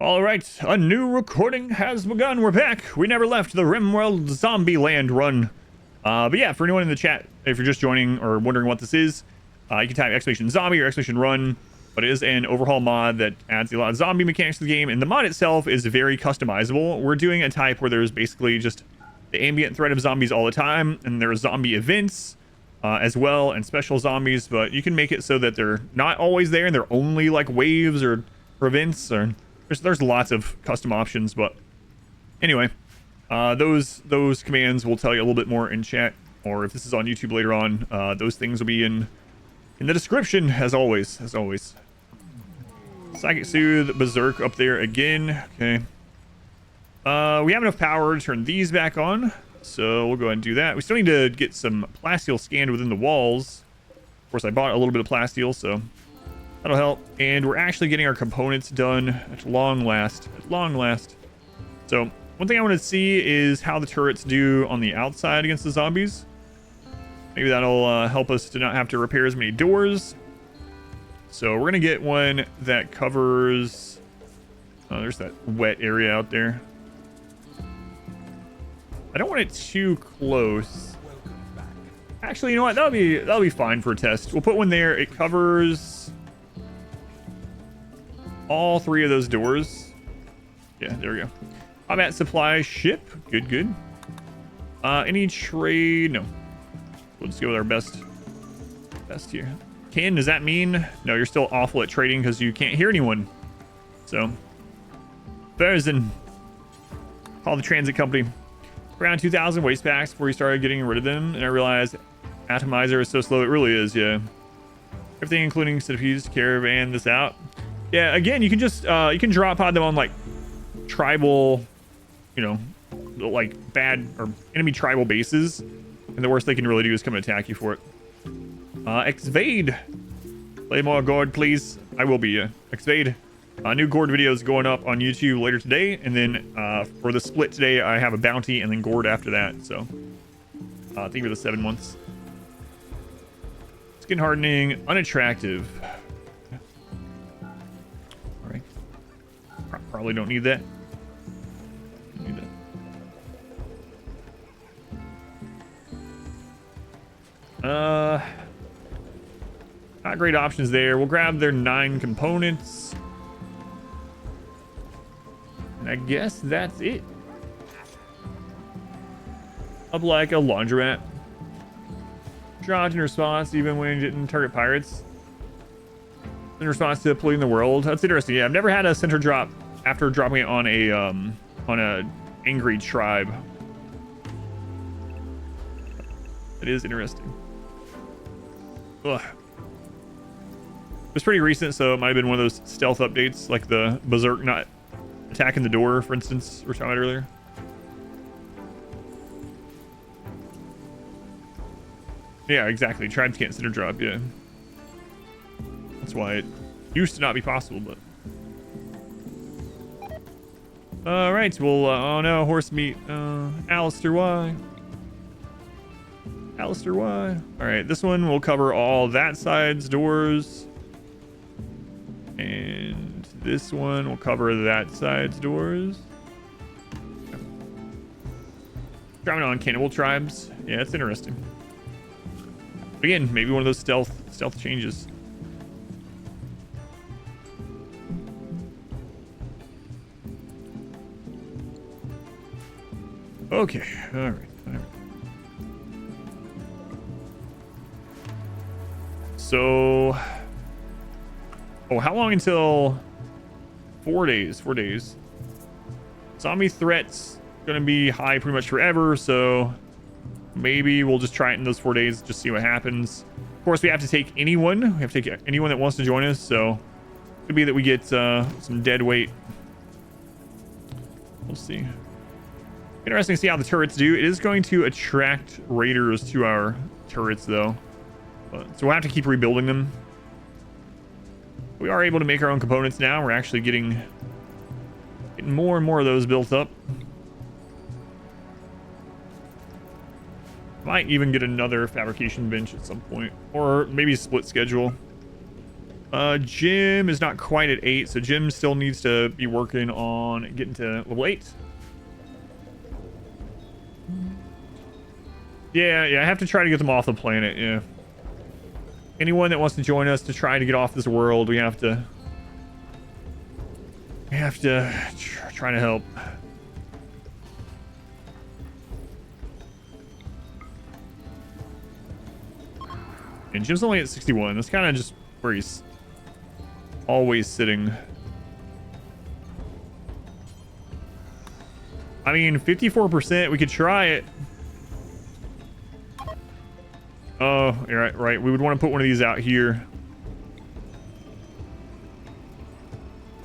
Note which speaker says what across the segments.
Speaker 1: All right, a new recording has begun. We're back. We never left the RimWorld Zombieland Run. But yeah, for anyone in the chat, if you're just joining or wondering what this is, you can type !zombie or !run. But it is an overhaul mod that adds a lot of zombie mechanics to the game, and the mod itself is very customizable. We're doing a type where there's basically just the ambient threat of zombies all the time, and there's zombie events as well, and special zombies. But you can make it so that they're not always there, and they're only like waves or events, or there's lots of custom options. But anyway, those commands will tell you a little bit more in chat, or if this is on YouTube later on, those things will be in the description as always. Psychic Soothe, Berserk up there again. Okay. We have enough power to turn these back on, so we'll go ahead and do that. We still need to get some plasteel scanned within the walls. Of course, I bought a little bit of plasteel, so that'll help. And we're actually getting our components done at long last. So one thing I want to see is how the turrets do on the outside against the zombies. Maybe that'll help us to not have to repair as many doors. So we're gonna get one that covers there's that wet area out there. I don't want it too close. Actually, you know what, that'll be fine for a test. We'll put one there. It covers all three of those doors. Yeah, there we go. Combat supply ship. Good. Any trade? No. We'll just go with our best here. Ken, does that mean no, you're still awful at trading because you can't hear anyone? So Thurston, call the transit company. Around 2,000 waste packs before we started getting rid of them, and I realized atomizer is so slow. It really is. Yeah, everything including centipedes, caravan this out. Yeah, again, you can just you can drop pod them on like tribal, you know, like bad or enemy tribal bases, and the worst they can really do is come and attack you for it. Xvade, play more Gord, please. I will be Xvade. New Gord videos going up on YouTube later today, and then for the split today, I have a bounty and then Gord after that. So thank you for the 7 months. Skin hardening, unattractive. All right, probably don't need that. Not great options there. We'll grab their 9 components. And I guess that's it. Up like a laundromat. Dropped in response even when you didn't target pirates. In response to polluting the world. That's interesting. Yeah, I've never had a center drop after dropping it on a angry tribe. It is interesting. Ugh. It was pretty recent, so it might have been one of those stealth updates, like the Berserk not attacking the door, for instance, we were talking about earlier. Yeah, exactly. Tribes can't center drop, yeah. That's why it used to not be possible, but... Alright, well, oh no, horse meat. Alistair, why? Alistair, why? Alright, this one will cover all that side's doors. And this one will cover that side's doors. Driving on cannibal tribes. Yeah, it's interesting. Again, maybe one of those stealth changes. Okay, all right. So, how long until 4 days? 4 days. Zombie threats gonna be high pretty much forever, so maybe we'll just try it in those 4 days, just see what happens. Of course, we have to take anyone. We have to take anyone that wants to join us, so it could be that we get some dead weight. We'll see. Interesting to see how the turrets do. It is going to attract raiders to our turrets, though. So we'll have to keep rebuilding them. We are able to make our own components now. We're actually getting more and more of those built up. Might even get another fabrication bench at some point, or maybe split schedule. Jim is not quite at 8, so Jim still needs to be working on getting to level 8. Yeah, I have to try to get them off the planet, yeah. Anyone that wants to join us to try to get off this world, we have to try to help. And Jim's only at 61. That's kind of just where he's always sitting. I mean, 54%, we could try it. Oh, you're right. We would want to put one of these out here.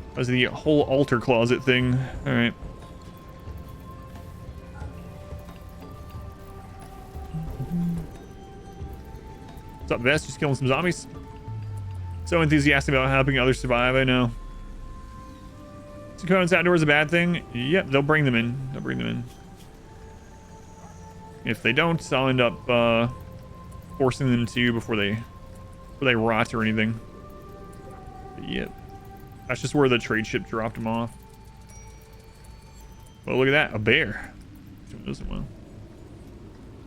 Speaker 1: That was the whole altar closet thing. All right. What's up, Vest? Just killing some zombies? So enthusiastic about helping others survive, I know. So components outdoors a bad thing? Yep, they'll bring them in. They'll bring them in. If they don't, I'll end up forcing them to before they rot or anything. But yep. That's just where the trade ship dropped them off. Well, look at that. A bear. Doing this well.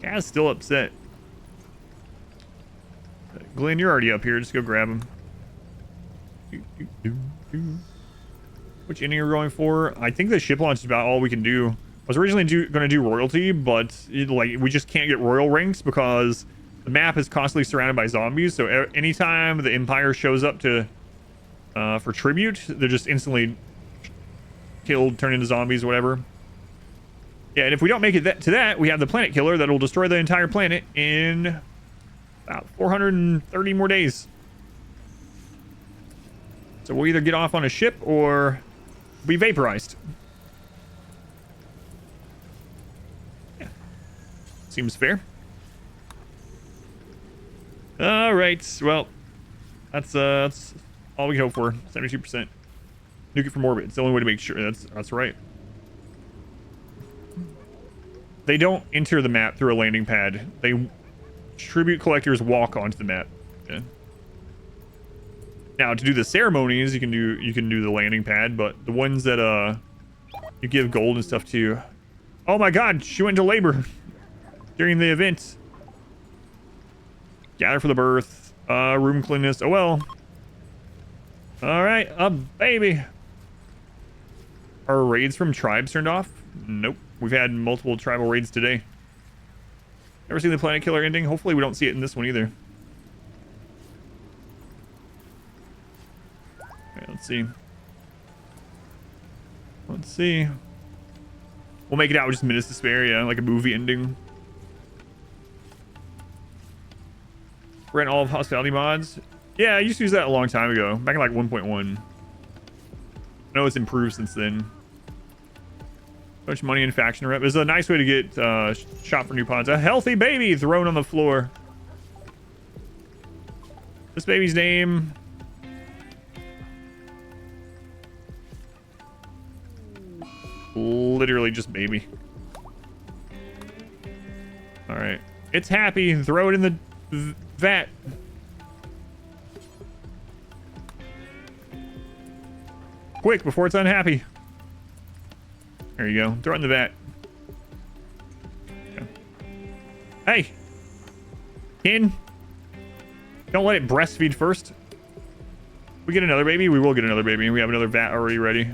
Speaker 1: Cat's still upset. Glenn, you're already up here. Just go grab him. Which ending are we going for? I think the ship launch is about all we can do. I was originally going to do royalty, but we just can't get royal ranks because the map is constantly surrounded by zombies. So anytime the Empire shows up to for tribute, they're just instantly killed, turned into zombies, whatever. Yeah, and if we don't make it to that, we have the planet killer that will destroy the entire planet in about 430 more days. So we'll either get off on a ship or be vaporized. Yeah. Seems fair. All right. Well, that's all we can hope for. 72%. Nuke it from orbit. It's the only way to make sure. That's right. They don't enter the map through a landing pad. They tribute collectors walk onto the map. Yeah. Now to do the ceremonies, you can do the landing pad, but the ones that you give gold and stuff to. Oh my God, she went into labor during the event. Gather for the birth. Room cleanliness. Oh well. All right, a baby. Are raids from tribes turned off? Nope. We've had multiple tribal raids today. Ever seen the Planet Killer ending? Hopefully we don't see it in this one either. Okay, let's see. Let's see. We'll make it out with just minutes to spare, yeah, like a movie ending. Rent all of hospitality mods. Yeah, I used to use that a long time ago, back in like 1.1. I know it's improved since then. Much money in faction rep. It's a nice way to get shot for new pods. A healthy baby thrown on the floor. This baby's name. Literally just baby. All right. It's happy. Throw it in the vat. Quick, before it's unhappy. There you go. Throw it in the vat. Okay. Hey! Kin! Don't let it breastfeed first. We get another baby? We will get another baby. We have another vat already ready.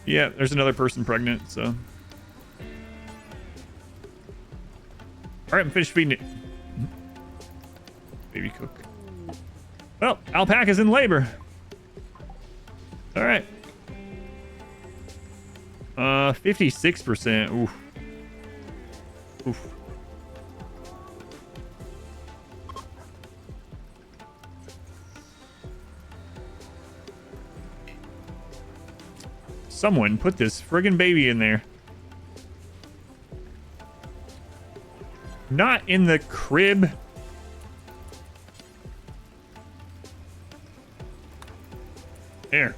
Speaker 1: Yeah, there's another person pregnant, so. Alright, I'm finished feeding it. Baby cook. Well, alpaca's in labor. All right. 56%. Oof. Oof. Someone put this friggin' baby in there. Not in the crib. There.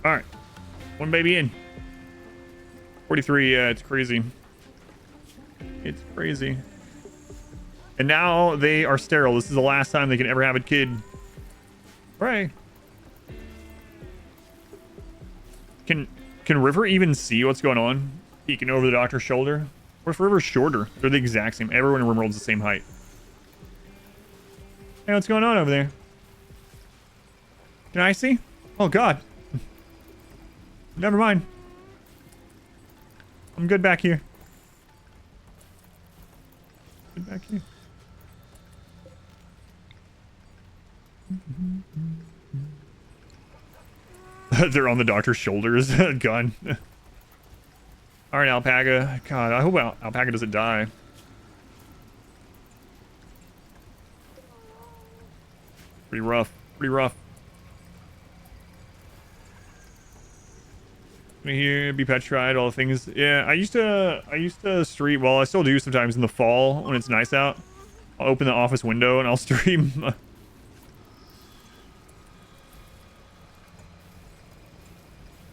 Speaker 1: All right. One baby in. 43, yeah, it's crazy. It's crazy. And now they are sterile. This is the last time they can ever have a kid. Right. Can River even see what's going on? Peeking over the doctor's shoulder? What if River's shorter? They're the exact same. Everyone in RimWorld's the same height. Hey, what's going on over there? Can I see? Oh, God. Never mind. I'm good back here. Good back here. They're on the doctor's shoulders. Gun. All right, alpaca. God, I hope alpaca doesn't die. Pretty rough. Pretty rough. Here, be petrified, all the things. Yeah, I used to stream. Well, I still do sometimes in the fall when it's nice out. I'll open the office window and I'll stream.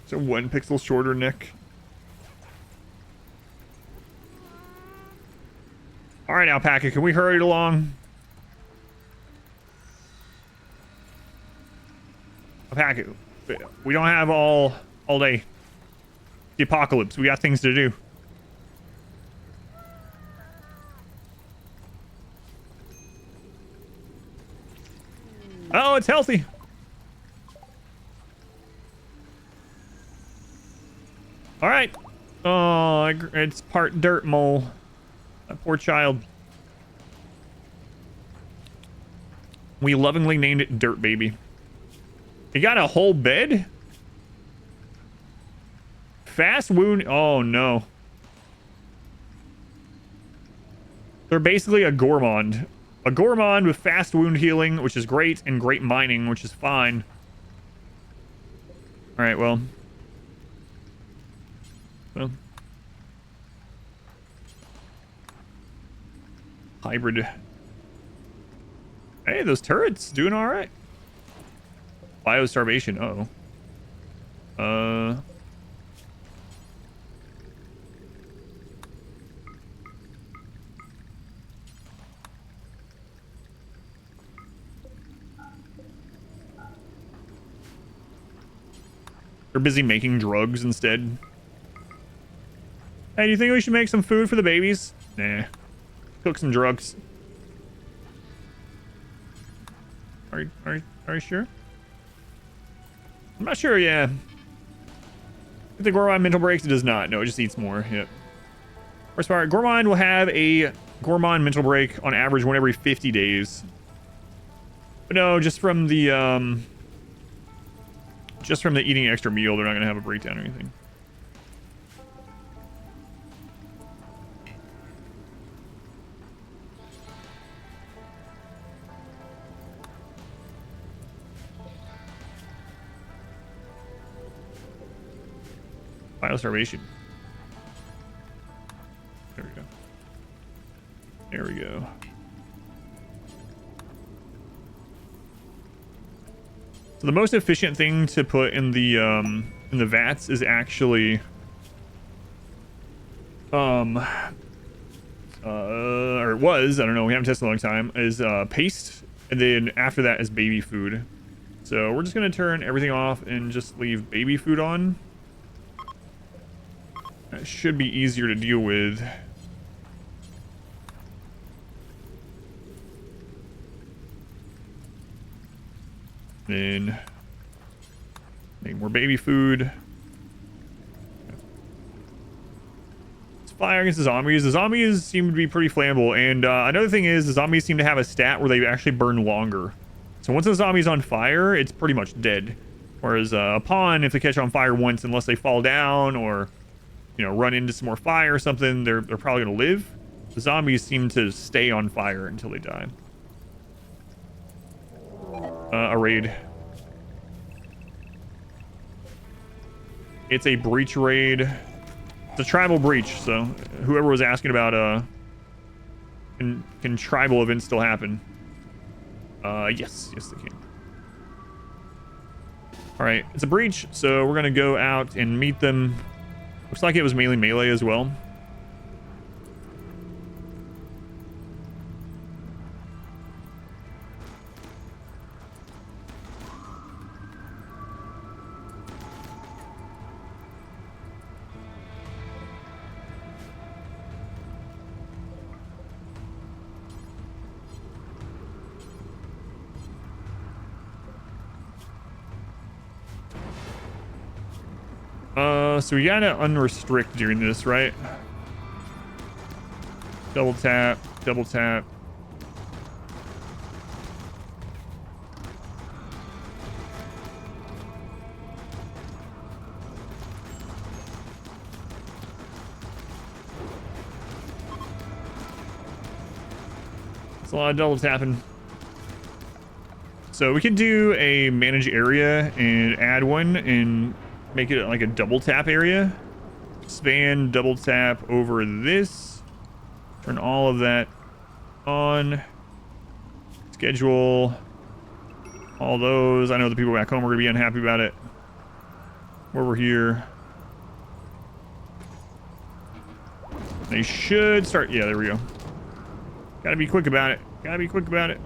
Speaker 1: So 1 pixel shorter, Nick. All right, alpaca, can we hurry it along? Alpaca, we don't have all day. The apocalypse. We got things to do. Oh, it's healthy. All right. Oh, it's part dirt mole. That poor child. We lovingly named it Dirt Baby. He got a whole bed? Fast wound. Oh, no. They're basically a gourmand. A gourmand with fast wound healing, which is great, and great mining, which is fine. All right, well. Hybrid. Hey, those turrets doing all right. Biostarvation. Uh-oh. They're busy making drugs instead. Hey, do you think we should make some food for the babies? Nah. Cook some drugs. Are you sure? I'm not sure, yeah. If the Gourmand mental breaks, it does not. No, it just eats more. Yep. Horsepower. Gourmand will have a Gourmand mental break on average 1 every 50 days. But no, just from the eating extra meal, they're not gonna have a breakdown or anything. Biostarvation. There we go. There we go. So the most efficient thing to put in the vats is actually or it was, I don't know, we haven't tested in a long time, is paste, and then after that is baby food. So we're just gonna turn everything off and just leave baby food on. That should be easier to deal with. Then make more baby food. It's fire against the zombies. The zombies seem to be pretty flammable, and another thing is the zombies seem to have a stat where they actually burn longer. So once the zombie's on fire, it's pretty much dead. Whereas a pawn, if they catch on fire once, unless they fall down or, you know, run into some more fire or something, they're probably gonna live. The zombies seem to stay on fire until they die. A raid. It's a breach raid. It's a tribal breach, so whoever was asking about can tribal events still happen? Yes they can. All right, it's a breach, so we're gonna go out and meet them. Looks like it was mainly melee as well. So we gotta unrestrict during this, right? Double tap, double tap. It's a lot of double tapping. So we could do a manage area and add one and make it like a double tap area. Span double tap over this. Turn all of that on. Schedule all those. I know the people back home are gonna be unhappy about it. Over here. They should start. Yeah, there we go. Gotta be quick about it. Gotta be quick about it.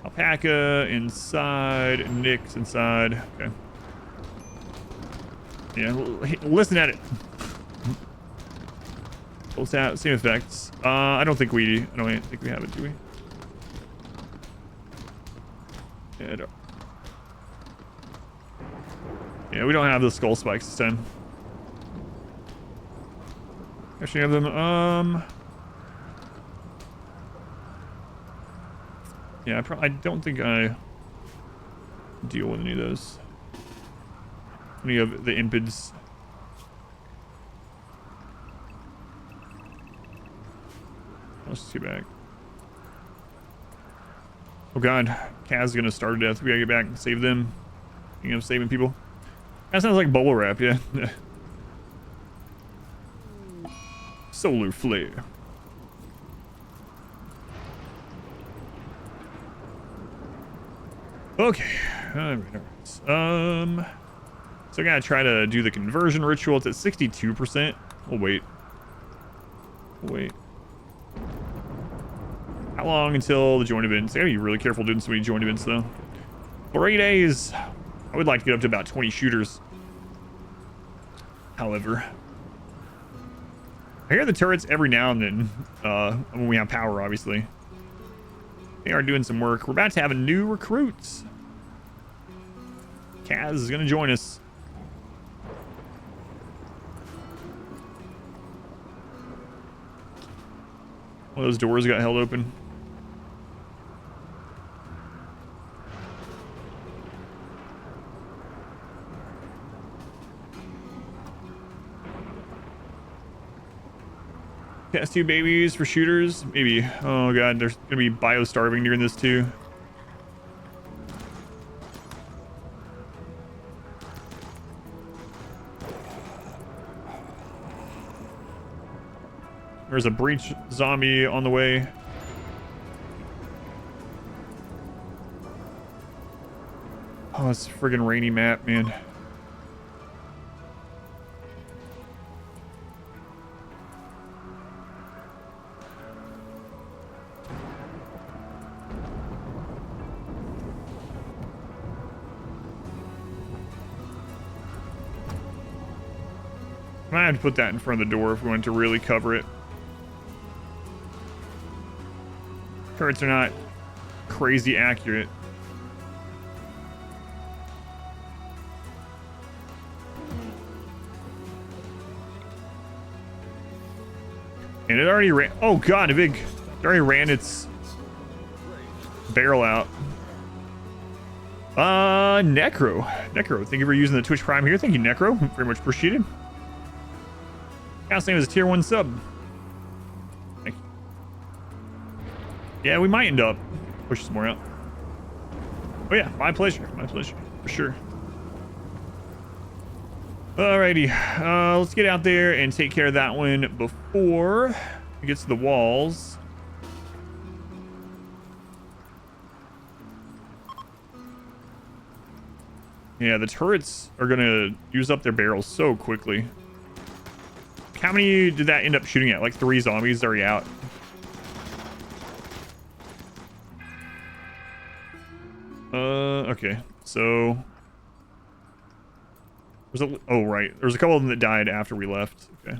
Speaker 1: Alpaca inside, Nick's inside. Okay. Yeah, listen at it. Same effects. I don't think we have it, do we? Yeah, we don't have the skull spikes this time. Actually, have them. Yeah, I don't think I deal with any of those. Any of the impids. Let's just get back. Oh god, Kaz is gonna starve to death. We gotta get back and save them. Thinking of saving people. That sounds like bubble wrap, yeah. Solar flare. Okay. So I gotta try to do the conversion ritual. It's at 62%. We'll wait. How long until the joint events? I gotta be really careful doing so many joint events though. 3 days. I would like to get up to about 20 shooters. However, I hear the turrets every now and then when we have power, obviously. They are doing some work. We're about to have a new recruits. Kaz is gonna join us. One of those doors got held open. Test tube babies for shooters? Maybe. Oh god, there's gonna be bio-starving during this too. There's a breach zombie on the way. Oh, it's a friggin' rainy map, man. I might have to put that in front of the door if we want to really cover it. Turrets are not crazy accurate. And it already ran. Oh god, it already ran its barrel out. Necro, thank you for using the Twitch Prime here. Thank you, Necro, very much appreciated. Guy's name is a tier 1 sub. Thank you. Yeah, we might end up pushing some more out. Oh yeah, my pleasure, for sure. Alrighty, let's get out there and take care of that one before it gets to the walls. Yeah, the turrets are gonna use up their barrels so quickly. How many did that end up shooting at? Like 3 zombies already out. Okay. So there's a, oh right, there's a couple of them that died after we left. Okay.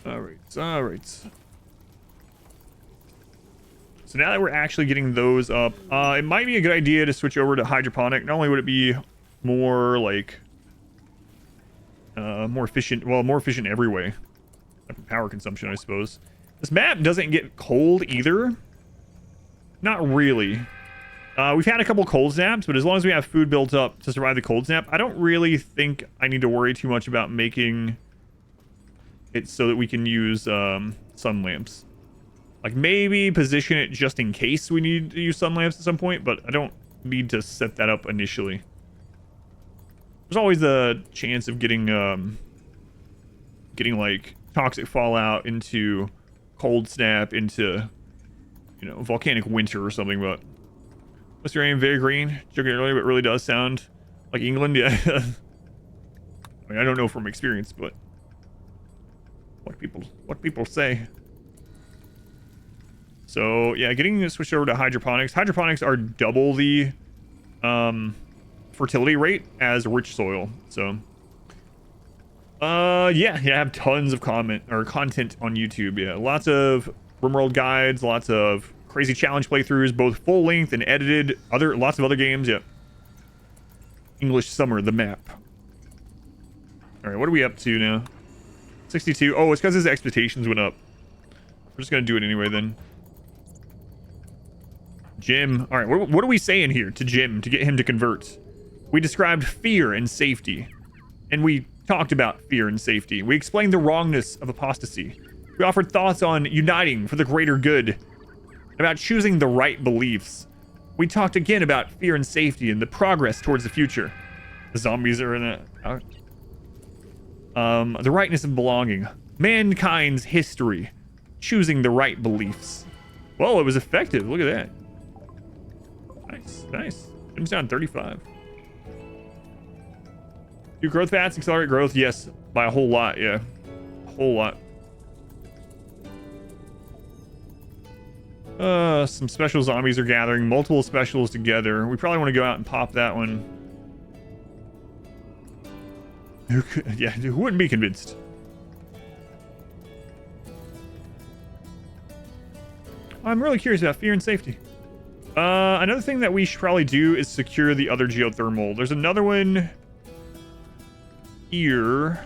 Speaker 1: All right. So now that we're actually getting those up, it might be a good idea to switch over to hydroponic. Not only would it be more like more efficient, well, more efficient every way, power consumption, I suppose. This map doesn't get cold either. Not really. We've had a couple cold snaps, but as long as we have food built up to survive the cold snap, I don't really think I need to worry too much about making it so that we can use sun lamps. Like maybe position it just in case we need to use sun lamps at some point, but I don't need to set that up initially. There's always the chance of getting like toxic fallout into cold snap into, you know, volcanic winter or something. But what's your name? Very green. Joking earlier, but it really does sound like England. Yeah. I mean, I don't know from experience, but what people say. So yeah, getting switched over to hydroponics. Hydroponics are double the fertility rate as rich soil. So yeah, I have tons of content on YouTube. Yeah, lots of RimWorld guides, lots of crazy challenge playthroughs, both full length and edited. Lots of other games. Yeah. English Summer, the map. All right, what are we up to now? 62. Oh, it's because his expectations went up. We're just gonna do it anyway then. Jim. All right, what are we saying here to Jim to get him to convert? We described fear and safety, and we talked about fear and safety. We explained the wrongness of apostasy. We offered thoughts on uniting for the greater good, about choosing the right beliefs. We talked again about fear and safety and the progress towards the future. The zombies are in that. The rightness of belonging, mankind's history, choosing the right beliefs. Well, it was effective. Look at that. Nice. Jim's down 35. Do growth fats accelerate growth? Yes, by a whole lot. Yeah, a whole lot. Some special zombies are gathering. Multiple specials together. We probably want to go out and pop that one. Who wouldn't be convinced? I'm really curious about fear and safety. Another thing that we should probably do is secure the other geothermal. There's another one here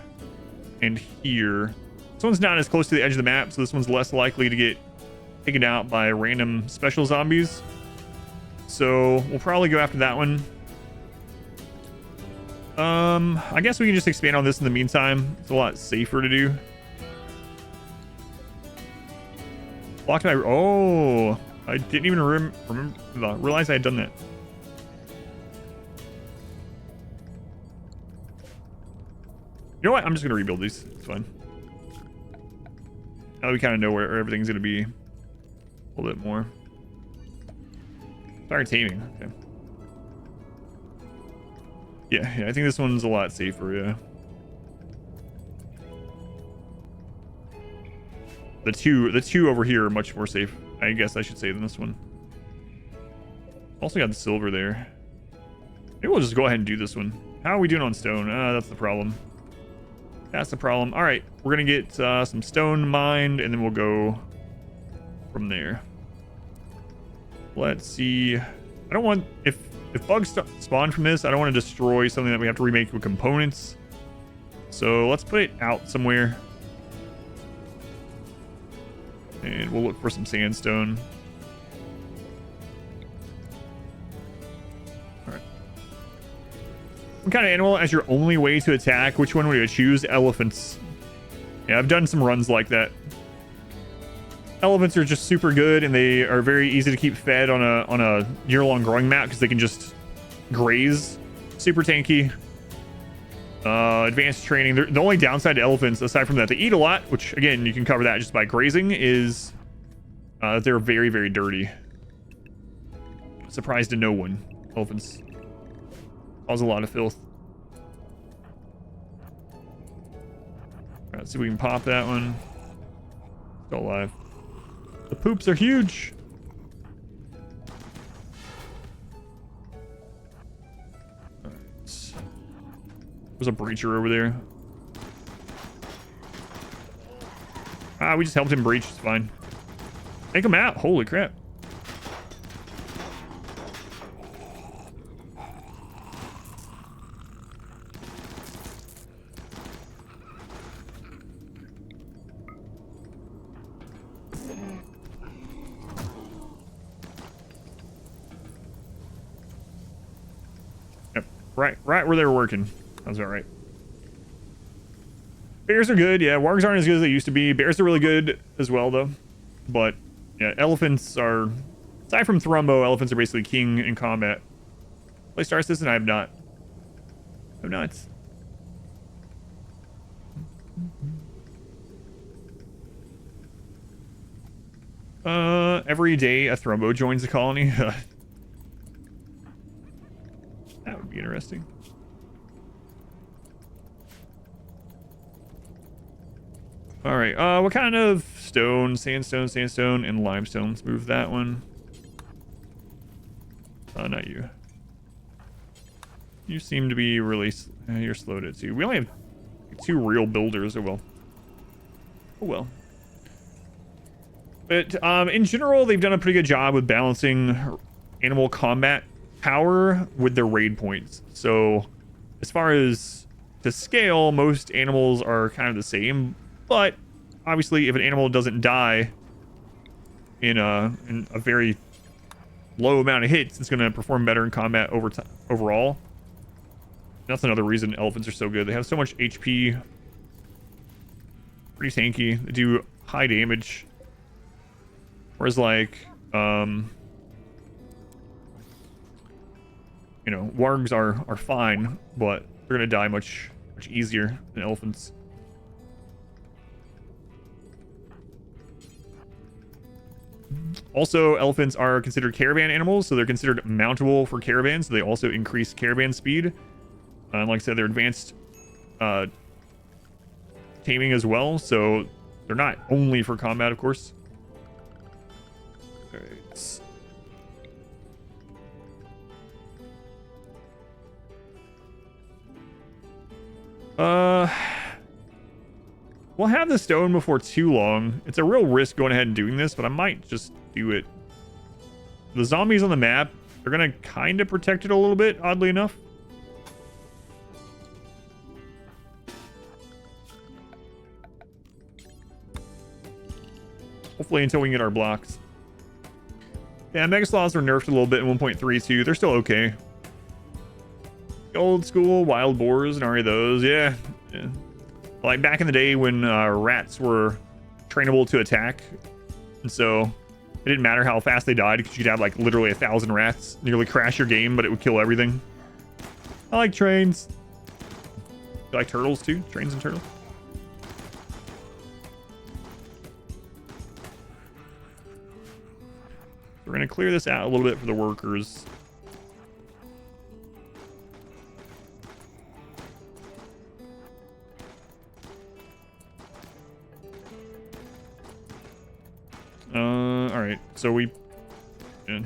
Speaker 1: and here. This one's not as close to the edge of the map, so this one's less likely to get taken out by random special zombies. So we'll probably go after that one. I guess we can just expand on this in the meantime. It's a lot safer to do. Blocked my... Oh, I didn't even realize I had done that. You know what? I'm just going to rebuild these. It's fine. Now we kind of know where everything's going to be a little bit more. Fire taming. Okay. Yeah, I think this one's a lot safer, yeah. The two over here are much more safe, I guess I should say, than this one. Also got the silver there. Maybe we'll just go ahead and do this one. How are we doing on stone? That's the problem. That's the problem. All right, we're gonna get some stone mined, and then we'll go from there. Let's see. I don't want... If bugs spawn from this, I don't want to destroy something that we have to remake with components. So let's put it out somewhere. And we'll look for some sandstone. Alright. What kind of animal as your only way to attack? Which one would you choose? Elephants. Yeah, I've done some runs like that. Elephants are just super good, and they are very easy to keep fed on a year-long growing map because they can just graze. Super tanky. Advanced training. The only downside to elephants, aside from that, they eat a lot, which again you can cover that just by grazing, is they're very, very dirty. Surprise to no one. Elephants cause a lot of filth. Alright, let's see if we can pop that one. Still alive. The poops are huge. Alright. There's a breacher over there. Ah, we just helped him breach. It's fine. Take him out. Holy crap. Yep. Right where they were working. That's all right. Bears are good, yeah. Wargs aren't as good as they used to be. Bears are really good as well, though. But, yeah, elephants are... Aside from Thrumbo, elephants are basically king in combat. Play Star Citizen? I have not. I'm nuts. Every day a Thrumbo joins the colony. That would be interesting. All right, what kind of stone? Sandstone, and limestone. Let's move that one. Not you. You seem to be really... you're slowed at 2. We only have 2 real builders. Oh, well. Oh, well. But, in general, they've done a pretty good job with balancing animal combat power with their raid points. So, as far as to scale, most animals are kind of the same. But obviously, if an animal doesn't die in a very low amount of hits, it's going to perform better in combat overall. That's another reason elephants are so good. They have so much HP. Pretty tanky. They do high damage. Whereas, like, you know, wargs are fine, but they're going to die much easier than elephants. Also, elephants are considered caravan animals, so they're considered mountable for caravans. So they also increase caravan speed. And like I said, they're advanced taming as well, so they're not only for combat, of course. All right. We'll have the stone before too long. It's a real risk going ahead and doing this, but I might just do it. The zombies on the map, they're going to kind of protect it a little bit, oddly enough. Hopefully until we can get our blocks. Yeah, Mega Sloths were nerfed a little bit in 1.32. They're still okay. Old school wild boars and are those, yeah. Like back in the day when rats were trainable to attack, and so it didn't matter how fast they died because you'd have like literally 1,000 rats nearly crash your game, but it would kill everything. I like trains. You like turtles too? Trains and turtles. We're gonna clear this out a little bit for the workers. All right, so we... Yeah.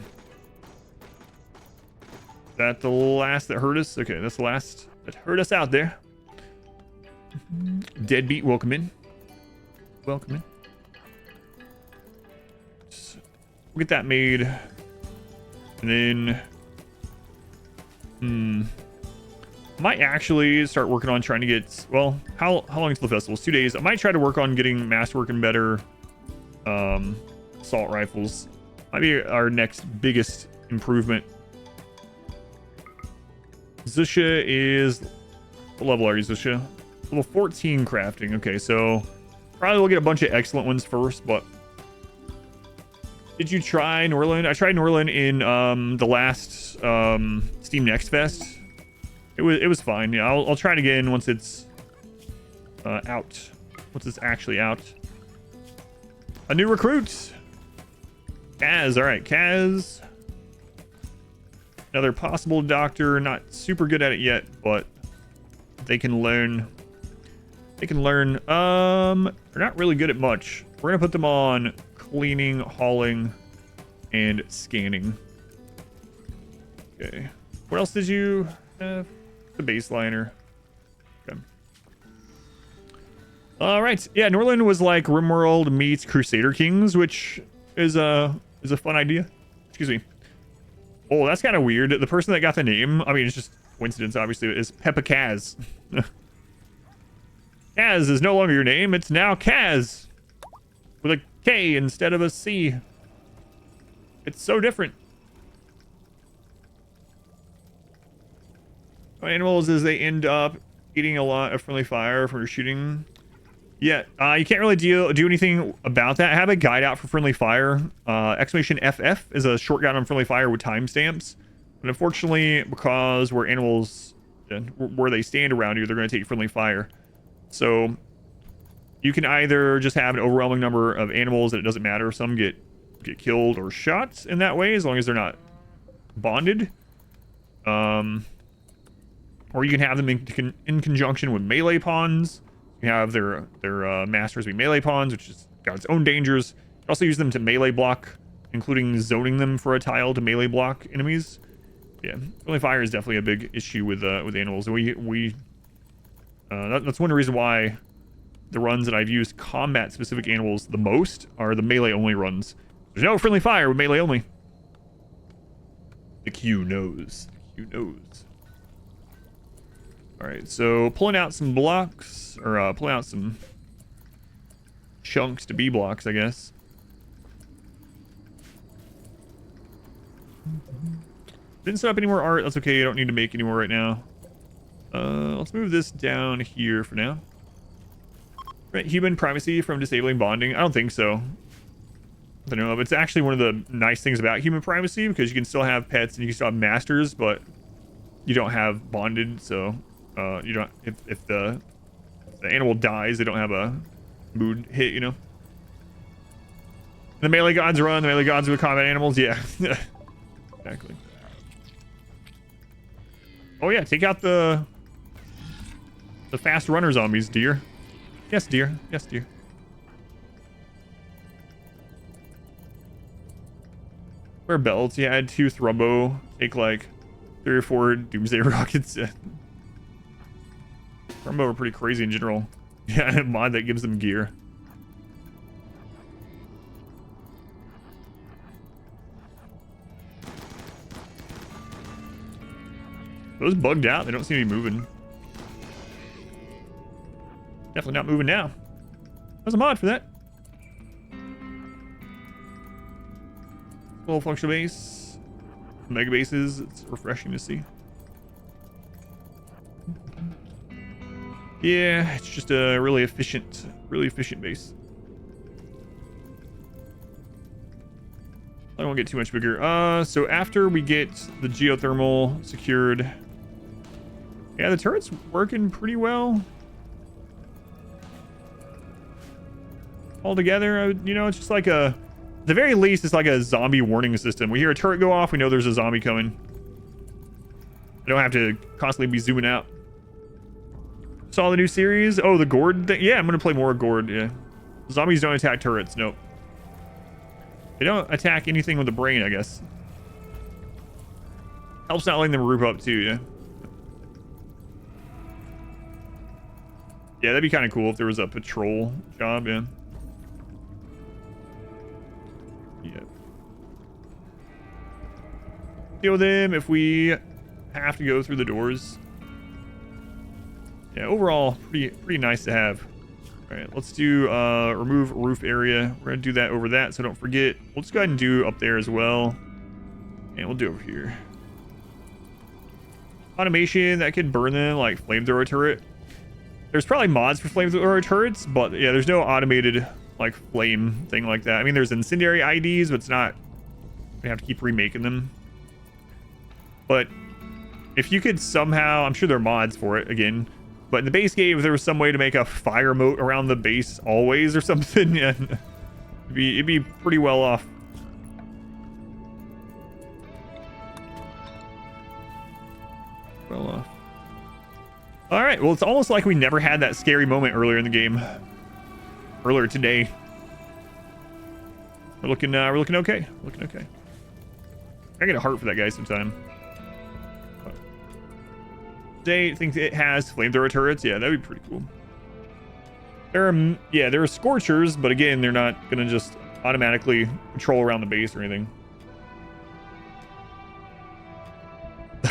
Speaker 1: That the last that hurt us? Okay, that's the last that hurt us out there. Deadbeat, welcome in. Welcome in. We'll get that made. And then... might actually start working on trying to get... Well, how long until the festival? It's 2 days. I might try to work on getting masterwork and better assault rifles. Might be our next biggest improvement. Zusha is... What level are you, Zusha? Level 14 crafting. Okay, so probably we'll get a bunch of excellent ones first, but... Did you try Norland? I tried Norland in the last Steam Next Fest. It was fine. Yeah, I'll try it again once it's out. Once it's actually out. A new recruit. Kaz, all right, Kaz. Another possible doctor. Not super good at it yet, but they can learn. They can learn. They're not really good at much. We're gonna put them on cleaning, hauling, and scanning. Okay. What else did you have? The baseliner. Okay. All right. Yeah, Norland was like RimWorld meets Crusader Kings, which is a fun idea. Excuse me. Oh, that's kind of weird. The person that got the name, I mean, it's just coincidence, obviously, is Peppa Kaz. Kaz is no longer your name. It's now Kaz. With a K instead of a C. It's so different. Animals is they end up eating a lot of friendly fire from your shooting. Yeah, you can't really do anything about that. Have a guide out for friendly fire. Exclamation FF is a short guide on friendly fire with timestamps. But unfortunately, because we're animals, where they stand around you, they're going to take friendly fire. So you can either just have an overwhelming number of animals that it doesn't matter. Some get killed or shot in that way, as long as they're not bonded. Or you can have them in conjunction with melee pawns. You have their masters be melee pawns, which has got its own dangers. You can also use them to melee block, including zoning them for a tile to melee block enemies. Yeah, friendly fire is definitely a big issue with animals. That's one reason why the runs that I've used combat specific animals the most are the melee only runs. There's no friendly fire with melee only. The Q knows. The Q knows. All right, so pulling out some blocks, or pulling out some chunks to be blocks, I guess. Didn't set up any more art. That's okay. You don't need to make any more right now. Let's move this down here for now. Right, human primacy from disabling bonding. I don't think so. I don't know. It's actually one of the nice things about human primacy, because you can still have pets and you can still have masters, but you don't have bonded. So you don't. If the animal dies, they don't have a mood hit. You know. The melee gods run. The melee gods with combat animals. Yeah. Exactly. Oh yeah, take out the fast runner zombies, dear. Yes, dear. Yes, dear. Wear belts. Yeah, add 2 thrumbo. Take like 3 or 4 doomsday rockets. Thrumbo are pretty crazy in general. Yeah, a mod that gives them gear. Those bugged out. They don't seem to be moving. Definitely not moving now. There's a mod for that. Full functional base. Mega bases. It's refreshing to see. Yeah, it's just a really efficient base. I don't want to get too much bigger. So after we get the geothermal secured, yeah, the turret's working pretty well. All together, you know, it's just like at the very least, it's like a zombie warning system. We hear a turret go off, we know there's a zombie coming. I don't have to constantly be zooming out. Saw the new series. Oh, the gourd thing. Yeah, I'm gonna play more gourd. Yeah, zombies don't attack turrets. Nope. They don't attack anything with the brain, I guess. Helps not letting them group up too. Yeah. Yeah, that'd be kind of cool if there was a patrol job. Yeah. Yeah. Deal with them if we have to go through the doors. Yeah, overall, pretty nice to have. All right, let's do remove roof area. We're gonna do that over that, so don't forget. We'll just go ahead and do up there as well, and we'll do over here. Automation that could burn them, like flamethrower turret. There's probably mods for flamethrower turrets, but yeah, there's no automated like flame thing like that. I mean, there's incendiary IDs, but it's not. We have to keep remaking them. But if you could somehow, I'm sure there are mods for it again. But in the base game, if there was some way to make a fire moat around the base always or something, yeah, it'd be pretty well off. well off. All right, well, it's almost like we never had that scary moment earlier in the game. Earlier today. We're looking okay. Looking okay. I get a heart for that guy sometime. They think it has flamethrower turrets. Yeah, that'd be pretty cool. There are scorchers, but again, they're not gonna just automatically patrol around the base or anything.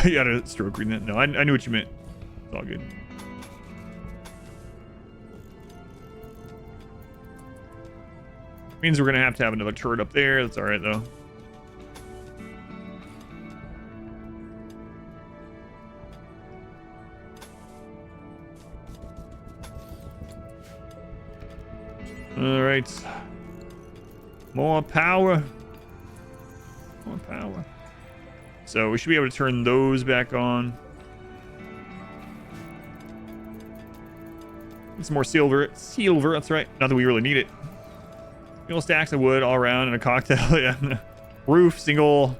Speaker 1: You gotta stroke reading that. No, I knew what you meant. It's all good. Means we're gonna have to have another turret up there. That's all right though. All right. More power. More power. So we should be able to turn those back on. Some more silver. Silver, that's right. Not that we really need it. Single stacks of wood all around in a cocktail. Yeah. Roof, single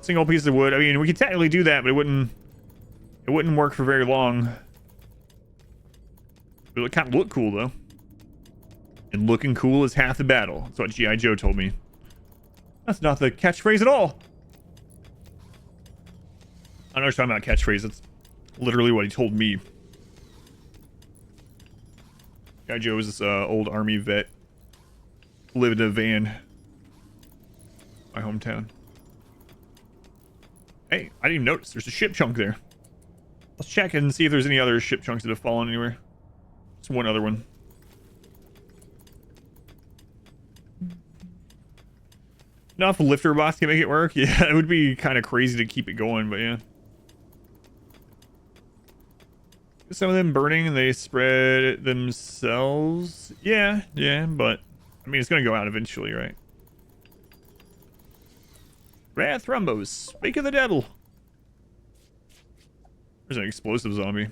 Speaker 1: piece of wood. I mean, we could technically do that, but it wouldn't work for very long. It would kind of look cool though. And looking cool is half the battle. That's what G.I. Joe told me. That's not the catchphrase at all. I know you're talking about catchphrase. That's literally what he told me. G.I. Joe is this old army vet. Lived in a van. My hometown. Hey, I didn't even notice. There's a ship chunk there. Let's check and see if there's any other ship chunks that have fallen anywhere. Just one other one. Enough lifter bots can make it work. Yeah, it would be kind of crazy to keep it going, but yeah. Some of them burning and they spread it themselves. Yeah, but I mean, it's gonna go out eventually, right? Wrath Rumbos, speak of the devil. There's an explosive zombie.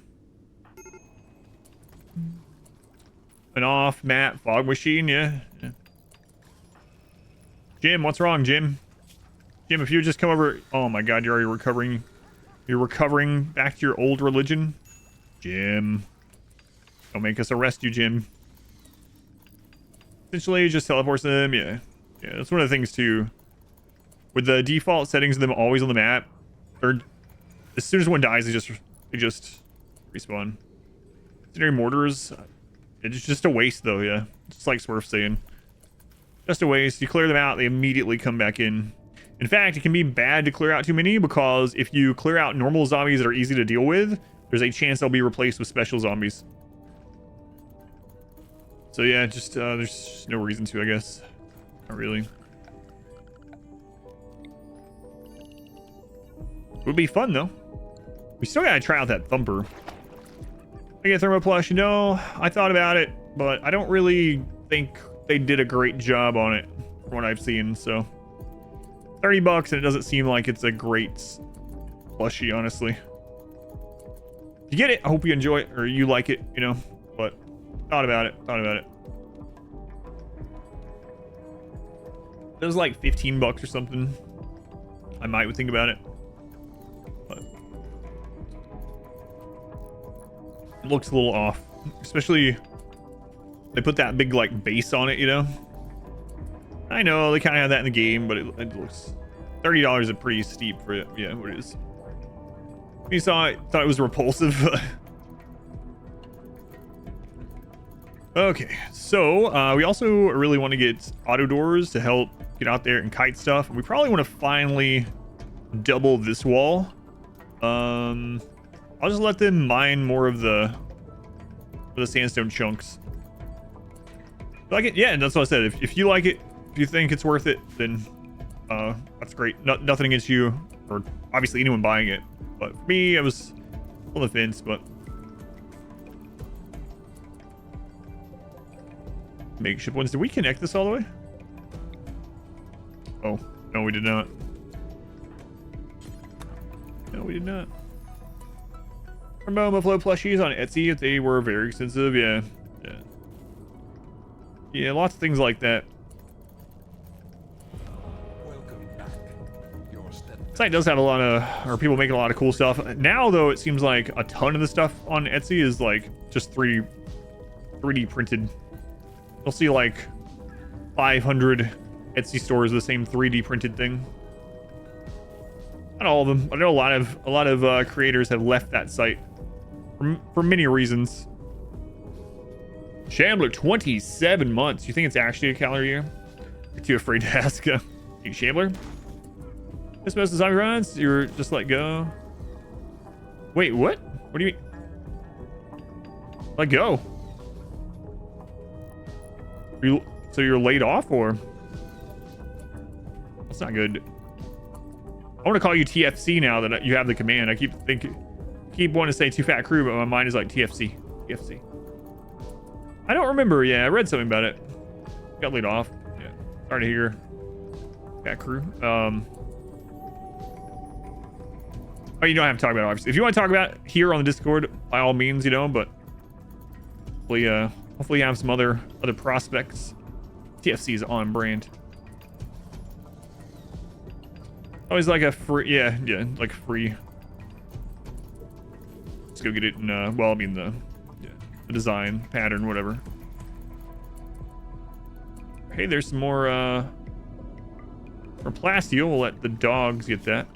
Speaker 1: An off-map fog machine, yeah. Jim, what's wrong, Jim? Jim, if you would just come over... Oh my god, you're already recovering. You're recovering back to your old religion? Jim. Don't make us arrest you, Jim. Essentially, just teleports them. Yeah, that's one of the things, too. With the default settings of them always on the map, or as soon as one dies, they just respawn. Incendiary mortars, it's just a waste, though, yeah. Just like Smurf saying. Just a waste. You clear them out, they immediately come back in. In fact, it can be bad to clear out too many because if you clear out normal zombies that are easy to deal with, there's a chance they'll be replaced with special zombies. So yeah, just there's no reason to, I guess. Not really. Would be fun though. We still gotta try out that thumper. I get thermo plush. You know, I thought about it, but I don't really think they did a great job on it from what I've seen. So $30 and it doesn't seem like it's a great plushie, honestly. If you get it, I hope you enjoy it or you like it, you know. But thought about it. It was like $15 or something. I might think about it. But it looks a little off, especially they put that big like base on it, you know. I know they kind of have that in the game, but it looks $30 is pretty steep for it. Yeah, what it is. You saw it, thought it was repulsive. Okay, so we also really want to get auto doors to help get out there and kite stuff. We probably want to finally double this wall. I'll just let them mine more of the sandstone chunks. Like it, yeah, that's what I said. If you like it, if you think it's worth it, then that's great. Nothing against you or obviously anyone buying it, but for me, I was on the fence. But makeshift ones. Did we connect this all the way? Oh no, we did not. No, we did not. Rainbow Buffalo plushies on Etsy. They were very expensive. Yeah, lots of things like that. Site does have a lot of, or people making a lot of cool stuff. Now, though, it seems like a ton of the stuff on Etsy is like just 3D printed. You'll see like 500 Etsy stores with the same 3D printed thing. Not all of them. I know a lot of creators have left that site for many reasons. Shambler, 27 months. You think it's actually a calendar year? You're too afraid to ask. Hey, Shambler? This most of the zombie runs, you're just let go. Wait, what? What do you mean? Let go? So you're laid off, or? That's not good. I want to call you TFC now that you have the command. I keep wanting to say Too Fat Crew, but my mind is like TFC. TFC. I don't remember. Yeah, I read something about it. Got laid off. Yeah. Sorry to hear. Fat Crew. Oh, you don't have to talk about it, obviously. If you want to talk about it here on the Discord, by all means, you know, but hopefully you have some other prospects. TFC is on brand. Always like a free, yeah, like free. Let's go get it in, well, I mean the design, pattern, whatever. Hey, there's some more, for plasteel. We'll let the dogs get that.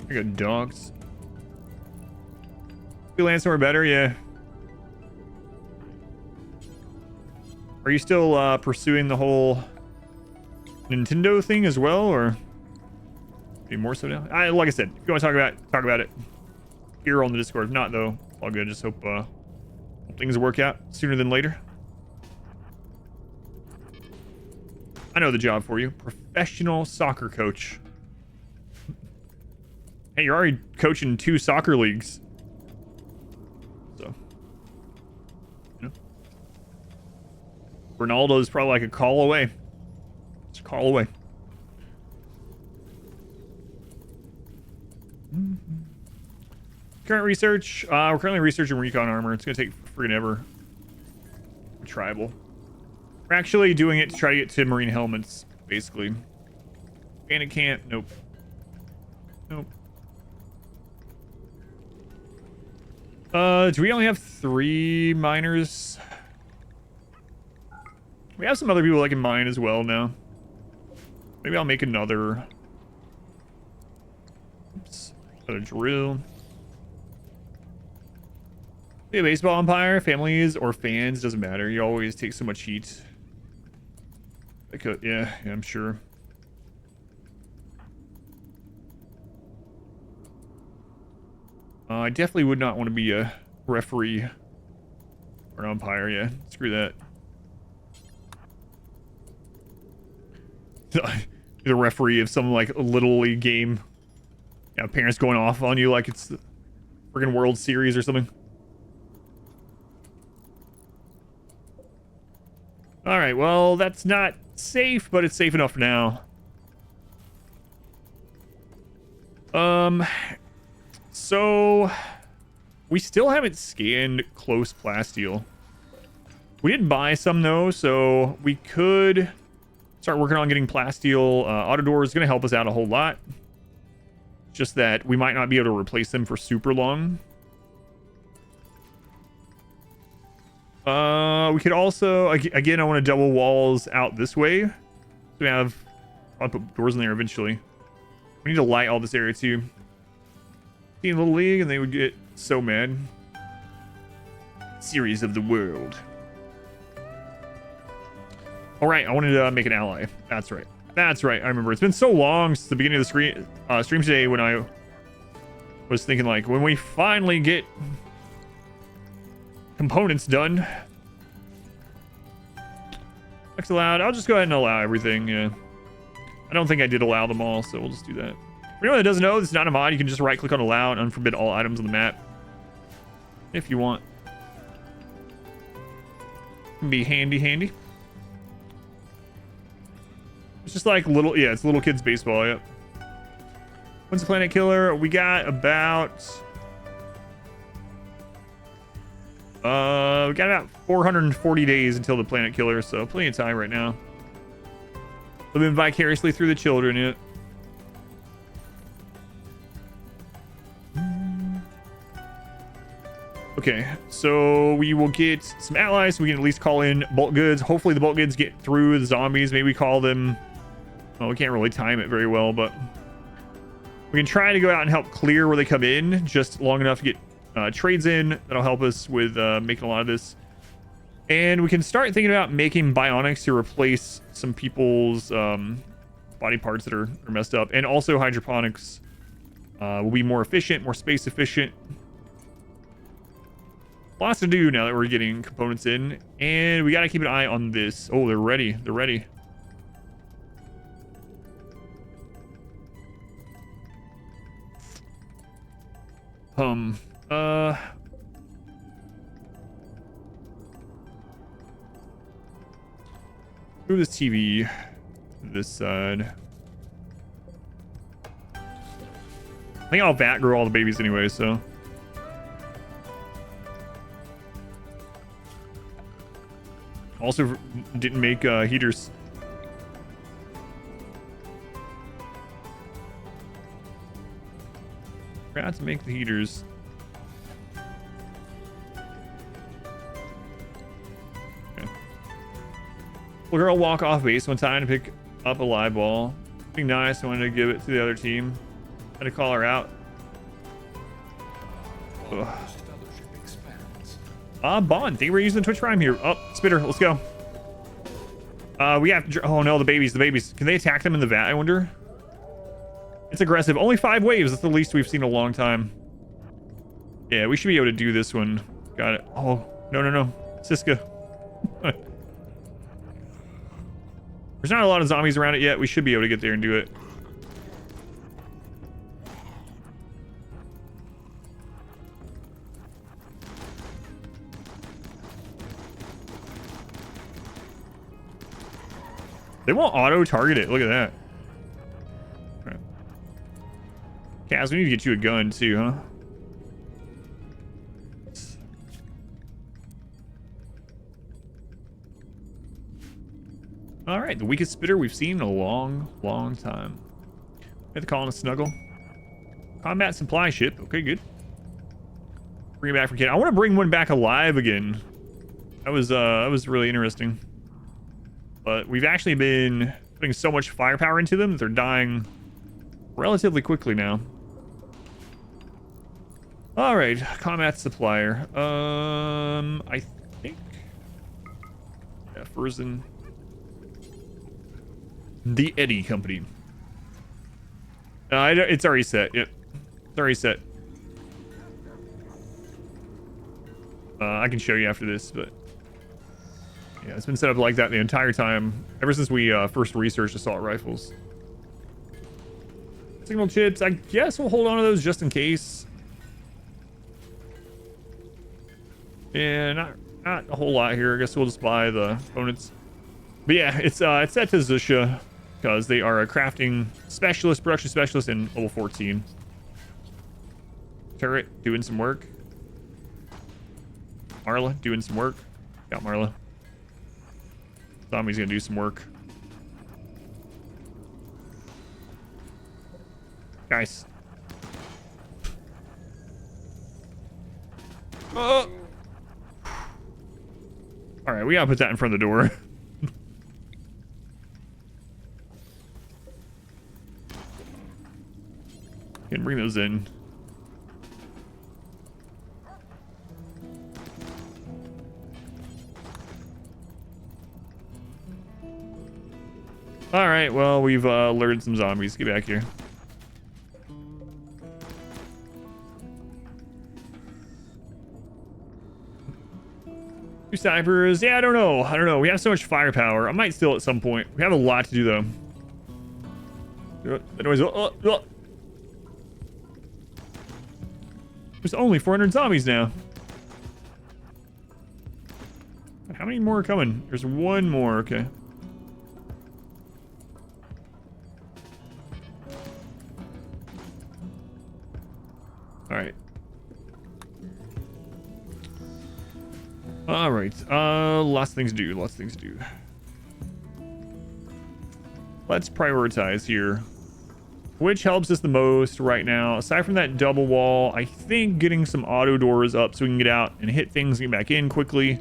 Speaker 1: I got dogs. We land somewhere better, yeah. Are you still pursuing the whole Nintendo thing as well, or maybe more so now? Like I said, if you want to talk about it here on the Discord. If not, though, all good. Just hope things work out sooner than later. I know the job for you. Professional soccer coach. Hey, you're already coaching 2 soccer leagues. So, you know. Ronaldo's probably like a call away. Just a call away. Current research. We're currently researching recon armor. It's going to take freaking ever. Tribal. We're actually doing it to try to get to marine helmets, basically. And it can't. Nope. Nope. Do we only have 3 miners? We have some other people that can mine as well now. Maybe I'll make another. Oops. Another drill. Be a baseball umpire, families or fans, doesn't matter. You always take so much heat. I could, yeah, I'm sure. I definitely would not want to be a referee or an umpire. Yeah, screw that. The referee of some like little league game. Yeah, parents going off on you like it's the friggin' World Series or something. All right, well, that's not safe, but it's safe enough now. So we still haven't scanned close plasteel. We did buy some though, so we could start working on getting plasteel. Auto doors is going to help us out a whole lot. Just that we might not be able to replace them for super long. We could also, again, I want to double walls out this way. So we have, I'll put doors in there eventually. We need to light all this area too. Team Little League, and they would get so mad. Series of the world. All right, I wanted to make an ally. That's right. That's right. I remember. It's been so long since the beginning of the stream today when I was thinking like, when we finally get components done. Next allowed. I'll just go ahead and allow everything. Yeah. I don't think I did allow them all, so we'll just do that. For anyone that doesn't know, this is not a mod. You can just right click on allow and unforbid all items on the map. If you want. Can be handy. It's just like little, yeah, it's little kids baseball, yep. When's the planet killer? We got about 440 days until the planet killer, so plenty of time right now. Living vicariously through the children, yeah. Okay, so we will get some allies so we can at least call in bulk goods. Hopefully the bulk goods get through the zombies. Maybe call them... Oh, we can't really time it very well, but... We can try to go out and help clear where they come in just long enough to get trades in. That'll help us with making a lot of this. And we can start thinking about making bionics to replace some people's body parts that are messed up. And also hydroponics will be more efficient, more space efficient. Lots to do now that we're getting components in. And we got to keep an eye on this. Oh, they're ready. They're ready. Move this TV to this side. I think I'll vat grow all the babies anyway, so. Also didn't make heaters. Forgot to make the heaters. Okay. Well, girl walk off base one time to pick up a live ball. Being nice, I wanted to give it to the other team. Had to call her out. Bond, think we're using Twitch Prime here. Oh, Spitter, let's go. We have to... Oh no, the babies. Can they attack them in the vat, I wonder? It's aggressive. Only 5 waves. That's the least we've seen in a long time. Yeah, we should be able to do this one. Got it. Oh, no. Siska. There's not a lot of zombies around it yet. We should be able to get there and do it. They won't auto-target it. Look at that. Right. Kaz, we need to get you a gun too, huh? All right, the weakest spitter we've seen in a long time. We have to call in a snuggle. Combat supply ship. Okay, good. Bring it back for kid. I want to bring one back alive again. That was really interesting. But we've actually been putting so much firepower into them that they're dying relatively quickly now. All right, combat supplier. I think. Yeah, Frozen. The Eddie Company. It's already set. Yep, it's already set. I can show you after this, but. Yeah, it's been set up like that the entire time, ever since we first researched assault rifles. Signal chips, I guess we'll hold on to those just in case. Yeah, not a whole lot here. I guess we'll just buy the components. But yeah, it's set to Zusha because they are a crafting specialist, production specialist in level 14. Turret doing some work. Marla doing some work. Got Marla. Zombie's gonna do some work. Guys. Oh. All right, we gotta put that in front of the door. Can bring those in. All right, well, we've lured some zombies. Get back here. Two snipers. Yeah, I don't know. We have so much firepower. I might steal at some point. We have a lot to do, though. That noise. There's only 400 zombies now. How many more are coming? There's one more. Okay. All right. Lots of things to do. Let's prioritize here. Which helps us the most right now? Aside from that double wall, I think getting some auto doors up so we can get out and hit things and get back in quickly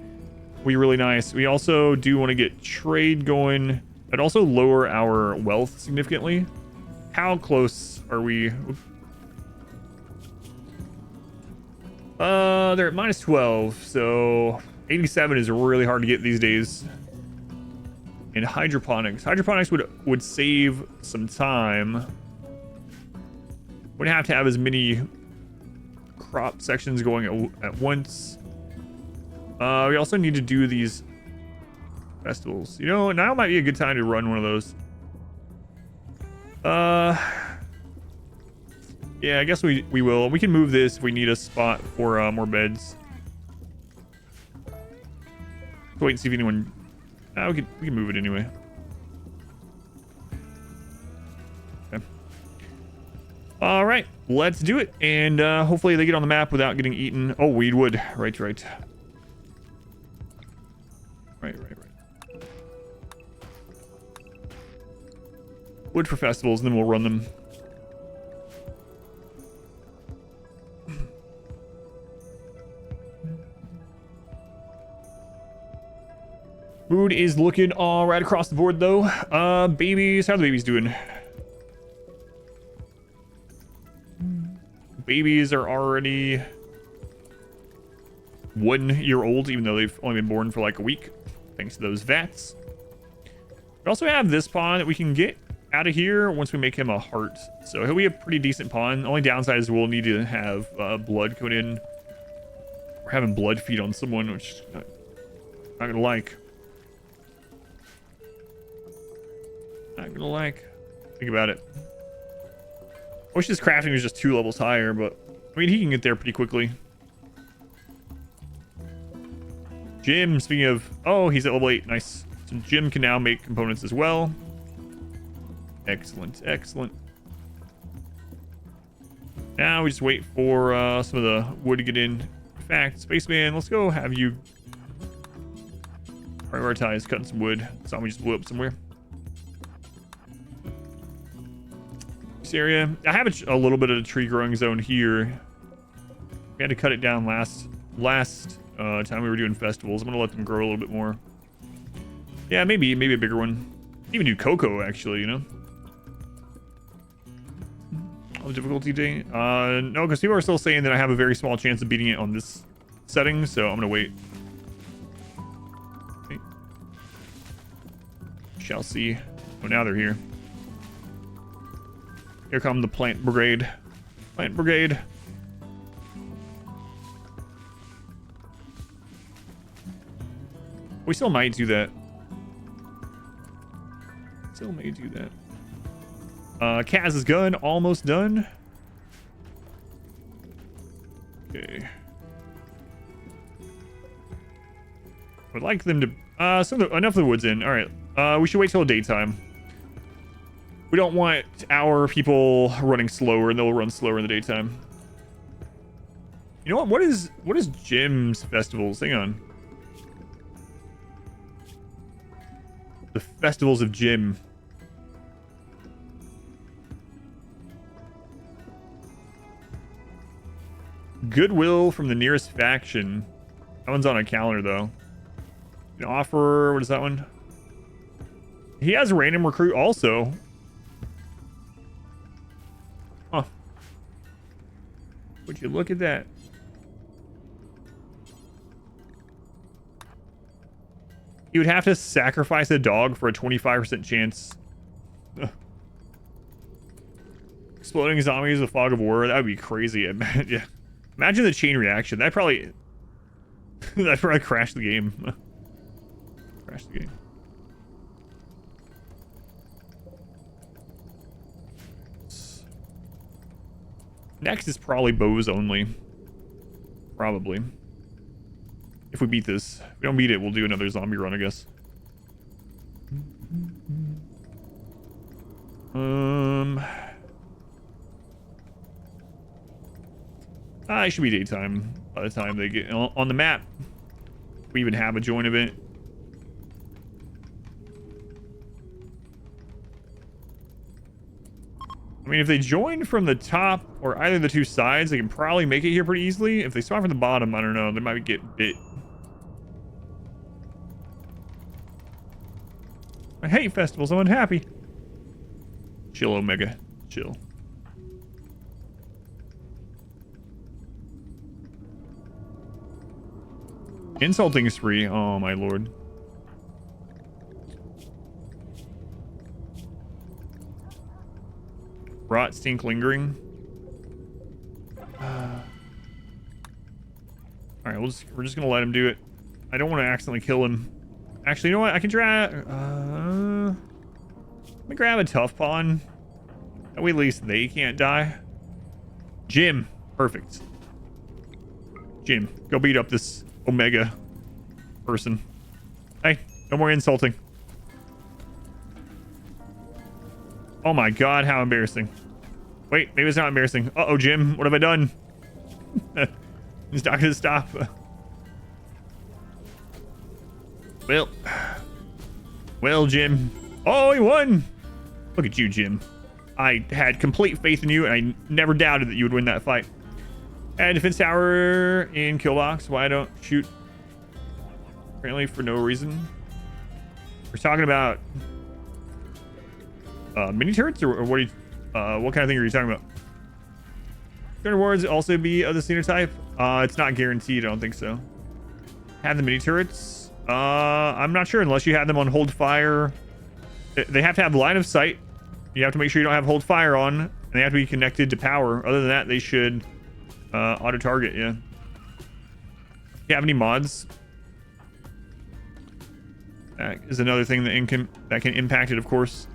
Speaker 1: will be really nice. We also do want to get trade going. But also lower our wealth significantly. How close are we? They're at minus 12, so 87 is really hard to get these days. And hydroponics. Hydroponics would save some time. Wouldn't have to have as many crop sections going at once. We also need to do these festivals. You know, now might be a good time to run one of those. Yeah, I guess we will. We can move this if we need a spot for more beds. Wait and see if anyone... we can move it anyway. Okay. All right, let's do it. And hopefully they get on the map without getting eaten. Oh, weedwood. Right. Right. Wood for festivals, and then we'll run them. Mood is looking all right across the board, though. Babies, how are the babies doing? Babies are already 1 year old, even though they've only been born for like a week, thanks to those vats. We also have this pawn that we can get out of here once we make him a heart, so he'll be a pretty decent pawn. The only downside is we'll need to have blood coming in. We're having blood feed on someone, which I'm not gonna like. Think about it. I wish his crafting was just 2 levels higher, but I mean, he can get there pretty quickly. Jim, speaking of, oh, he's at level 8. Nice. So Jim can now make components as well. Excellent. Now we just wait for some of the wood to get in. In fact, Spaceman, let's go have you prioritize cutting some wood. Zombie just blew up somewhere. This area, I have a little bit of a tree growing zone here. We had to cut it down last time we were doing festivals. I'm gonna let them grow a little bit more. Yeah, maybe a bigger one. Even do cocoa, actually, you know. Oh, difficulty day. No, because people are still saying that I have a very small chance of beating it on this setting, so I'm gonna wait. Okay. Shall see. Oh, now they're here. Here come the plant brigade. Plant brigade. We still might do that. Still may do that. Kaz's gun almost done. Okay. Would like them to enough of the wood's in. All right. We should wait till daytime. We don't want our people running slower, and they'll run slower in the daytime. You know what? What is Jim's festivals? Hang on. The festivals of Jim. Goodwill from the nearest faction. That one's on a calendar, though. An offer. What is that one? He has a random recruit also. Huh. Would you look at that? You would have to sacrifice a dog for a 25% chance. Ugh. Exploding zombies with fog of war. That would be crazy. Yeah. Imagine the chain reaction. That probably crashed the game. Crashed the game. Next is probably bows only. Probably. If we beat this. If we don't beat it, we'll do another zombie run, I guess. It should be daytime by the time they get on the map. We even have a join event. I mean, if they join from the top or either of the two sides, they can probably make it here pretty easily. If they spawn from the bottom, I don't know. They might get bit. I hate festivals. I'm unhappy. Chill, Omega. Chill. Insulting is free. Oh, my lord. Rot, stink, lingering. Alright, we're just gonna let him do it. I don't want to accidentally kill him. Actually, you know what? I can let me grab a tough pawn. That way at least they can't die. Jim. Perfect. Jim, go beat up this Omega person. Hey, no more insulting. Oh my god, how embarrassing. Wait, maybe it's not embarrassing. Uh-oh, Jim, what have I done? He's not gonna stop. Well, Jim. Oh, he won! Look at you, Jim. I had complete faith in you, and I never doubted that you would win that fight. And defense tower in killbox. Why don't shoot? Apparently for no reason. We're talking about mini turrets, or what are you, what kind of thing are you talking about? Can rewards also be of the phenotype? It's not guaranteed. I don't think so. Have the mini turrets? I'm not sure unless you have them on hold fire. They have to have line of sight. You have to make sure you don't have hold fire on, and they have to be connected to power. Other than that, they should auto target. Yeah. Do you have any mods? That is another thing that can impact it, of course.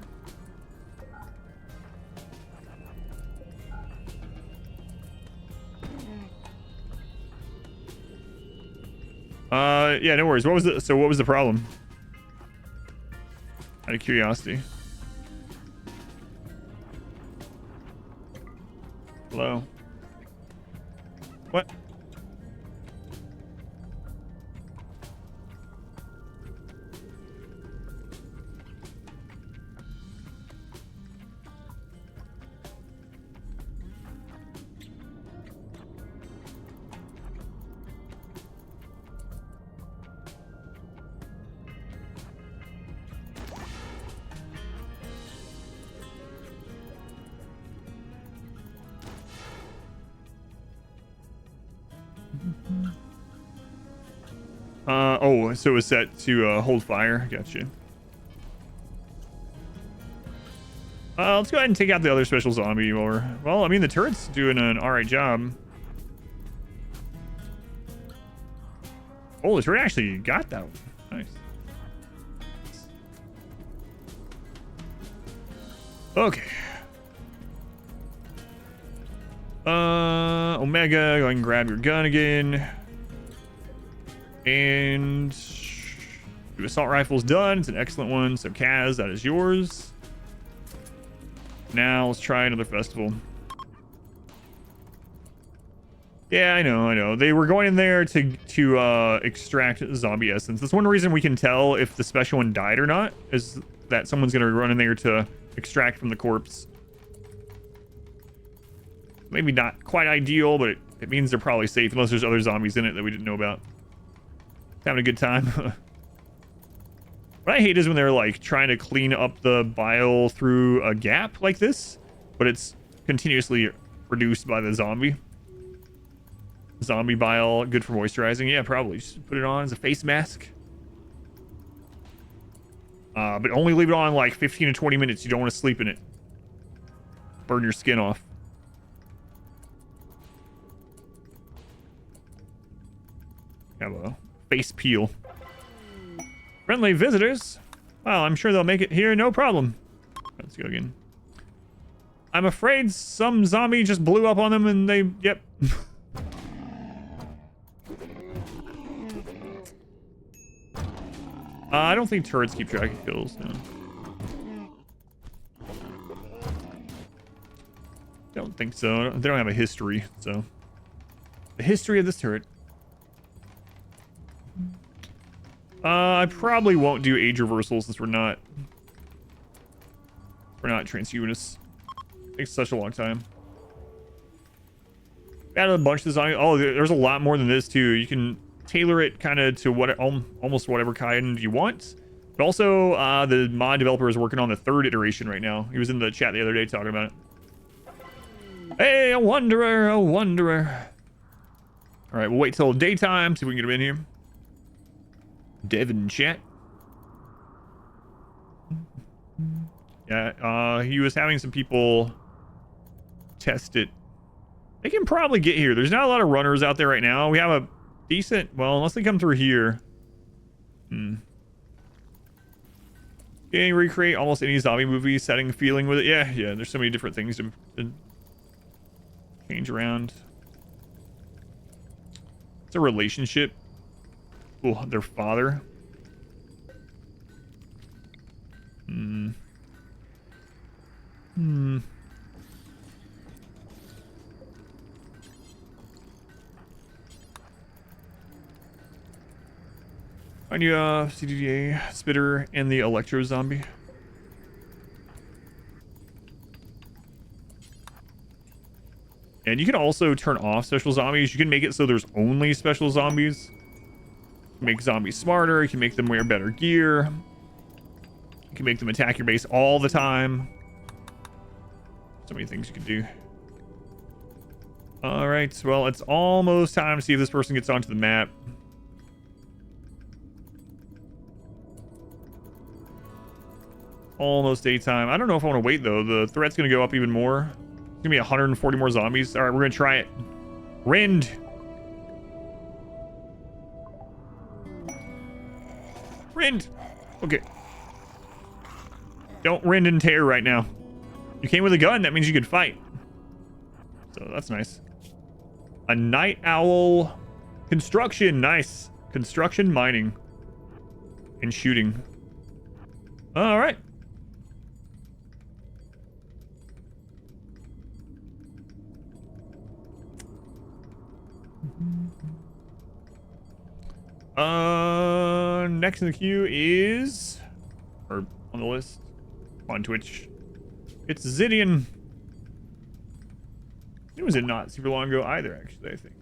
Speaker 1: Yeah, no worries. What was the problem? Out of curiosity. Hello? What? Oh, so it was set to hold fire. Gotcha. Let's go ahead and take out the other special zombie. Well, I mean, the turret's doing an alright job. Oh, the turret actually got that one. Nice. Okay. Omega, go ahead and grab your gun again. And your assault rifle's done. It's an excellent one. So Kaz, that is yours. Now let's try another festival. Yeah, I know. They were going in there to extract zombie essence. That's one reason we can tell if the special one died or not, is that someone's gonna run in there to extract from the corpse. Maybe not quite ideal, but it means they're probably safe unless there's other zombies in it that we didn't know about. Having a good time. What I hate is when they're like trying to clean up the bile through a gap like this, but it's continuously reduced by the zombie. Zombie bile, good for moisturizing. Yeah, probably. Just put it on as a face mask. But only leave it on like 15 to 20 minutes. You don't want to sleep in it. Burn your skin off. Have a face peel. Friendly visitors. Well, I'm sure they'll make it here, no problem. Let's go again. I'm afraid some zombie just blew up on them and they... Yep. I don't think turrets keep track of kills, no. Don't think so. They don't have a history, so... The history of this turret. I probably won't do age reversal since we're not transhumanists. Takes such a long time. Added a bunch of design. Oh, there's a lot more than this too. You can tailor it kind of to what almost whatever kind you want. But also, the mod developer is working on the 3rd iteration right now. He was in the chat the other day talking about it. Hey, a wanderer, a wanderer. All right, we'll wait till daytime, see if we can get him in here. Devin chat. Yeah, he was having some people test it. They can probably get here. There's not a lot of runners out there right now. We have a decent, well, unless they come through here. Can you recreate almost any zombie movie setting feeling with it? Yeah, there's so many different things to change around. It's a relationship. Oh, their father. Find you CDDA, Spitter, and the Electro Zombie. And you can also turn off special zombies. You can make it so there's only special zombies. Make zombies smarter. You can make them wear better gear. You can make them attack your base all the time. So many things you can do. All right, well, it's almost time to see if this person gets onto the map. Almost daytime. I don't know if I want to wait, though. The threat's going to go up even more. It's going to be 140 more zombies. All right, we're going to try it. Rend. Rend. Okay. Don't rend and tear right now. You came with a gun. That means you could fight. So that's nice. A night owl. Construction. Nice. Construction, mining, and shooting. All right. Next in the queue is, or on the list, on Twitch, it's Zidian. It was not super long ago either, actually, I think.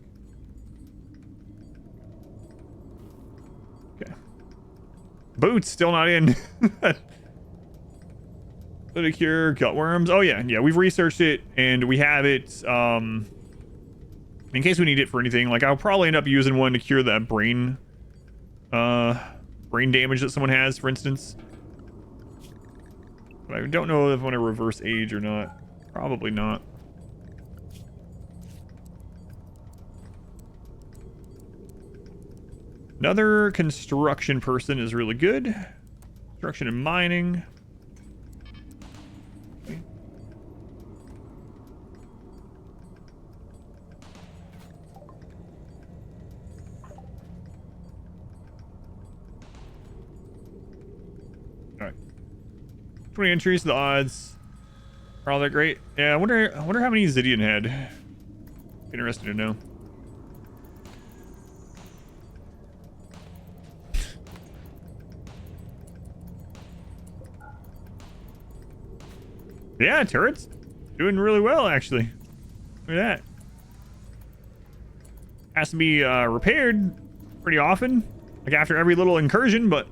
Speaker 1: Okay. Boots still not in. Cure gutworms. Oh yeah, we've researched it and we have it. In case we need it for anything, like I'll probably end up using one to cure that brain damage that someone has, for instance. But I don't know if I want to reverse age or not. Probably not. Another construction person is really good. Construction and mining. Okay. All right. 20 entries. The odds are all that great. Yeah, I wonder how many Zidian had. Interested to know. Yeah, turret's doing really well, actually. Look at that. Has to be repaired pretty often, like after every little incursion, but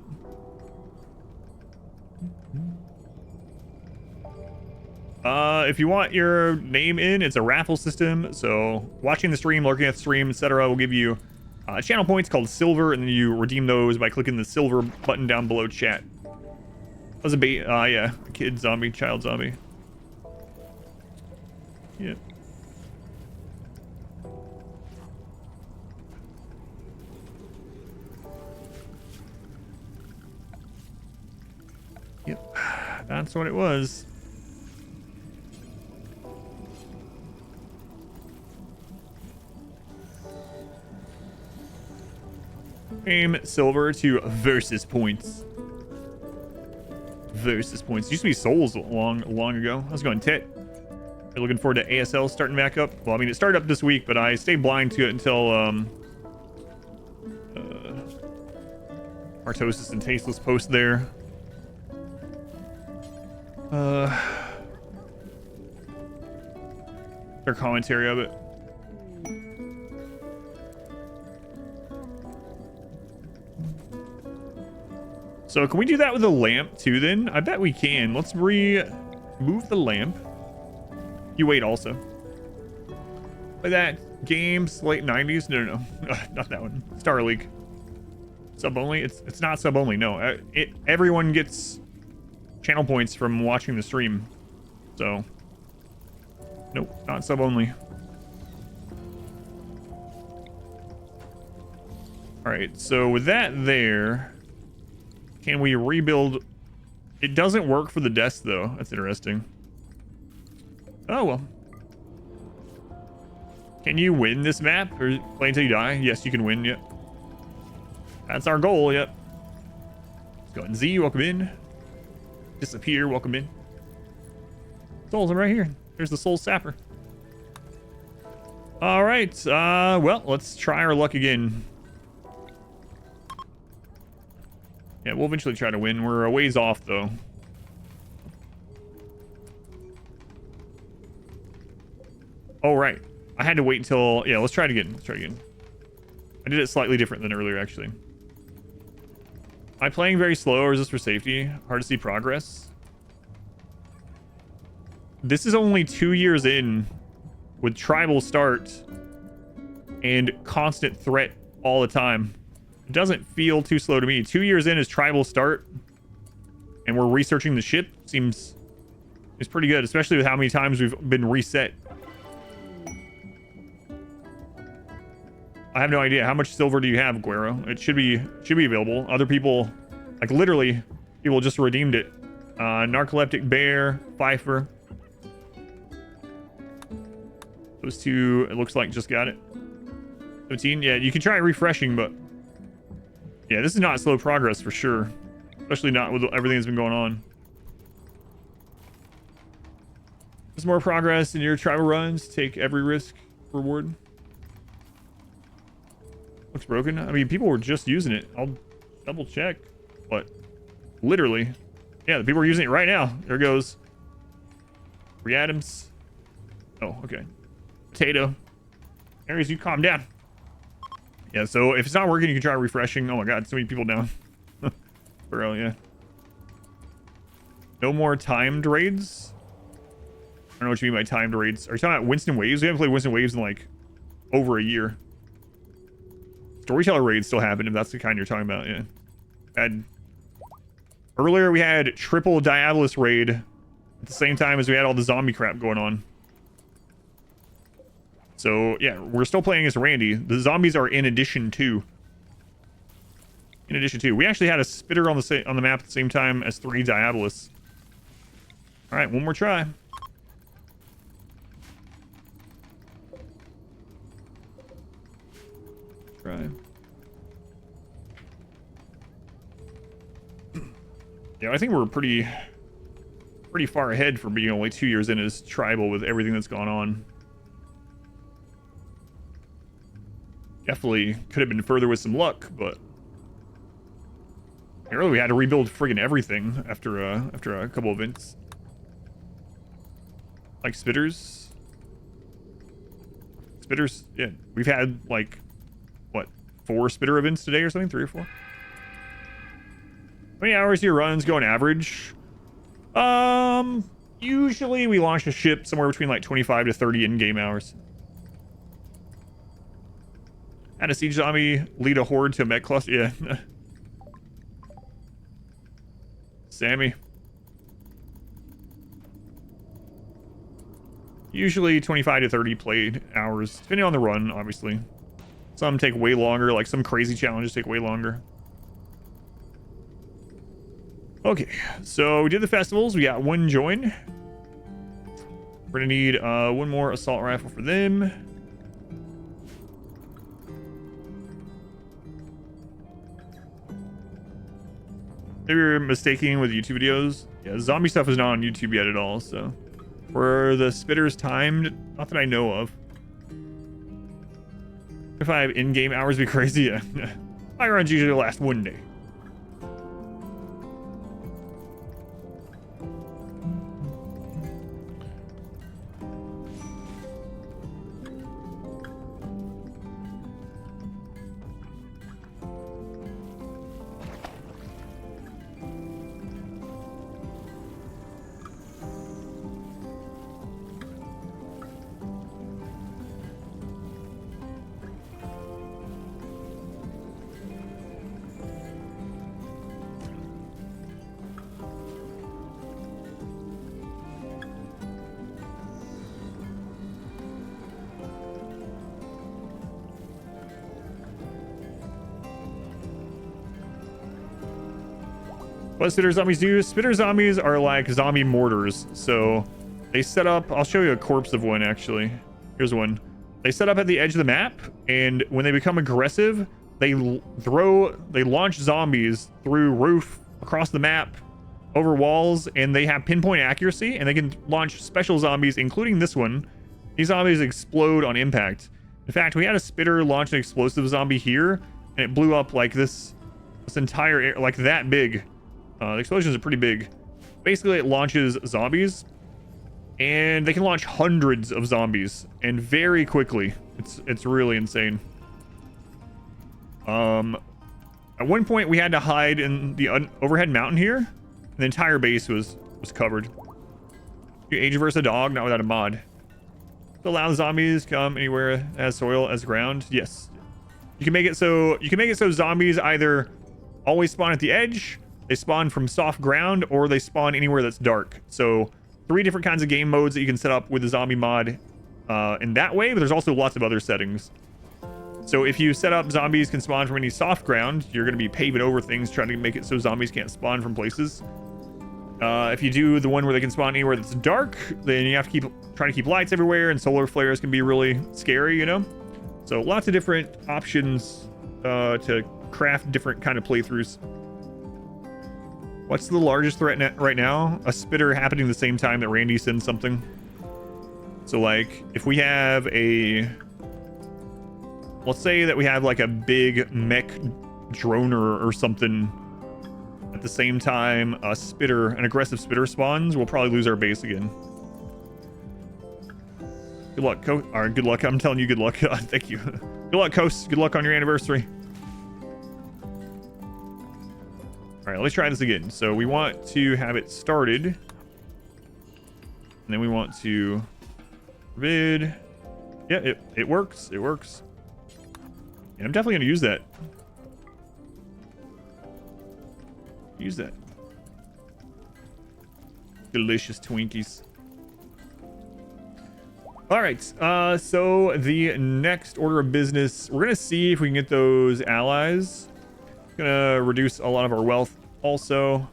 Speaker 1: if you want your name in, it's a raffle system. So watching the stream, lurking at the stream, etc., will give you channel points called silver, and then you redeem those by clicking the silver button down below chat. That was a bait. Yeah, kid zombie, child zombie. Yep. Yep. That's what it was. Aim silver to versus points. Versus points. Used to be souls long ago. I was going tit. Looking forward to ASL starting back up. Well, I mean, it started up this week, but I stayed blind to it until Artosis and Tasteless post there. their commentary of it. So can we do that with a lamp too then? I bet we can. Let's move the lamp. You wait also. Play that games late 90s? No, not that one. Star League. Sub only? It's not sub only. No, everyone gets channel points from watching the stream. So, nope, not sub only. All right, so with that there, can we rebuild? It doesn't work for the desk though. That's interesting. Oh well. Can you win this map or play until you die? Yes, you can win. Yep. That's our goal. Yep. Let's go ahead. Z, welcome in. Disappear, welcome in. Souls, I'm right here. There's the soul sapper. All right. Well, let's try our luck again. Yeah, we'll eventually try to win. We're a ways off though. Oh, right. I had to wait until... Yeah, let's try it again. Let's try it again. I did it slightly different than earlier, actually. Am I playing very slow, or is this for safety? Hard to see progress. This is only 2 years in with tribal start and constant threat all the time. It doesn't feel too slow to me. 2 years in is tribal start, and we're researching the ship. Seems... It's pretty good, especially with how many times we've been reset. I have no idea. How much silver do you have, Guero? It should be available. Other people, like literally, people just redeemed it. Narcoleptic Bear, Pfeiffer. Those two, it looks like, just got it. 17, yeah, you can try refreshing, but... Yeah, this is not slow progress for sure. Especially not with everything that's been going on. There's more progress in your tribal runs. Take every risk reward. Looks broken. I mean, people were just using it. I'll double check. But literally, yeah, the people are using it right now. There goes. Adams. Oh, okay. Potato. Aries, you calm down. Yeah, so if it's not working, you can try refreshing. Oh my god, so many people down. Bro, yeah. No more timed raids? I don't know what you mean by timed raids. Are you talking about Winston Waves? We haven't played Winston Waves in like over a year. Storyteller raids still happen, if that's the kind you're talking about, yeah. Earlier we had triple Diabolus raid at the same time as we had all the zombie crap going on. So, yeah, we're still playing as Randy. The zombies are in addition to. In addition to. We actually had a spitter on the map at the same time as 3 Diabolus. Alright, one more try. Yeah, I think we're pretty far ahead for being only 2 years in as tribal with everything that's gone on. Definitely could have been further with some luck, but earlier we had to rebuild friggin' everything after a couple events. Like spitters. Spitters, yeah. We've had like what, 4 spitter events today or something? 3 or 4? How many hours do your runs go on average? Usually we launch a ship somewhere between like 25 to 30 in-game hours. Had a siege zombie lead a horde to a mech cluster. Yeah. Sammy. Usually 25 to 30 played hours, depending on the run, obviously. Some take way longer, like some crazy challenges take way longer. Okay, so we did the festivals. We got 1 join. We're gonna need 1 more assault rifle for them. Maybe you're mistaking with YouTube videos. Yeah, zombie stuff is not on YouTube yet at all, so. Were the spitters timed? Not that I know of. If I have in-game hours be crazy, yeah. My runs usually last 1 day. What spitter zombies do? Spitter zombies are like zombie mortars. So they set up, I'll show you a corpse of one actually. Here's one. They set up at the edge of the map, and when they become aggressive, they launch zombies through roof, across the map, over walls, and they have pinpoint accuracy, and they can launch special zombies, including this one. These zombies explode on impact. In fact, we had a spitter launch an explosive zombie here, and it blew up like this entire area, like that big. The explosions are pretty big. Basically, it launches zombies, and they can launch hundreds of zombies, and very quickly. It's really insane. At one point, we had to hide in the overhead mountain here. The entire base was covered. You age versus a dog, not without a mod. To allow the zombies come anywhere as soil as ground. Yes, you can make it so zombies either always spawn at the edge, they spawn from soft ground, or they spawn anywhere that's dark. So 3 different kinds of game modes that you can set up with the zombie mod in that way, but there's also lots of other settings. So if you set up zombies can spawn from any soft ground, you're going to be paving over things trying to make it so zombies can't spawn from places. If you do the one where they can spawn anywhere that's dark, then you have to try to keep lights everywhere, and solar flares can be really scary, you know? So lots of different options to craft different kind of playthroughs. What's the largest threat right now? A spitter happening the same time that Randy sends something. So like if we have let's say that we have like a big mech droner or something. At the same time, an aggressive spitter spawns, we'll probably lose our base again. Good luck, or good luck. I'm telling you, good luck. Thank you. Good luck, Coast. Good luck on your anniversary. All right, let's try this again. So we want to have it started, and then we want to forbid. Yeah, it works. It works. Yeah, I'm definitely gonna use that. Use that. Delicious Twinkies. All right, so the next order of business, we're gonna see if we can get those allies. Gonna reduce a lot of our wealth also.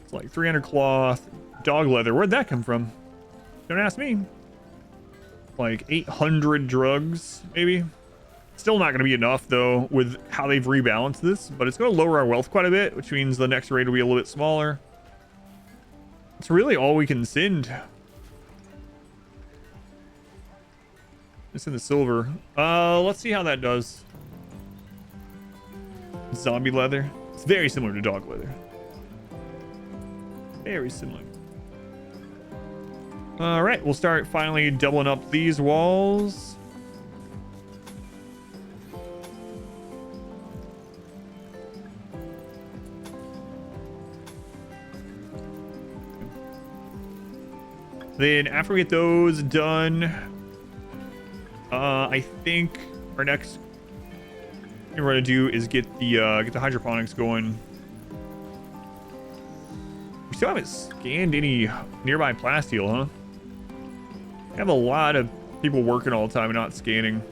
Speaker 1: It's like 300 cloth. Dog leather, where'd that come from? Don't ask me. Like 800 drugs, maybe. Still not going to be enough though with how they've rebalanced this, but it's going to lower our wealth quite a bit, which means the next raid will be a little bit smaller. It's really all we can send. It's in the silver. Let's see how that does. Zombie leather. It's very similar to dog leather. Very similar. All right, we'll start finally doubling up these walls. Then after we get those done, I think our next thing we're gonna do is get the hydroponics going. We still haven't scanned any nearby plasteel, huh? We have a lot of people working all the time and not scanning.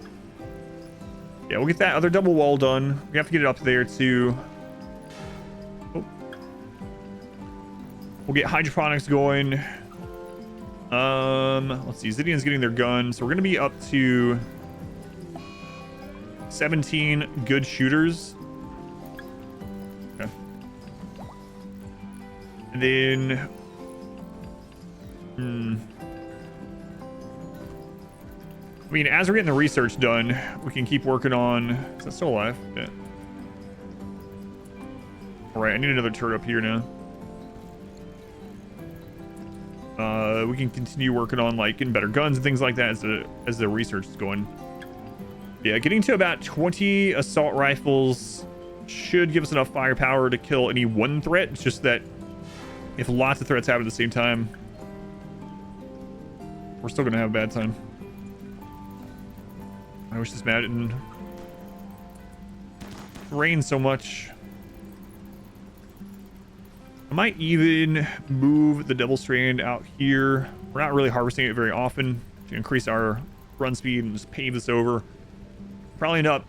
Speaker 1: Yeah, we'll get that other double wall done. We have to get it up there too. Oh. We'll get hydroponics going. Let's see. Zidian's getting their gun, so we're gonna be up to 17 good shooters. Okay. And then I mean, as we're getting the research done, we can keep working on... Is that still alive? Yeah. Alright, I need another turret up here now. We can continue working on, like, getting better guns and things like that as the research is going. Yeah, getting to about 20 assault rifles should give us enough firepower to kill any one threat. It's just that if lots of threats happen at the same time, we're still gonna have a bad time. I wish this map didn't rain so much. I might even move the double strand out here. We're not really harvesting it very often to increase our run speed and just pave this over. Probably end up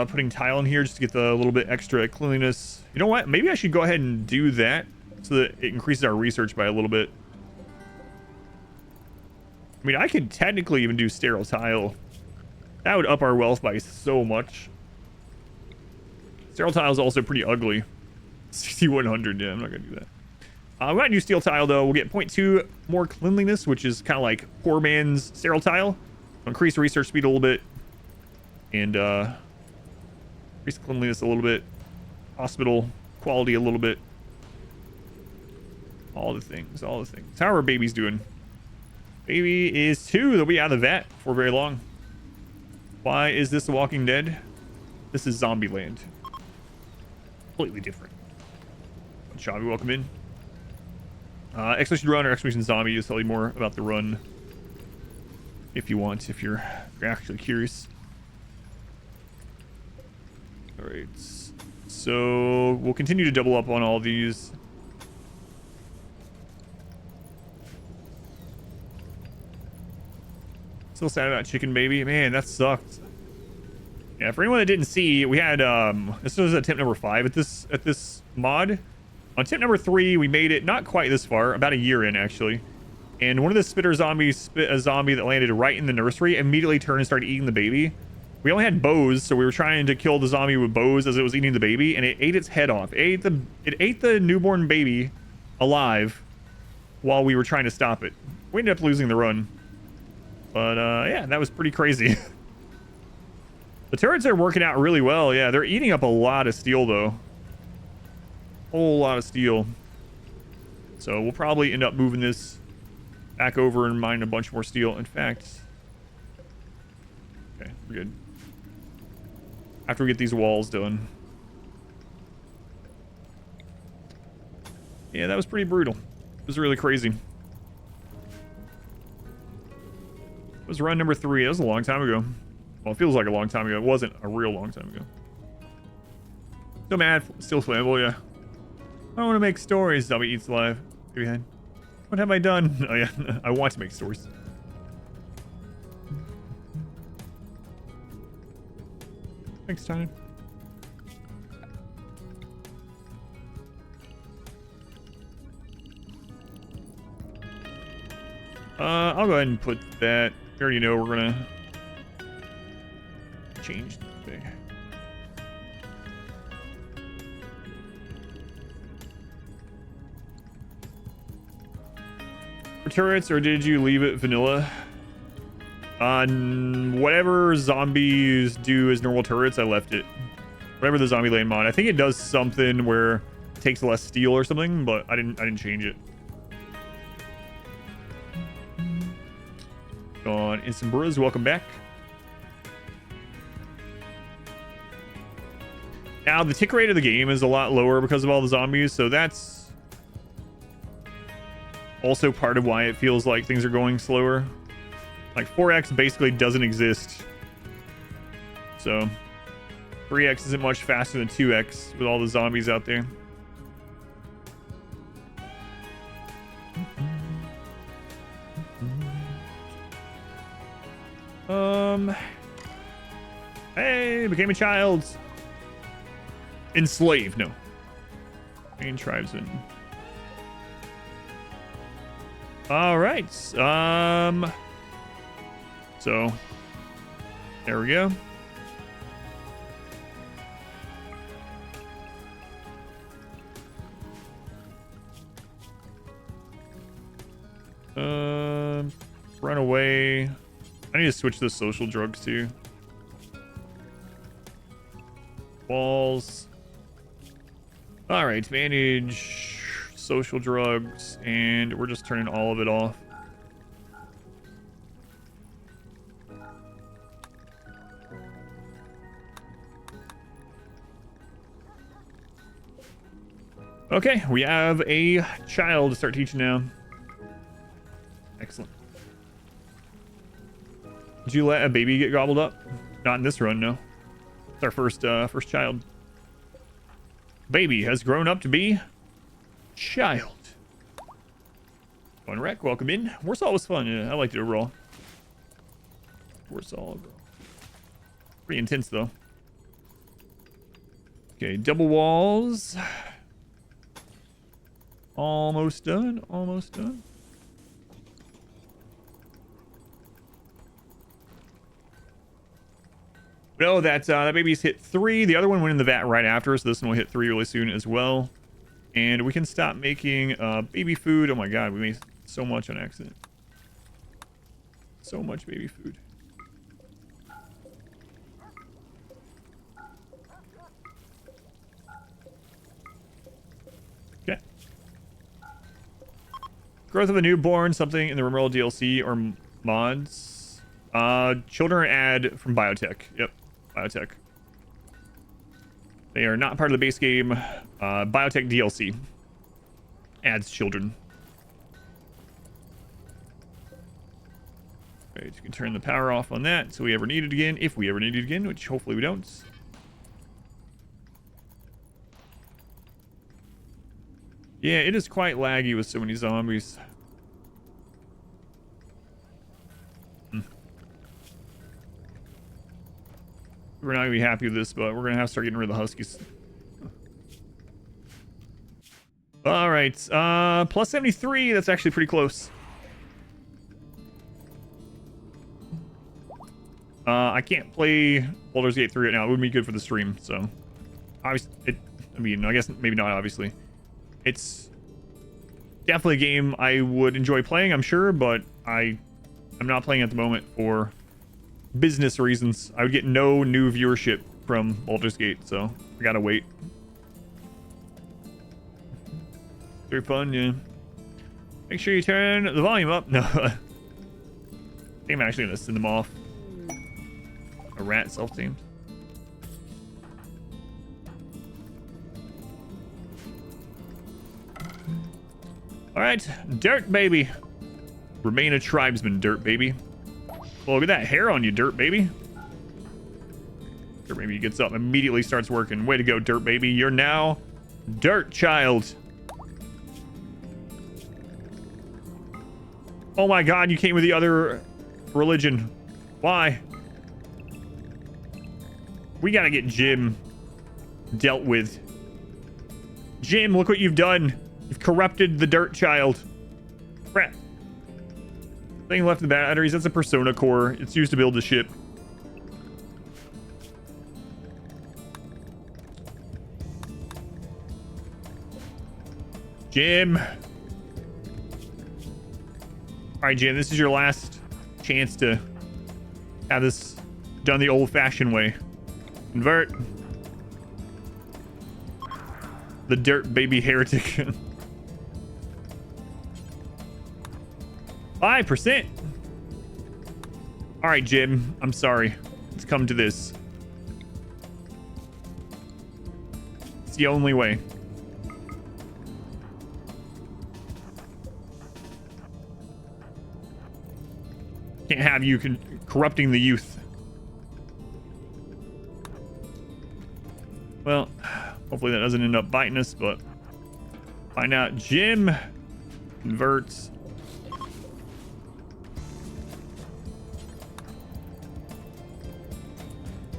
Speaker 1: putting tile in here just to get the little bit extra cleanliness. You know what? Maybe I should go ahead and do that so that it increases our research by a little bit. I mean, I could technically even do sterile tile. That would up our wealth by so much. Sterile tile is also pretty ugly. 6,100, yeah, I'm not gonna do that. I'm gonna do steel tile though. We'll get 0.2 more cleanliness, which is kind of like poor man's sterile tile. Increase research speed a little bit. And increase cleanliness a little bit. Hospital quality a little bit. All the things, all the things. How are our babies doing? Baby is 2. They'll be out of the vat for very long. Why is this The Walking Dead? This is Zombieland. Completely different. Shabby, welcome in. Expedition Run or Expedition Zombie is tell you more about the run if you want, if you're actually curious. All right, so we'll continue to double up on all these. Still sad about Chicken Baby. Man, that sucked. Yeah, for anyone that didn't see, we had this was attempt number 5 at this mod. On attempt number 3, we made it not quite this far, about a year in actually. And one of the spitter zombies spit a zombie that landed right in the nursery, immediately turned and started eating the baby. We only had bows, so we were trying to kill the zombie with bows as it was eating the baby, and it ate its head off. It ate the newborn baby alive while we were trying to stop it. We ended up losing the run. But yeah, that was pretty crazy. The turrets are working out really well. Yeah, they're eating up a lot of steel though. Whole lot of steel. So we'll probably end up moving this back over and mine a bunch more steel. In fact, okay, we're good. After we get these walls done. Yeah, that was pretty brutal. It was really crazy. It was run number 3. That was a long time ago. Well, it feels like a long time ago. It wasn't a real long time ago. Still mad. Still flammable, yeah. I don't want to make stories. Zombie eats alive. What have I done? Oh, yeah. I want to make stories. Thanks, Tony. I'll go ahead and put that. We already know we're gonna change the thing. For turrets, or did you leave it vanilla? Whatever zombies do as normal turrets, I left it. Whatever the Zombieland mod. I think it does something where it takes less steel or something, but I didn't change it. On Instant Bros, welcome back. Now the tick rate of the game is a lot lower because of all the zombies, so that's also part of why it feels like things are going slower. Like 4x basically doesn't exist, so 3x isn't much faster than 2x with all the zombies out there. Hey, became a child. Enslaved, no. Main tribesman. All right. So there we go. Run away. I need to switch the social drugs too. Walls. All right, manage social drugs, and we're just turning all of it off. Okay, we have a child to start teaching now. Excellent. Did you let a baby get gobbled up? Not in this run, no. It's our first child. Baby has grown up to be child. Fun wreck, welcome in. Warsaw was fun. Yeah, I liked it overall. Warsaw, bro. Pretty intense though. Okay, double walls. Almost done. Almost done. No, that baby's hit 3. The other one went in the vat right after, so this one will hit 3 really soon as well. And we can stop making baby food. Oh my god, we made so much on accident. So much baby food. Okay. Growth of a newborn, something in the RimWorld DLC or mods. Children add from biotech. Yep, biotech. They are not part of the base game. Biotech DLC adds children. Right, you can turn the power off on that so we ever need it again, if we ever need it again, which hopefully we don't. Yeah, it is quite laggy with so many zombies. We're not gonna be happy with this, but we're gonna have to start getting rid of the huskies. All right, plus 73. That's actually pretty close. I can't play Baldur's Gate 3 right now. It wouldn't be good for the stream, so obviously, I mean, I guess maybe not. Obviously, it's definitely a game I would enjoy playing, I'm sure, but I'm not playing at the moment for business reasons. I would get no new viewership from Baldur's Gate, so I gotta wait. Very fun, yeah. Make sure you turn the volume up. No, I think I'm actually gonna send them off. A rat self-teamed. All right, dirt baby. Remain a tribesman, dirt baby. Well, look at that hair on you, dirt baby. Dirt baby gets up, immediately starts working. Way to go, dirt baby. You're now dirt child. Oh my god, you came with the other religion. Why? We gotta get Jim dealt with. Jim, look what you've done. You've corrupted the dirt child. Crap. Thing left in the batteries, that's a persona core. It's used to build the ship. Jim. Alright, Jim, this is your last chance to have this done the old-fashioned way. Convert. The dirt baby heretic. 5%. All right, Jim. I'm sorry. It's come to this. It's the only way. Can't have you corrupting the youth. Well, hopefully that doesn't end up biting us, but find out. Jim converts.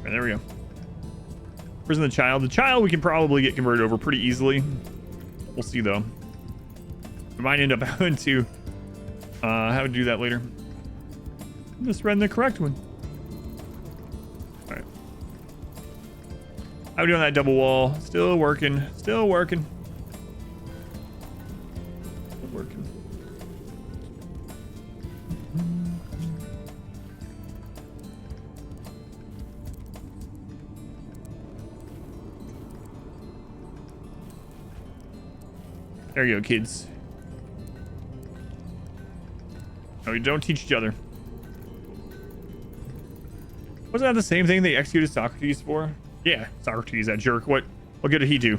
Speaker 1: Right, there we go. Prison the child. The child we can probably get converted over pretty easily. We'll see though. We might end up having to how to do that later. Just run the correct one. All right. How we doing that double wall? Still working. Still working. Still working. There you go, kids. No, you don't teach each other. Wasn't that the same thing they executed Socrates for? Yeah, Socrates, that jerk. What good did he do?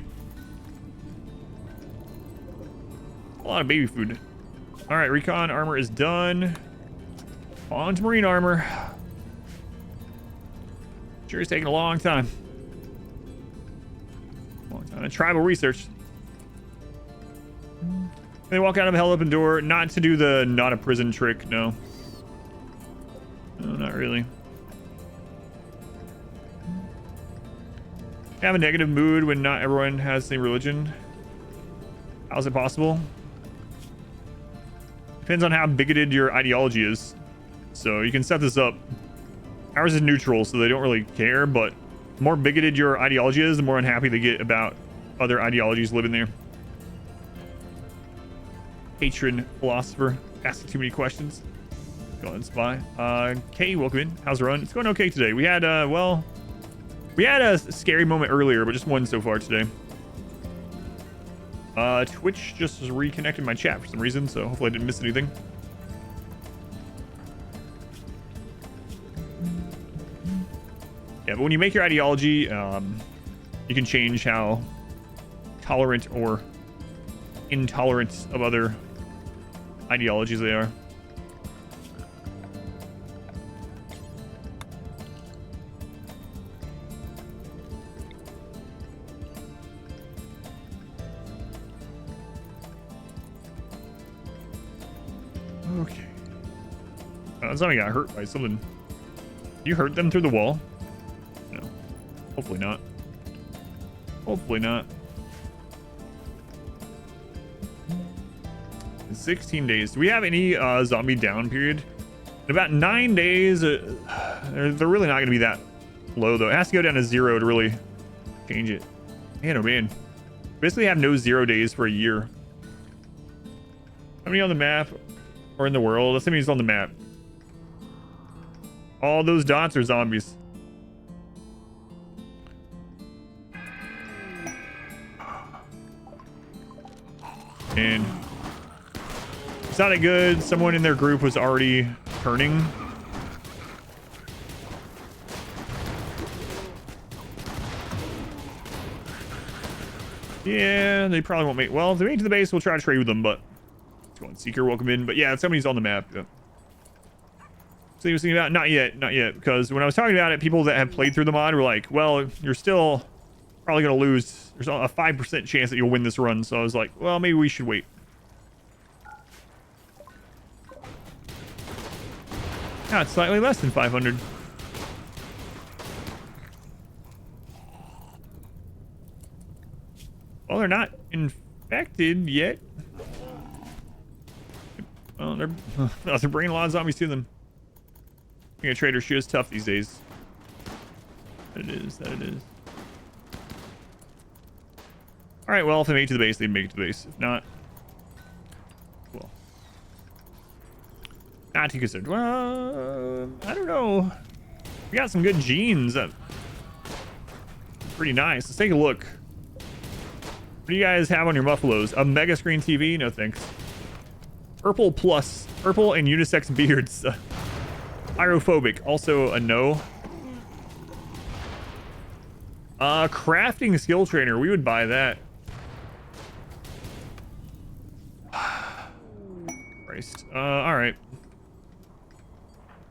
Speaker 1: A lot of baby food. All right, recon armor is done. On to marine armor. Sure is taking a long time. Long time. And tribal research. They walk out of a held open door. Not to do the not a prison trick. No. No, not really. Have a negative mood when not everyone has the same religion. How's it possible? Depends on how bigoted your ideology is. So you can set this up. Ours is neutral, so they don't really care, but the more bigoted your ideology is, the more unhappy they get about other ideologies living there. Patron philosopher asking too many questions. Go ahead and spy. Kay, welcome in. How's the run? It's going okay today. We had well, we had a scary moment earlier, but just one so far today. Twitch just reconnected my chat for some reason, so hopefully I didn't miss anything. Yeah, but when you make your ideology, you can change how tolerant or intolerant of other ideologies they are. Okay. Somebody got hurt by something. You hurt them through the wall? No. Hopefully not. Hopefully not. 16 days. Do we have any zombie down period? In about 9 days, they're really not going to be that low, though. It has to go down to 0 to really change it. Man, oh man. Basically have no 0 days for a year. How many on the map or in the world? Let's see how many's on the map. All those dots are zombies. And it's not good. Someone in their group was already turning. Yeah, they probably won't make. Well, if they make it to the base, we'll try to trade with them. But let's go on Seeker, welcome in. But yeah, somebody's on the map. Yeah. So you were thinking about not yet, because when I was talking about it, people that have played through the mod were like, "Well, you're still probably gonna lose. There's a 5% chance that you'll win this run." So I was like, "Well, maybe we should wait." Now it's slightly less than 500. Well, they're not infected yet. Well, they're bringing a lot of zombies to them. Being a trader sure is tough these days. That it is. All right, well, if they make it to the base, they make it to the base. If not, well, not too concerned. Well, I don't know. We got some good genes. Pretty nice. Let's take a look. What do you guys have on your Muffalos? A mega screen TV? No thanks. Purple plus. Purple and unisex beards. Pyrophobic. Also a no. Crafting skill trainer. We would buy that. Christ. Alright.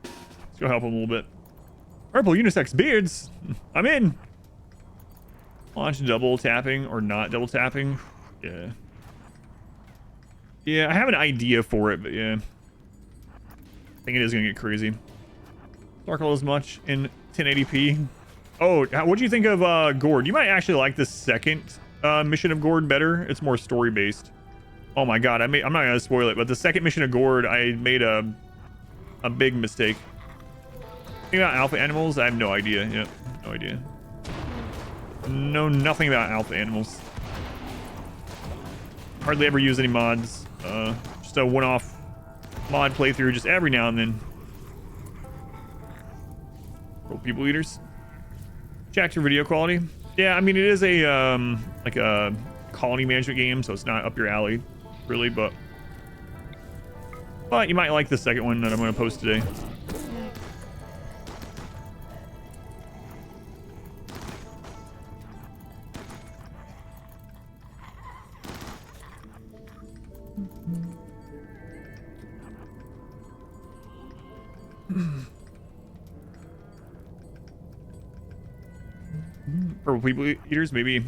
Speaker 1: Let's go help him a little bit. Purple unisex beards. I'm in. Launch double tapping or not double tapping. Yeah. Yeah, I have an idea for it, but yeah. I think it is going to get crazy. Sparkle as much in 1080p. Oh, what do you think of Gord? You might actually like the second mission of Gord better. It's more story based. Oh my god, I'm not going to spoil it, but the second mission of Gord, I made a big mistake. Think about alpha animals? I have no idea. Yeah, no idea. Know nothing about alpha animals. Hardly ever use any mods. Just a one-off mod playthrough, just every now and then. World people eaters. Check your video quality. Yeah, I mean it is a like a colony management game, so it's not up your alley, really. But you might like the second one that I'm going to post today. Purple people eaters, maybe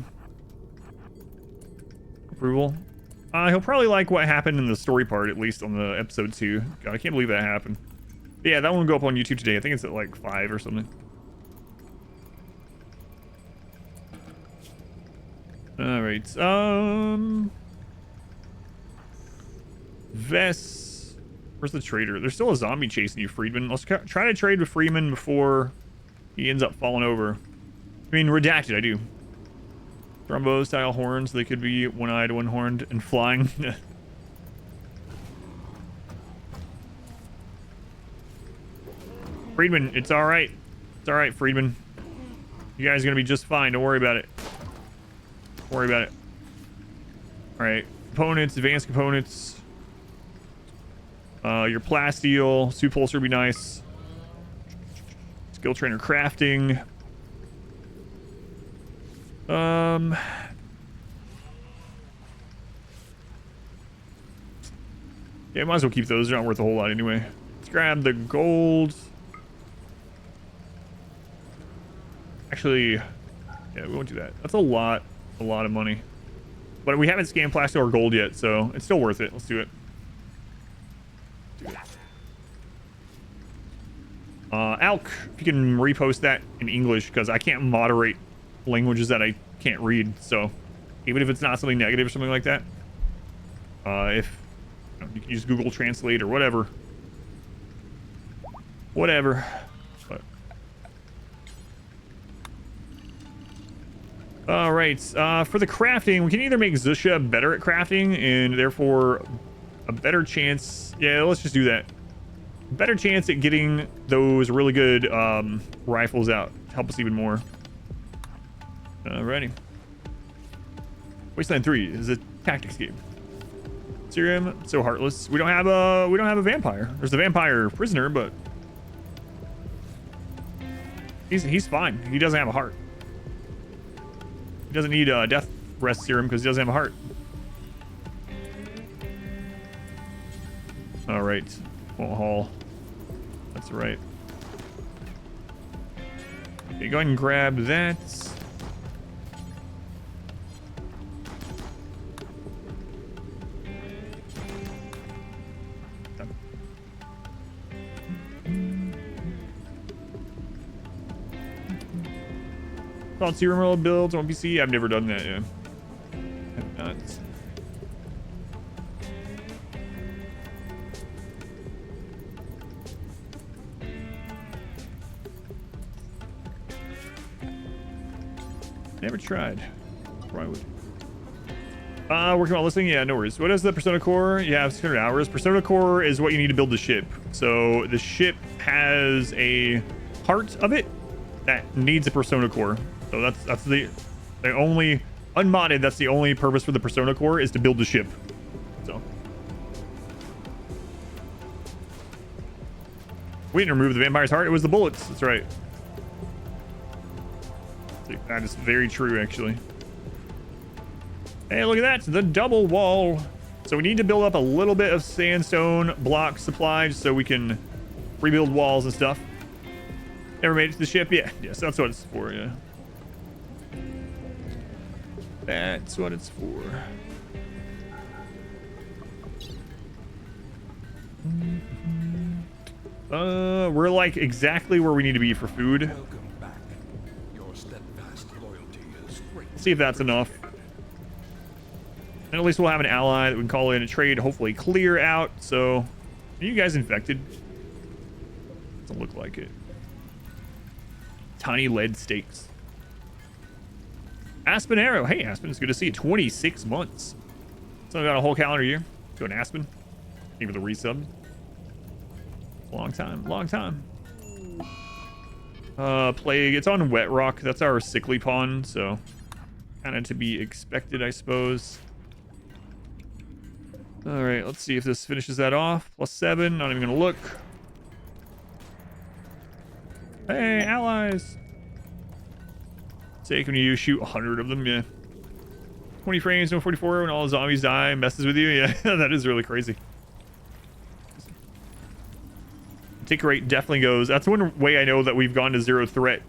Speaker 1: approval. He'll probably like what happened in the story part, at least on the episode 2. God, I can't believe that happened. But yeah, that one will go up on YouTube today. I think it's at like 5 or something. All right. Vess. Where's the trader? There's still a zombie chasing you, Friedman. Let's try to trade with Friedman before he ends up falling over. I mean, redacted, I do. Thrombo style horns. They could be one-eyed, one-horned, and flying. Friedman, it's all right. It's all right, Friedman. You guys are gonna be just fine. Don't worry about it. Don't worry about it. All right, components, advanced components. Your plasteel, suit pulser would be nice. Skill trainer crafting. Yeah, might as well keep those. They're not worth a whole lot anyway. Let's grab the gold. Actually, yeah, we won't do that. That's a lot of money. But we haven't scanned plasteel or gold yet, so it's still worth it. Let's do it. Alk, if you can repost that in English, because I can't moderate languages that I can't read. So even if it's not something negative or something like that, if you can use Google Translate or whatever. But all right, for the crafting, we can either make Zusha better at crafting and therefore a better chance. Yeah, let's just do that. Better chance at getting those really good rifles out. Help us even more. Alrighty. Wasteland 3 is a tactics game. Serum, so heartless. We don't have a vampire. There's a vampire prisoner, but he's fine. He doesn't have a heart. He doesn't need death rest serum because he doesn't have a heart. All right, won't haul. That's right. Okay, go ahead and grab that. Called RimWorld builds on PC. I've never done that yet. Have not. Never tried. Why would? Working on listening. Yeah, no worries. What is the Persona Core? You have 600 hours. Persona Core is what you need to build the ship. So the ship has a part of it that needs a Persona Core. So that's the only unmodded. That's the only purpose for the Persona Core is to build the ship. So we didn't remove the vampire's heart. It was the bullets. That's right. That is very true, actually. Hey, look at that. The double wall. So we need to build up a little bit of sandstone block supplies so we can rebuild walls and stuff. Never made it to the ship? Yeah. Yes, that's what it's for, yeah. That's what it's for. We're like exactly where we need to be for food.
Speaker 2: Welcome back. Your steadfast loyalty is great.
Speaker 1: See if that's enough. And at least we'll have an ally that we can call in a trade, hopefully clear out. So, are you guys infected? Doesn't look like it. Tiny lead stakes. Aspen Arrow. Hey, Aspen, it's good to see you. 26 months. So I got a whole calendar year. Go to Aspen. Thank you for the resub. Long time. Long time. Plague. It's on Wet Rock. That's our sickly pond, so kind of to be expected, I suppose. All right, let's see if this finishes that off. +7. Not even gonna look. Hey, allies. Say, can you shoot 100 of them? Yeah. 20 frames, no 44 when all the zombies die, messes with you. Yeah, that is really crazy. Tick rate definitely goes. That's one way I know that we've gone to 0 threat.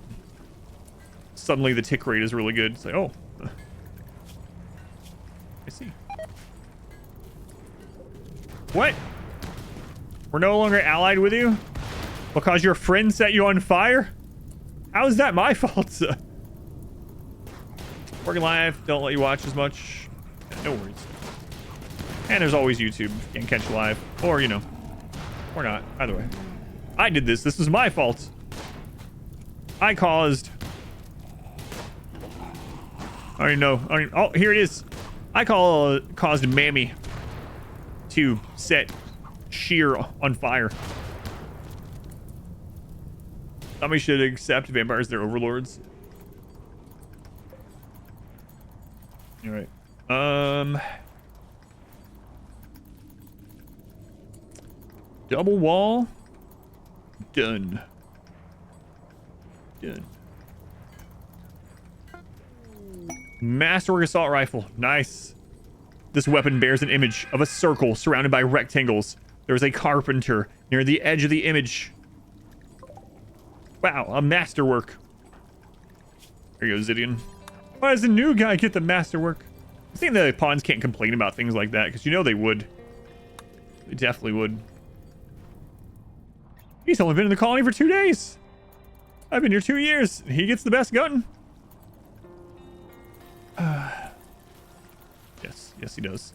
Speaker 1: Suddenly the tick rate is really good. It's like, oh. I see. What? We're no longer allied with you? Because your friend set you on fire? How is that my fault? Working live, don't let you watch as much. No worries. And there's always YouTube. You can catch live. Or, you know, or not. Either way. I did this. This was my fault. I caused... I don't know. Oh, here it is. I caused Mammy to set Sheer on fire. Somebody should accept vampires, their overlords. All right. Double wall. Done. Done. Masterwork assault rifle. Nice. This weapon bears an image of a circle surrounded by rectangles. There is a carpenter near the edge of the image. Wow, a masterwork. There you go, Zidian. Why does the new guy get the masterwork? I think the pawns can't complain about things like that, because you know they would. They definitely would. He's only been in the colony for 2 days. I've been here 2 years. He gets the best gun. Yes, he does.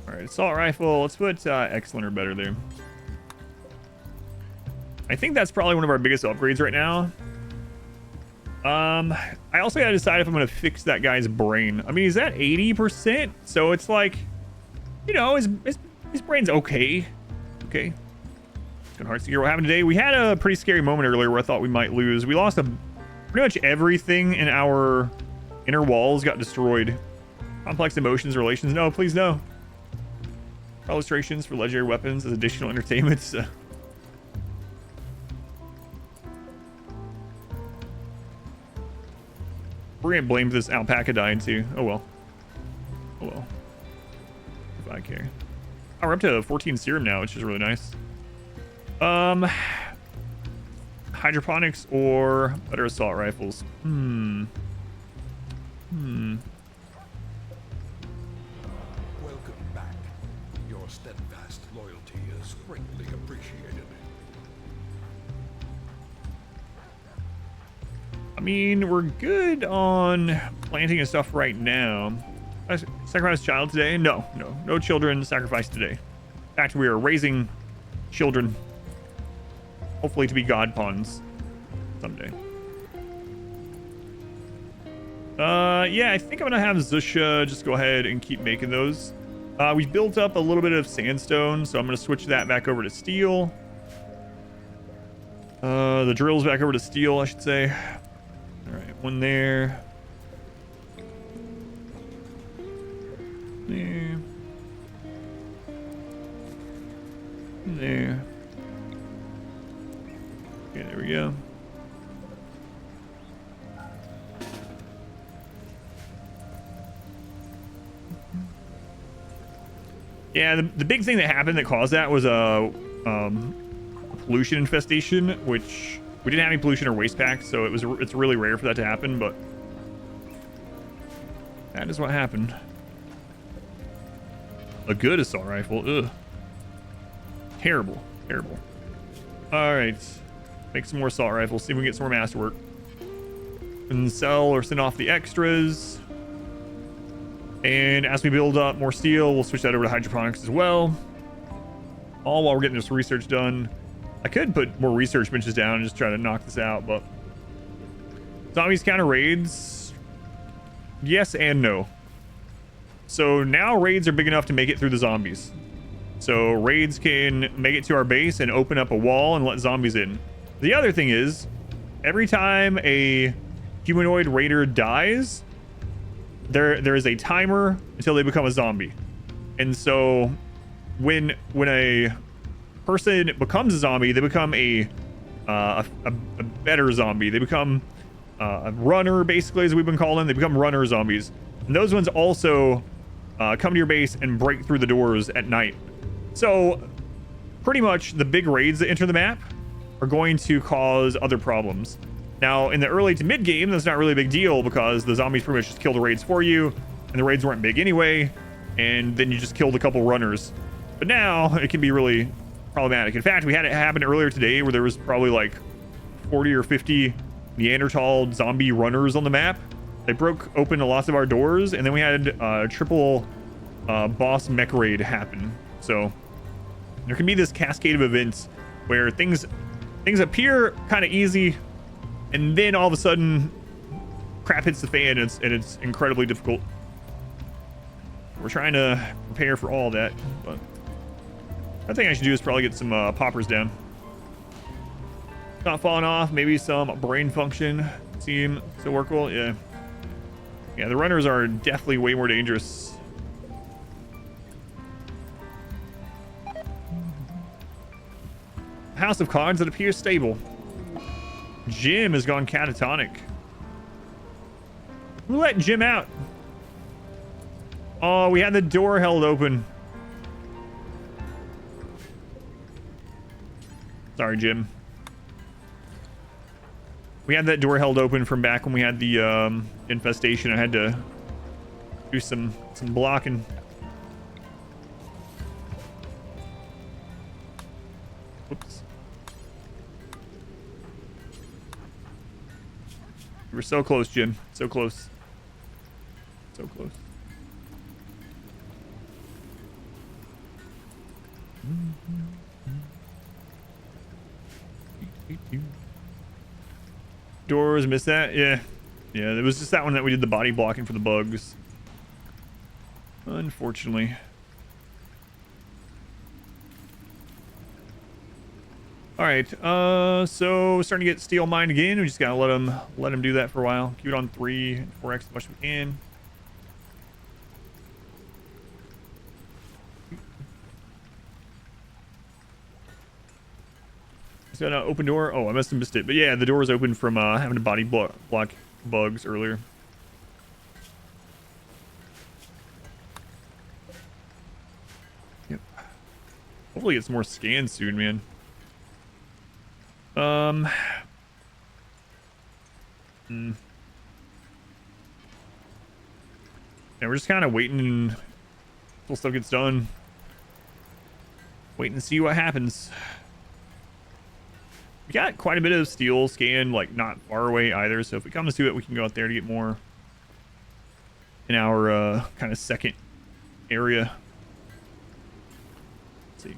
Speaker 1: All right, assault rifle. Let's put excellent or better there. I think that's probably one of our biggest upgrades right now. I also gotta decide if I'm gonna fix that guy's brain. I mean, he's at 80%, so it's like, you know, his brain's okay. Okay. It's kind of hard to hear what happened today. We had a pretty scary moment earlier where I thought we might lose. We lost pretty much everything in our inner walls got destroyed. Complex emotions, relations. No, please no. Illustrations for legendary weapons as additional entertainment. We're gonna blame this alpaca dying too. Oh well. Oh well. If I care. Oh, we're up to 14 serum now, which is really nice. Hydroponics or better assault rifles. Welcome
Speaker 2: back. Your steadfast loyalty is greatly appreciated.
Speaker 1: I mean, we're good on planting and stuff right now. I sacrifice a child today? No children sacrificed today. In fact, we are raising children. Hopefully to be god pawns someday. Yeah, I think I'm gonna have Zusha just go ahead and keep making those. We built up a little bit of sandstone, so I'm gonna switch that back over to steel. The drill's back over to steel, I should say. All right, one there. There. There. Okay, there we go. Yeah, the big thing that happened that caused that was a pollution infestation, which we didn't have any pollution or waste packs, so it's really rare for that to happen, but that is what happened. A good assault rifle. Ugh. Terrible. Terrible. All right. Make some more assault rifles. See if we can get some more masterwork. And sell or send off the extras. And as we build up more steel, we'll switch that over to hydroponics as well. All while we're getting this research done. I could put more research benches down and just try to knock this out, but... Zombies counter raids? Yes and no. So now raids are big enough to make it through the zombies. So raids can make it to our base and open up a wall and let zombies in. The other thing is, every time a humanoid raider dies, there is a timer until they become a zombie. And so when a person becomes a zombie, they become a better zombie. They become a runner, basically, as we've been calling them. They become runner zombies. And those ones also come to your base and break through the doors at night. So pretty much the big raids that enter the map are going to cause other problems. Now, in the early to mid game, that's not really a big deal because the zombies pretty much just kill the raids for you, and the raids weren't big anyway, and then you just killed a couple runners. But now it can be really problematic. In fact, we had it happen earlier today where there was probably like 40 or 50 Neanderthal zombie runners on the map. They broke open lots of our doors, and then we had triple boss mech raid happen. So there can be this cascade of events where things appear kind of easy, and then all of a sudden crap hits the fan, and it's incredibly difficult. We're trying to prepare for all that, but I think I should do is probably get some poppers down. Not falling off. Maybe some brain function seem to work well. Yeah, the runners are definitely way more dangerous. House of Cards that appears stable. Jim has gone catatonic. Who let Jim out? Oh, we had the door held open. Sorry, Jim. We had that door held open from back when we had the infestation. I had to do some blocking. Whoops. We're so close, Jim. So close. So close. Doors, missed that? Yeah. Yeah, it was just that one that we did the body blocking for the bugs. Unfortunately. Alright, so starting to get steel mined again. We just gotta let him do that for a while. Keep it on 3, 4x as much as we can. Is that an open door? Oh, I must have missed it. But yeah, the door was open from having to body block bugs earlier. Yep. Hopefully get some more scans soon, man. Yeah, we're just kind of waiting until stuff gets done. Waiting to see what happens. We got quite a bit of steel scan, like not far away either. So if it comes to it, we can go out there to get more in our kind of second area. Let's see.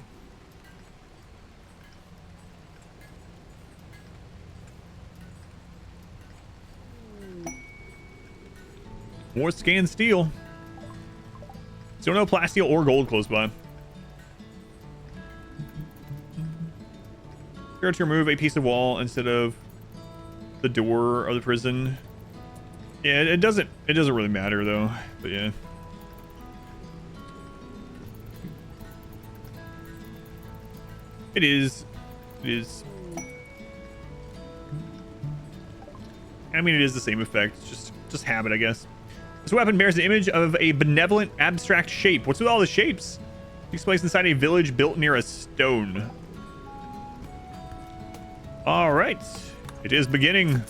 Speaker 1: More scan steel. So no plasteel or gold close by. Here to remove a piece of wall instead of the door of the prison. Yeah, it doesn't really matter though, but yeah. It is. I mean, it is the same effect. It's just habit, I guess. This weapon bears the image of a benevolent abstract shape. What's with all the shapes? It takes place inside a village built near a stone. All right, it is beginning.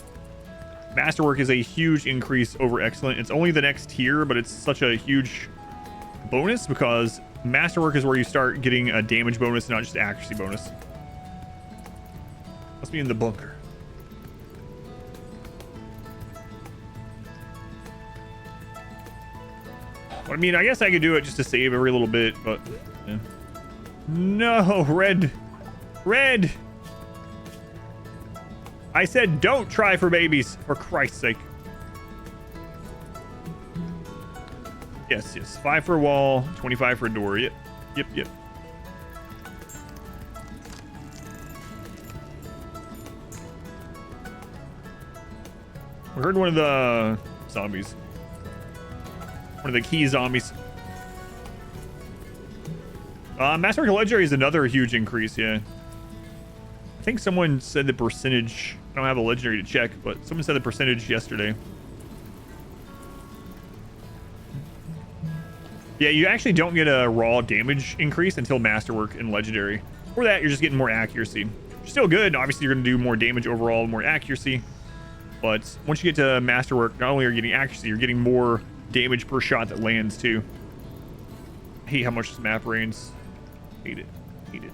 Speaker 1: Masterwork is a huge increase over excellent. It's only the next tier, but it's such a huge bonus because Masterwork is where you start getting a damage bonus, not just accuracy bonus. Must be in the bunker. I mean, I guess I could do it just to save every little bit, but yeah. No, red. I said don't try for babies, for Christ's sake. Yes. 5 for a wall, 25 for a door. Yep. We heard one of the zombies. One of the key zombies. Masterwork Legendary is another huge increase, yeah. I think someone said the percentage. I don't have a legendary to check, but someone said the percentage yesterday. Yeah, you actually don't get a raw damage increase until Masterwork and Legendary. For that, you're just getting more accuracy. Still good. Obviously, you're going to do more damage overall, more accuracy. But once you get to Masterwork, not only are you getting accuracy, you're getting more damage per shot that lands, too. I hate how much this map rains. Hate it. Hate it.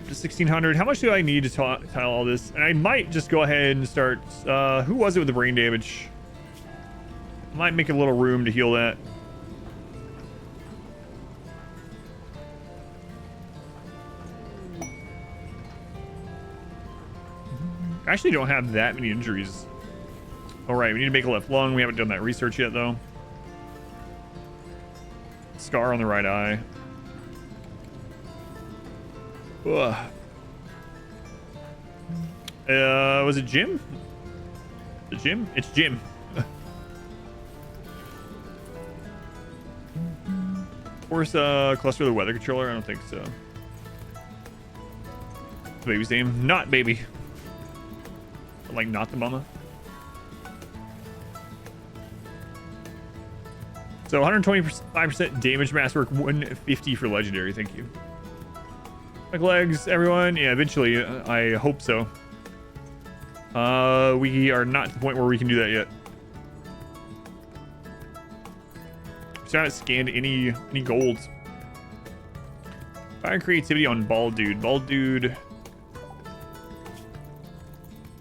Speaker 1: Just 1600. How much do I need to tile all this? And I might just go ahead and start. Who was it with the brain damage? Might make a little room to heal that. I actually don't have that many injuries. All right, we need to make a left lung. We haven't done that research yet, though. Scar on the right eye. Ugh. Was it Jim? The Jim? It's Jim. Force cluster the weather controller? I don't think so. The baby's name? Not baby. Like not the mama. So 125% damage, Masterwork, 150 for legendary. Thank you. Like legs, everyone. Yeah, eventually. I hope so. We are not to the point where we can do that yet. So I haven't scanned any golds. Fire creativity on bald dude. Bald dude.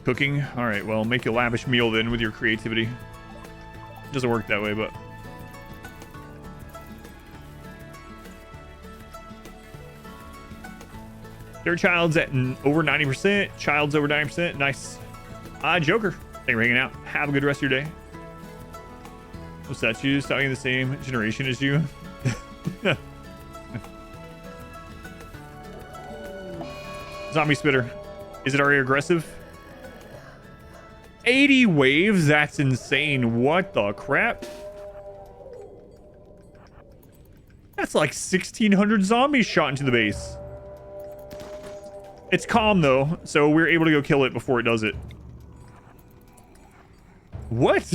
Speaker 1: Cooking. All right. Well, make a lavish meal then with your creativity. It doesn't work that way, but. Their child's at over 90%. Child's over 90%. Nice. Joker. Thank you for hanging out. Have a good rest of your day. What's that? You studying the same generation as you? Zombie spitter. Is it already aggressive? 80 waves? That's insane. What the crap? That's like 1,600 zombies shot into the base. It's calm though, so we're able to go kill it before it does it. What?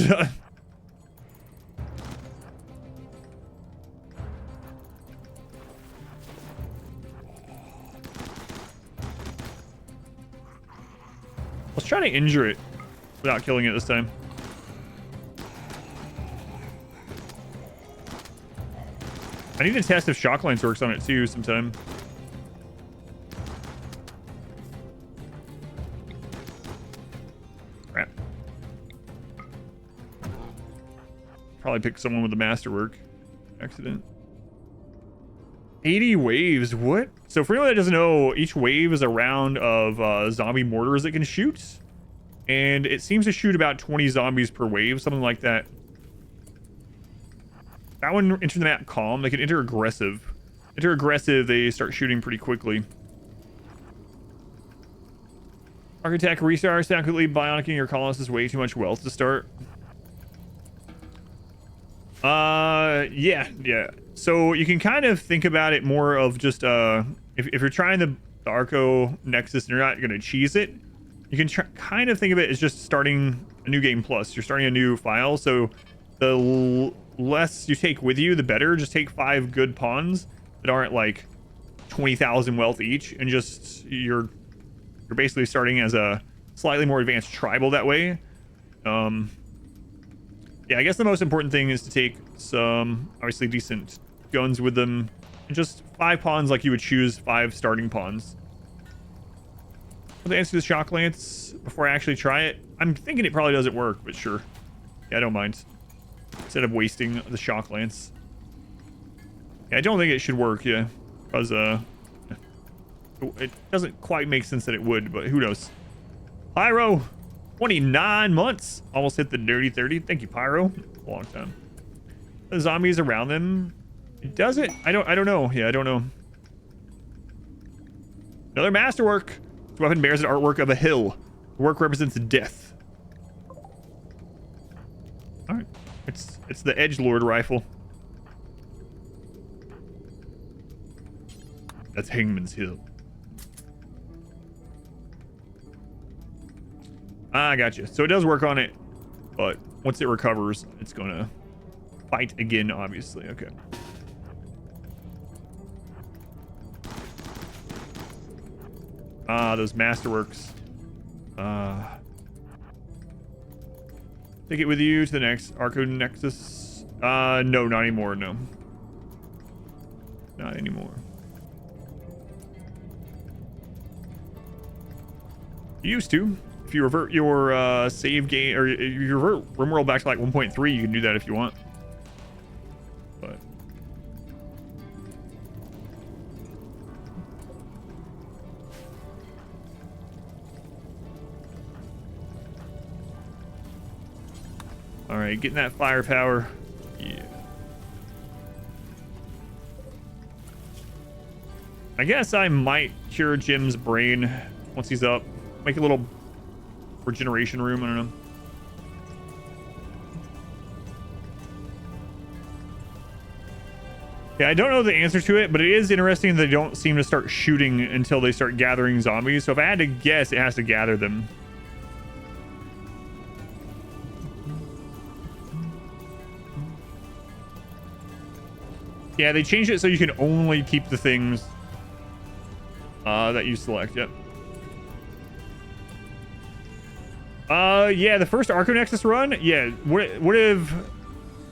Speaker 1: Let's try to injure it without killing it this time. I need to test if shock lance works on it too sometime. Crap. Probably pick someone with the masterwork. Accident. 80 waves. What? So for anyone that doesn't know, each wave is a round of zombie mortars that can shoot. And it seems to shoot about 20 zombies per wave, something like that. That one enters the map calm. They can enter aggressive. Enter aggressive, they start shooting pretty quickly. Architect restart. Sound quickly bionicking your colonists is way too much wealth to start. Yeah. So you can kind of think about it more of just if you're trying the Arco Nexus and you're not gonna cheese it, you can kind of think of it as just starting a new game plus. You're starting a new file, so the less you take with you, the better. Just take 5 good pawns that aren't like 20,000 wealth each, and just you're basically starting as a slightly more advanced tribal that way. Yeah, I guess the most important thing is to take some obviously decent guns with them, and just 5 pawns like you would choose 5 starting pawns. The answer to the shock lance before I actually try it. I'm thinking it probably doesn't work, but sure. Yeah, I don't mind. Instead of wasting the shock lance. Yeah, I don't think it should work, yeah. Because it doesn't quite make sense that it would, but who knows. Pyro, 29 months. Almost hit the dirty 30. Thank you, Pyro. A long time. The zombies around them. It doesn't. I don't know. Yeah, I don't know. Another masterwork. This weapon bears an artwork of a hill. The work represents death. Alright. It's the Edgelord rifle. That's Hangman's Hill. I gotcha. So it does work on it, but once it recovers, it's gonna fight again, obviously. Okay. Those masterworks. Take it with you to the next Arco Nexus. No, not anymore. No. Not anymore. You used to. If you revert your save game, or you revert RimWorld back to like 1.3, you can do that if you want. But all right, getting that firepower. Yeah. I guess I might cure Jim's brain once he's up. Make a little regeneration room. I don't know. Yeah, I don't know the answer to it, but it is interesting that they don't seem to start shooting until they start gathering zombies. So if I had to guess, it has to gather them. Yeah, they changed it so you can only keep the things that you select. Yep. Yeah, the first Arco Nexus run. Yeah, what if?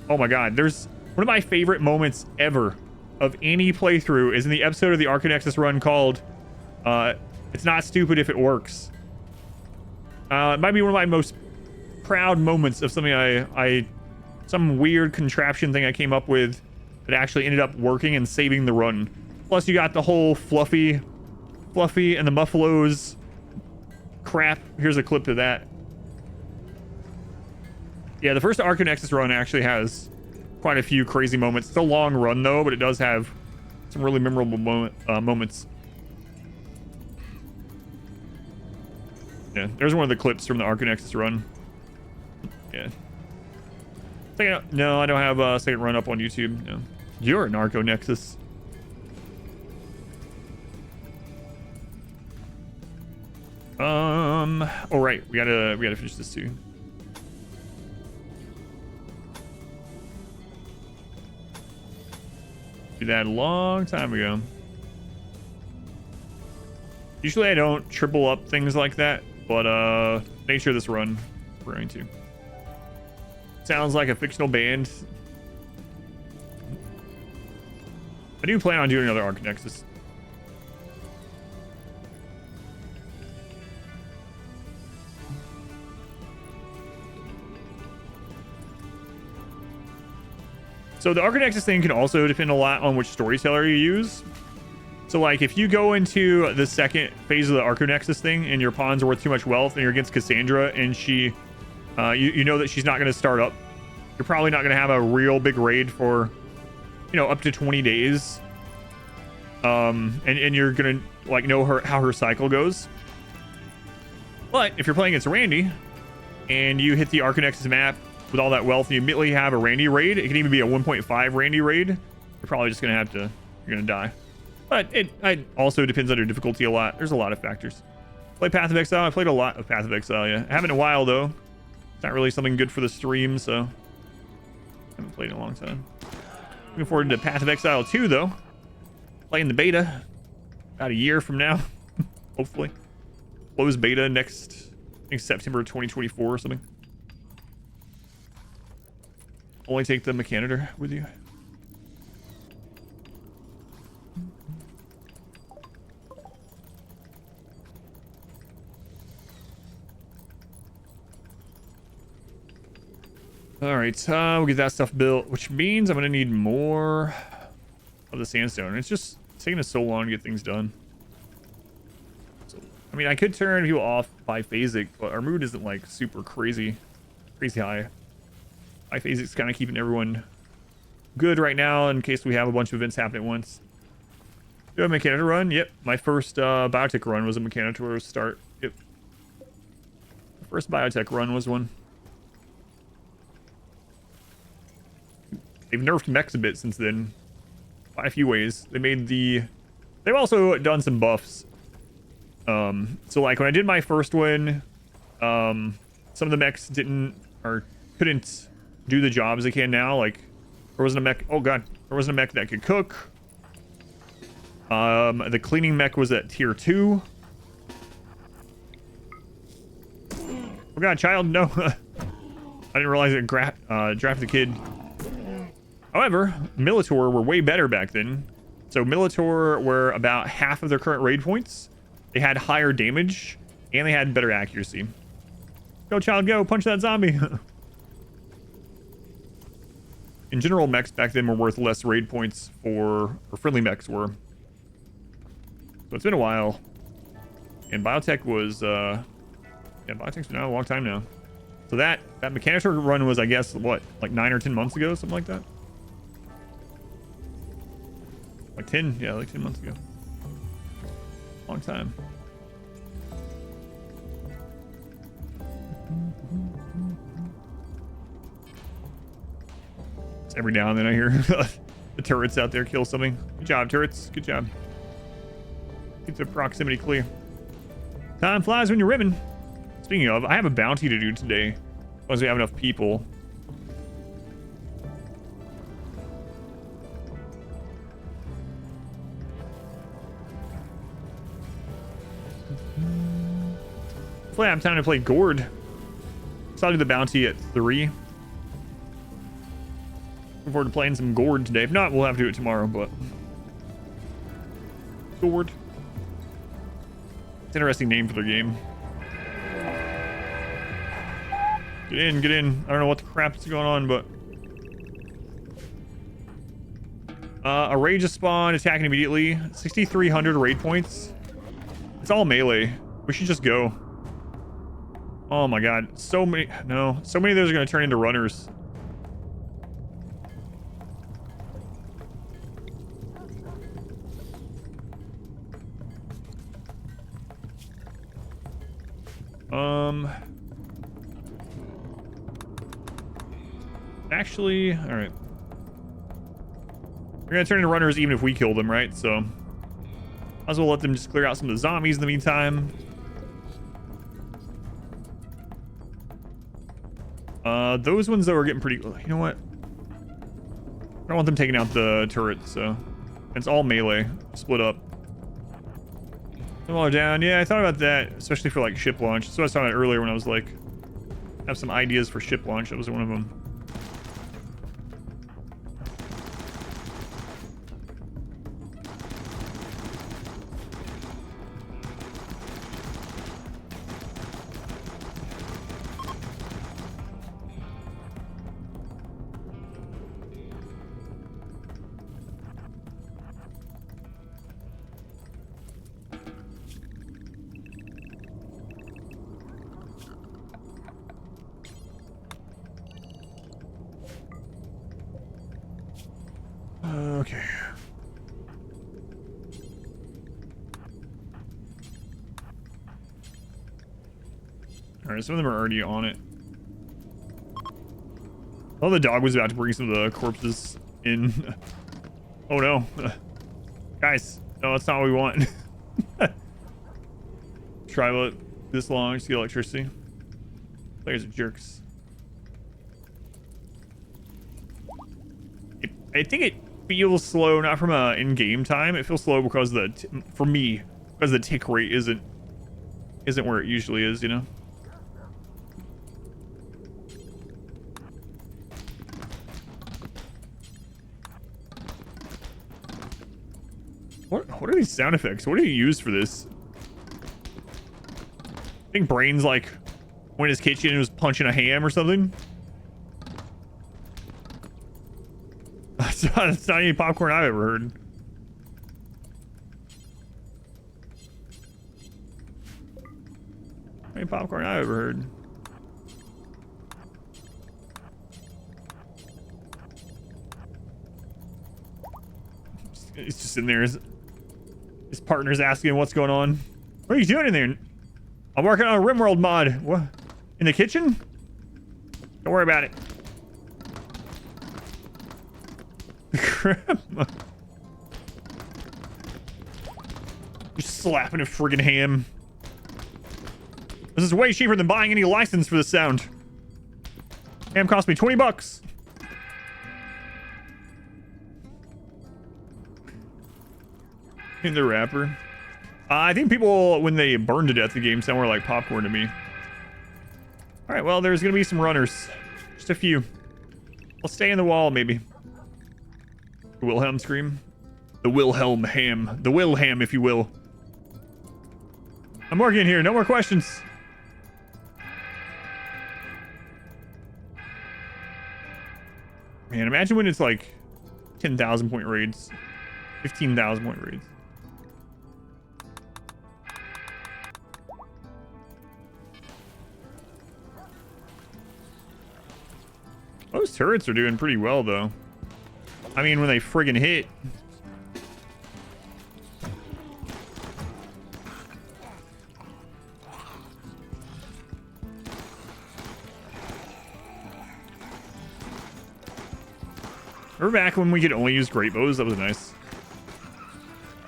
Speaker 1: Oh my God, there's one of my favorite moments ever of any playthrough is in the episode of the Arco Nexus run called "It's Not Stupid If It Works." It might be one of my most proud moments of something some weird contraption thing I came up with that actually ended up working and saving the run. Plus, you got the whole Fluffy and the Muffalos crap. Here's a clip of that. Yeah, the first Arco Nexus run actually has quite a few crazy moments. It's a long run though, but it does have some really memorable moments. Yeah, there's one of the clips from the Arco Nexus run. Yeah. No, I don't have a second run up on YouTube. No. You're an Arco Nexus. All right, we gotta finish this too. Did that a long time ago. Usually I don't triple up things like that, but nature of this run, we're going to. Sounds like a fictional band. I do plan on doing another Arco Nexus. So the Arco Nexus thing can also depend a lot on which storyteller you use. So like if you go into the second phase of the Arco Nexus thing and your pawns are worth too much wealth and you're against Cassandra and she, you know that she's not going to start up, you're probably not going to have a real big raid for, you know, up to 20 days. And you're going to like know how her cycle goes. But if you're playing against Randy and you hit the Arco Nexus map with all that wealth and you immediately have a Randy raid, it can even be a 1.5 Randy raid, you're probably just going to you're going to die. But it also depends on your difficulty a lot. There's a lot of factors. Play Path of Exile. I played a lot of Path of Exile, yeah. I haven't in a while, though. It's not really something good for the stream, so I haven't played in a long time. Looking forward to Path of Exile 2, though. Playing the beta about a year from now, hopefully. Close beta next, I think September 2024 or something. Only take the Mechanitor with you. All right, we'll get that stuff built, which means I'm gonna need more of the sandstone. It's just taking us so long to get things done. So, I mean, I could turn people off by phasic, but our mood isn't like super crazy high. Biphasic's kind of keeping everyone good right now in case we have a bunch of events happening at once. Do a Mechanitor run? Yep. My first biotech run was a Mechanitor start. Yep. The first biotech run was one. They've nerfed mechs a bit since then. By a few ways. They've also done some buffs. So like when I did my first one, some of the mechs couldn't couldn't do the jobs they can now. Like, there wasn't a mech. Oh god, there wasn't a mech that could cook. The cleaning mech was at tier 2. Oh god, child, no. I didn't realize it drafted the kid. However, Militor were way better back then. So Militor were about half of their current raid points. They had higher damage, and they had better accuracy. Go, child, go. Punch that zombie. In general, mechs back then were worth less raid points or friendly mechs were. So it's been a while. And Biotech was, yeah, Biotech's been out a long time now. So that Mechanitor run was, I guess, what, like 9 or 10 months ago, something like that? Like 10, yeah, like 10 months ago. Long time. It's every now and then I hear the turrets out there kill something. Good job, turrets. Good job. Keep the proximity clear. Time flies when you're rimming. Speaking of, I have a bounty to do today. As long as we have enough people. Hopefully I have time to play Gourd. So I'll do the bounty at 3. Looking forward to playing some Gourd today. If not, we'll have to do it tomorrow, but... Gourd. It's an interesting name for their game. Get in, get in. I don't know what the crap is going on, but... a raid just spawned, attacking immediately. 6,300 raid points. It's all melee. We should just go. Oh my god. So many... No. So many of those are going to turn into runners. Actually, all right. We're gonna turn into runners even if we kill them, right? So, might as well let them just clear out some of the zombies in the meantime. Those ones though are getting pretty. You know what? I don't want them taking out the turret, so it's all melee, split up. Them all are down. Yeah, I thought about that, especially for like ship launch. That's what I was talking about earlier when I was like, have some ideas for ship launch. That was one of them. Okay. All right, some of them are already on it. Oh, the dog was about to bring some of the corpses in. Oh no. Guys, no, that's not what we want. Travel it this long to get electricity. Players are jerks. I think it feels slow, not from in-game time. It feels slow because for me, because the tick rate isn't where it usually is, you know. What are these sound effects? What do you use for this? I think Brain's like went in his kitchen and was punching a ham or something. That's not any popcorn I've ever heard. Any popcorn I've ever heard. He's just in there. His partner's asking what's going on. What are you doing in there? I'm working on a RimWorld mod. What? In the kitchen? Don't worry about it. Crap. You're slapping a friggin' ham. This is way cheaper than buying any license for the sound. Ham cost me 20 bucks. In the wrapper. I think people, when they burn to death, the game sound more like popcorn to me. All right, well, there's going to be some runners. Just a few. We'll stay in the wall, maybe. The Wilhelm scream. The Wilhelm ham. The Wilhelm, if you will. I'm working here. No more questions. Man, imagine when it's like 10,000 point raids. 15,000 point raids. Those turrets are doing pretty well, though. I mean, when they friggin' hit. Remember back when we could only use great bows? That was nice.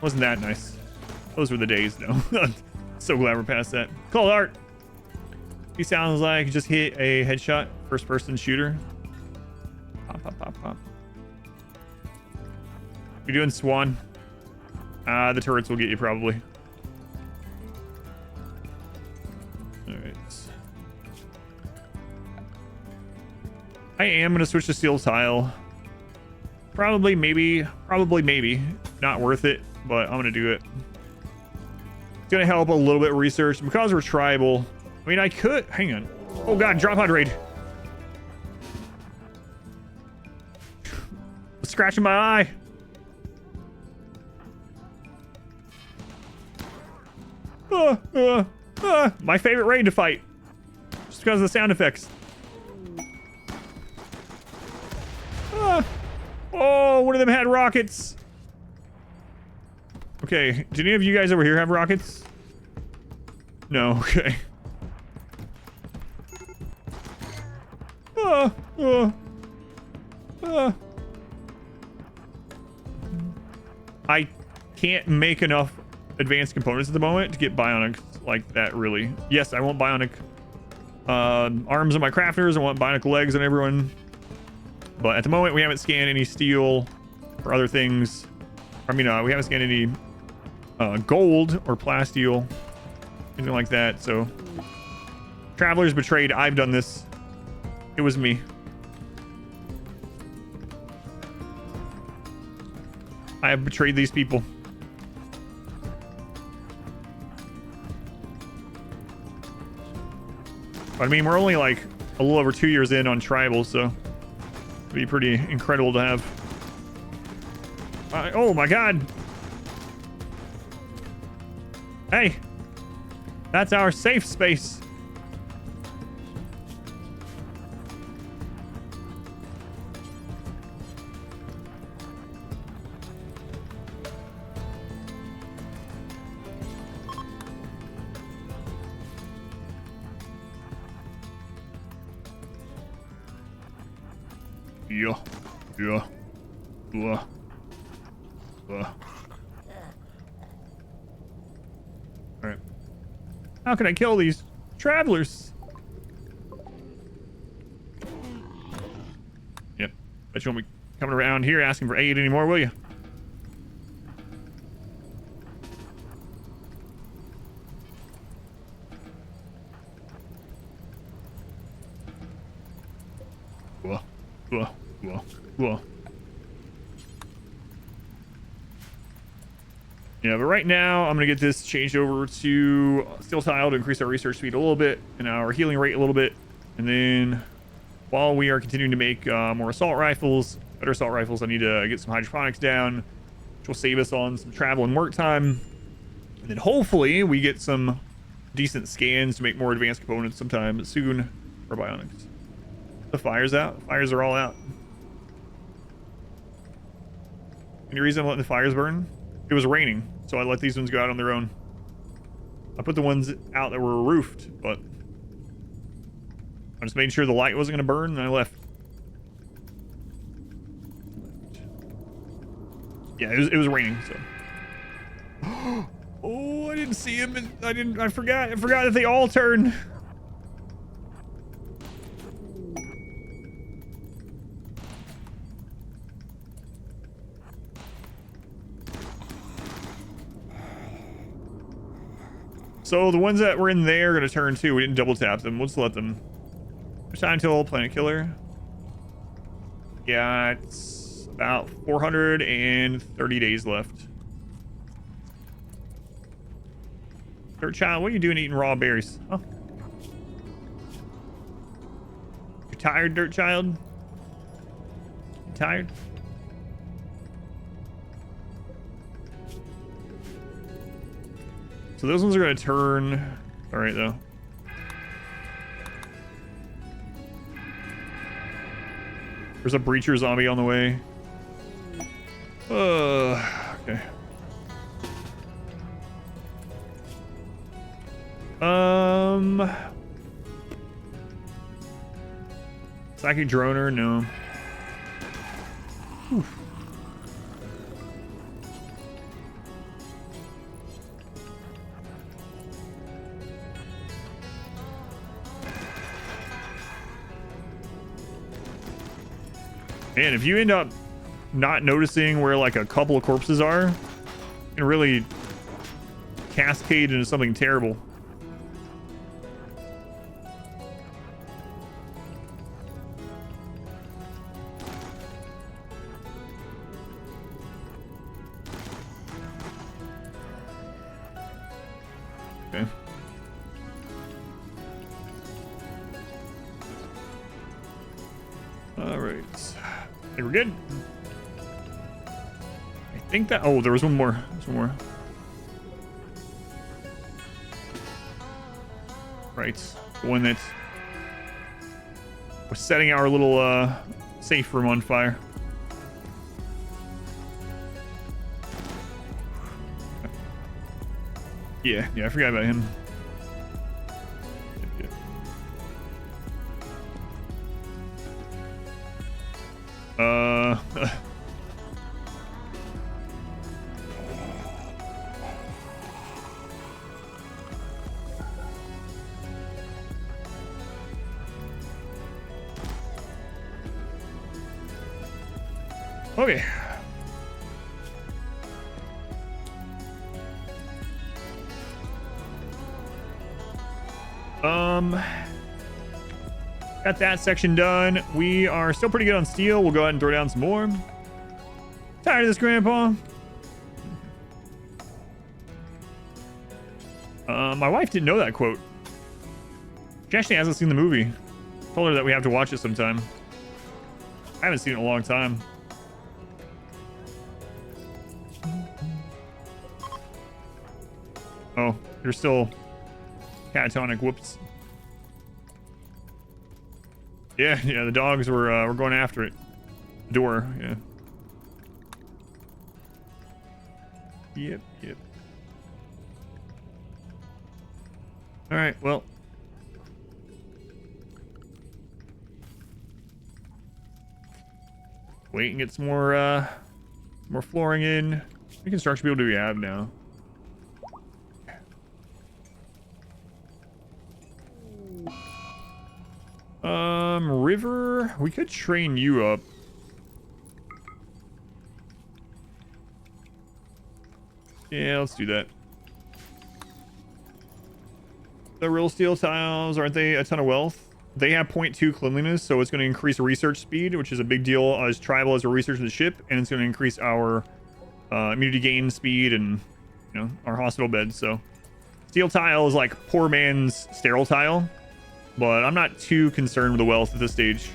Speaker 1: Wasn't that nice? Those were the days, though. So glad we're past that. Cold Art. He sounds like just hit a headshot, first-person shooter. Pop, pop, pop, pop. You're doing Swan. The turrets will get you probably. All right. I am gonna switch to steel tile. Probably, maybe. Not worth it, but I'm gonna do it. It's gonna help a little bit of research because we're tribal. I mean, I could. Hang on. Oh god, drop pod raid. Scratching my eye. My favorite raid to fight. Just because of the sound effects. Oh, one of them had rockets. Okay, do any of you guys over here have rockets? No, okay. I can't make enough advanced components at the moment to get bionics like that, really. Yes, I want bionic arms on my crafters. I want bionic legs on everyone. But at the moment, we haven't scanned any steel or other things. I mean, we haven't scanned any gold or plasteel, anything like that. So, Travelers Betrayed. I've done this. It was me. I have betrayed these people. But I mean, we're only like a little over 2 years in on tribal, so it'd be pretty incredible to have. Oh my god. Hey, that's our safe space. Yeah. Alright. How can I kill these travelers? Yep. Bet you won't be coming around here asking for aid anymore, will you? Whoa. Yeah, but right now I'm gonna get this changed over to steel tile to increase our research speed a little bit and our healing rate a little bit, and then while we are continuing to make more assault rifles, better assault rifles, I need to get some hydroponics down, which will save us on some travel and work time, and then hopefully we get some decent scans to make more advanced components sometime soon for bionics. The fire's out. Fires are all out. Any reason I'm letting the fires burn? It was raining, so I let these ones go out on their own. I put the ones out that were roofed, but I just made sure the light wasn't going to burn, and I left. Yeah, it was raining, so. Oh, I didn't see him, and I forgot that they all turn. So the ones that were in there are going to turn too. We didn't double tap them. Let's let them. There's time until Planet Killer. Yeah, it's about 430 days left. Dirt Child, what are you doing eating raw berries? Oh. You tired, Dirt Child? You tired? So those ones are going to turn. All right, though. There's a breacher zombie on the way. Okay. Psychic droner, no. Whew. Man, if you end up not noticing where like a couple of corpses are, it can really cascade into something terrible. Okay. All right. I think we're good. I think that... Oh, there was one more. There's one more. Right. The one that was setting our little safe room on fire. Yeah, I forgot about him. Okay. Got that section done. We are still pretty good on steel. We'll go ahead and throw down some more. Tired of this, Grandpa? My wife didn't know that quote. She actually hasn't seen the movie. Told her that we have to watch it sometime. I haven't seen it in a long time. Oh, you're still catatonic. Whoops. Yeah, the dogs were going after it. Door, yeah. Yep. All right, well. Wait and get some more flooring in. How many construction people do we have now? River, we could train you up. Yeah, let's do that. The real steel tiles, aren't they a ton of wealth? They have 0.2 cleanliness, so it's going to increase research speed, which is a big deal as tribal as we're researching the ship, and it's going to increase our immunity gain speed and, you know, our hospital beds. So steel tile is like poor man's sterile tile, but I'm not too concerned with the wealth at this stage.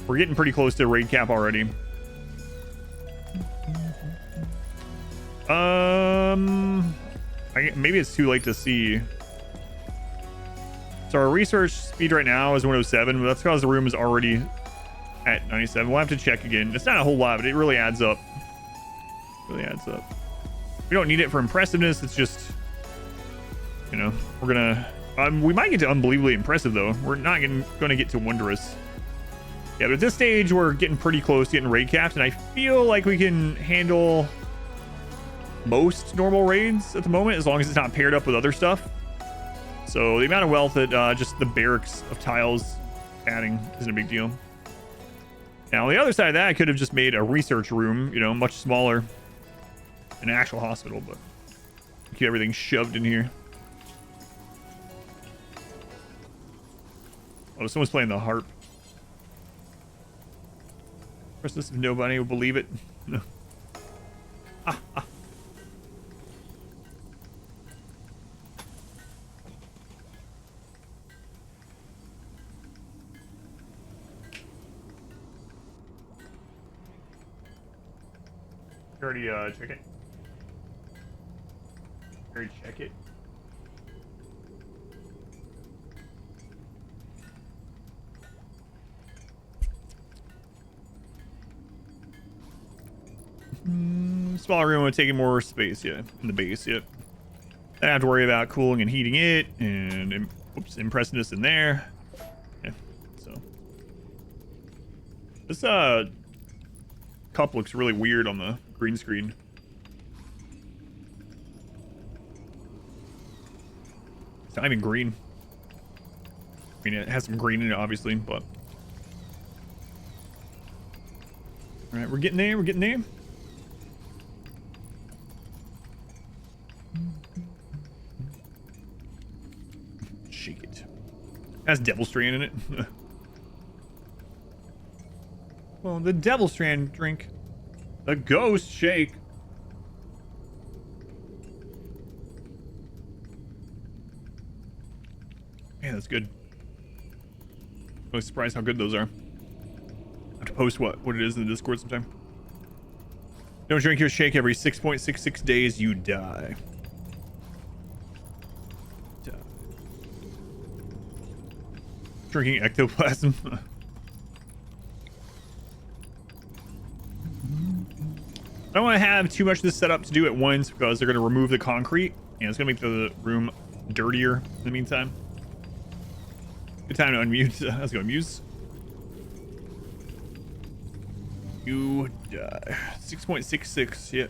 Speaker 1: We're getting pretty close to raid cap already. Maybe it's too late to see. So our research speed right now is 107, but that's because the room is already at 97. We'll have to check again. It's not a whole lot, but it really adds up. Really adds up. We don't need it for impressiveness. It's just, you know, we're gonna... we might get to unbelievably impressive, though. We're not gonna get to wondrous. Yeah, but at this stage, we're getting pretty close to getting raid capped, and I feel like we can handle most normal raids at the moment, as long as it's not paired up with other stuff. So the amount of wealth that just the barracks of tiles adding isn't a big deal. Now, on the other side of that, I could have just made a research room, you know, much smaller, an actual hospital, but keep everything shoved in here. Oh, someone's playing the harp. Press this if nobody will believe it. Ah. You already check it? Already check it? Smaller room would take more space, yeah, in the base, yep. I don't have to worry about cooling and heating it, and impressiveness in there. Yeah, so. This cup looks really weird on the green screen. It's not even green. I mean, it has some green in it, obviously, but. All right, we're getting there, we're getting there. Shake it. Has devil strand in it. Well, the devil strand drink. The ghost shake. Man, that's good. I was surprised how good those are. I have to post what it is in the Discord sometime. Don't drink your shake every 6.66 days, you die. Drinking ectoplasm. I don't want to have too much of this set up to do at once because they're going to remove the concrete and it's going to make the room dirtier in the meantime. Good time to unmute. Let's go, Muse. You die. 6.66, yeah.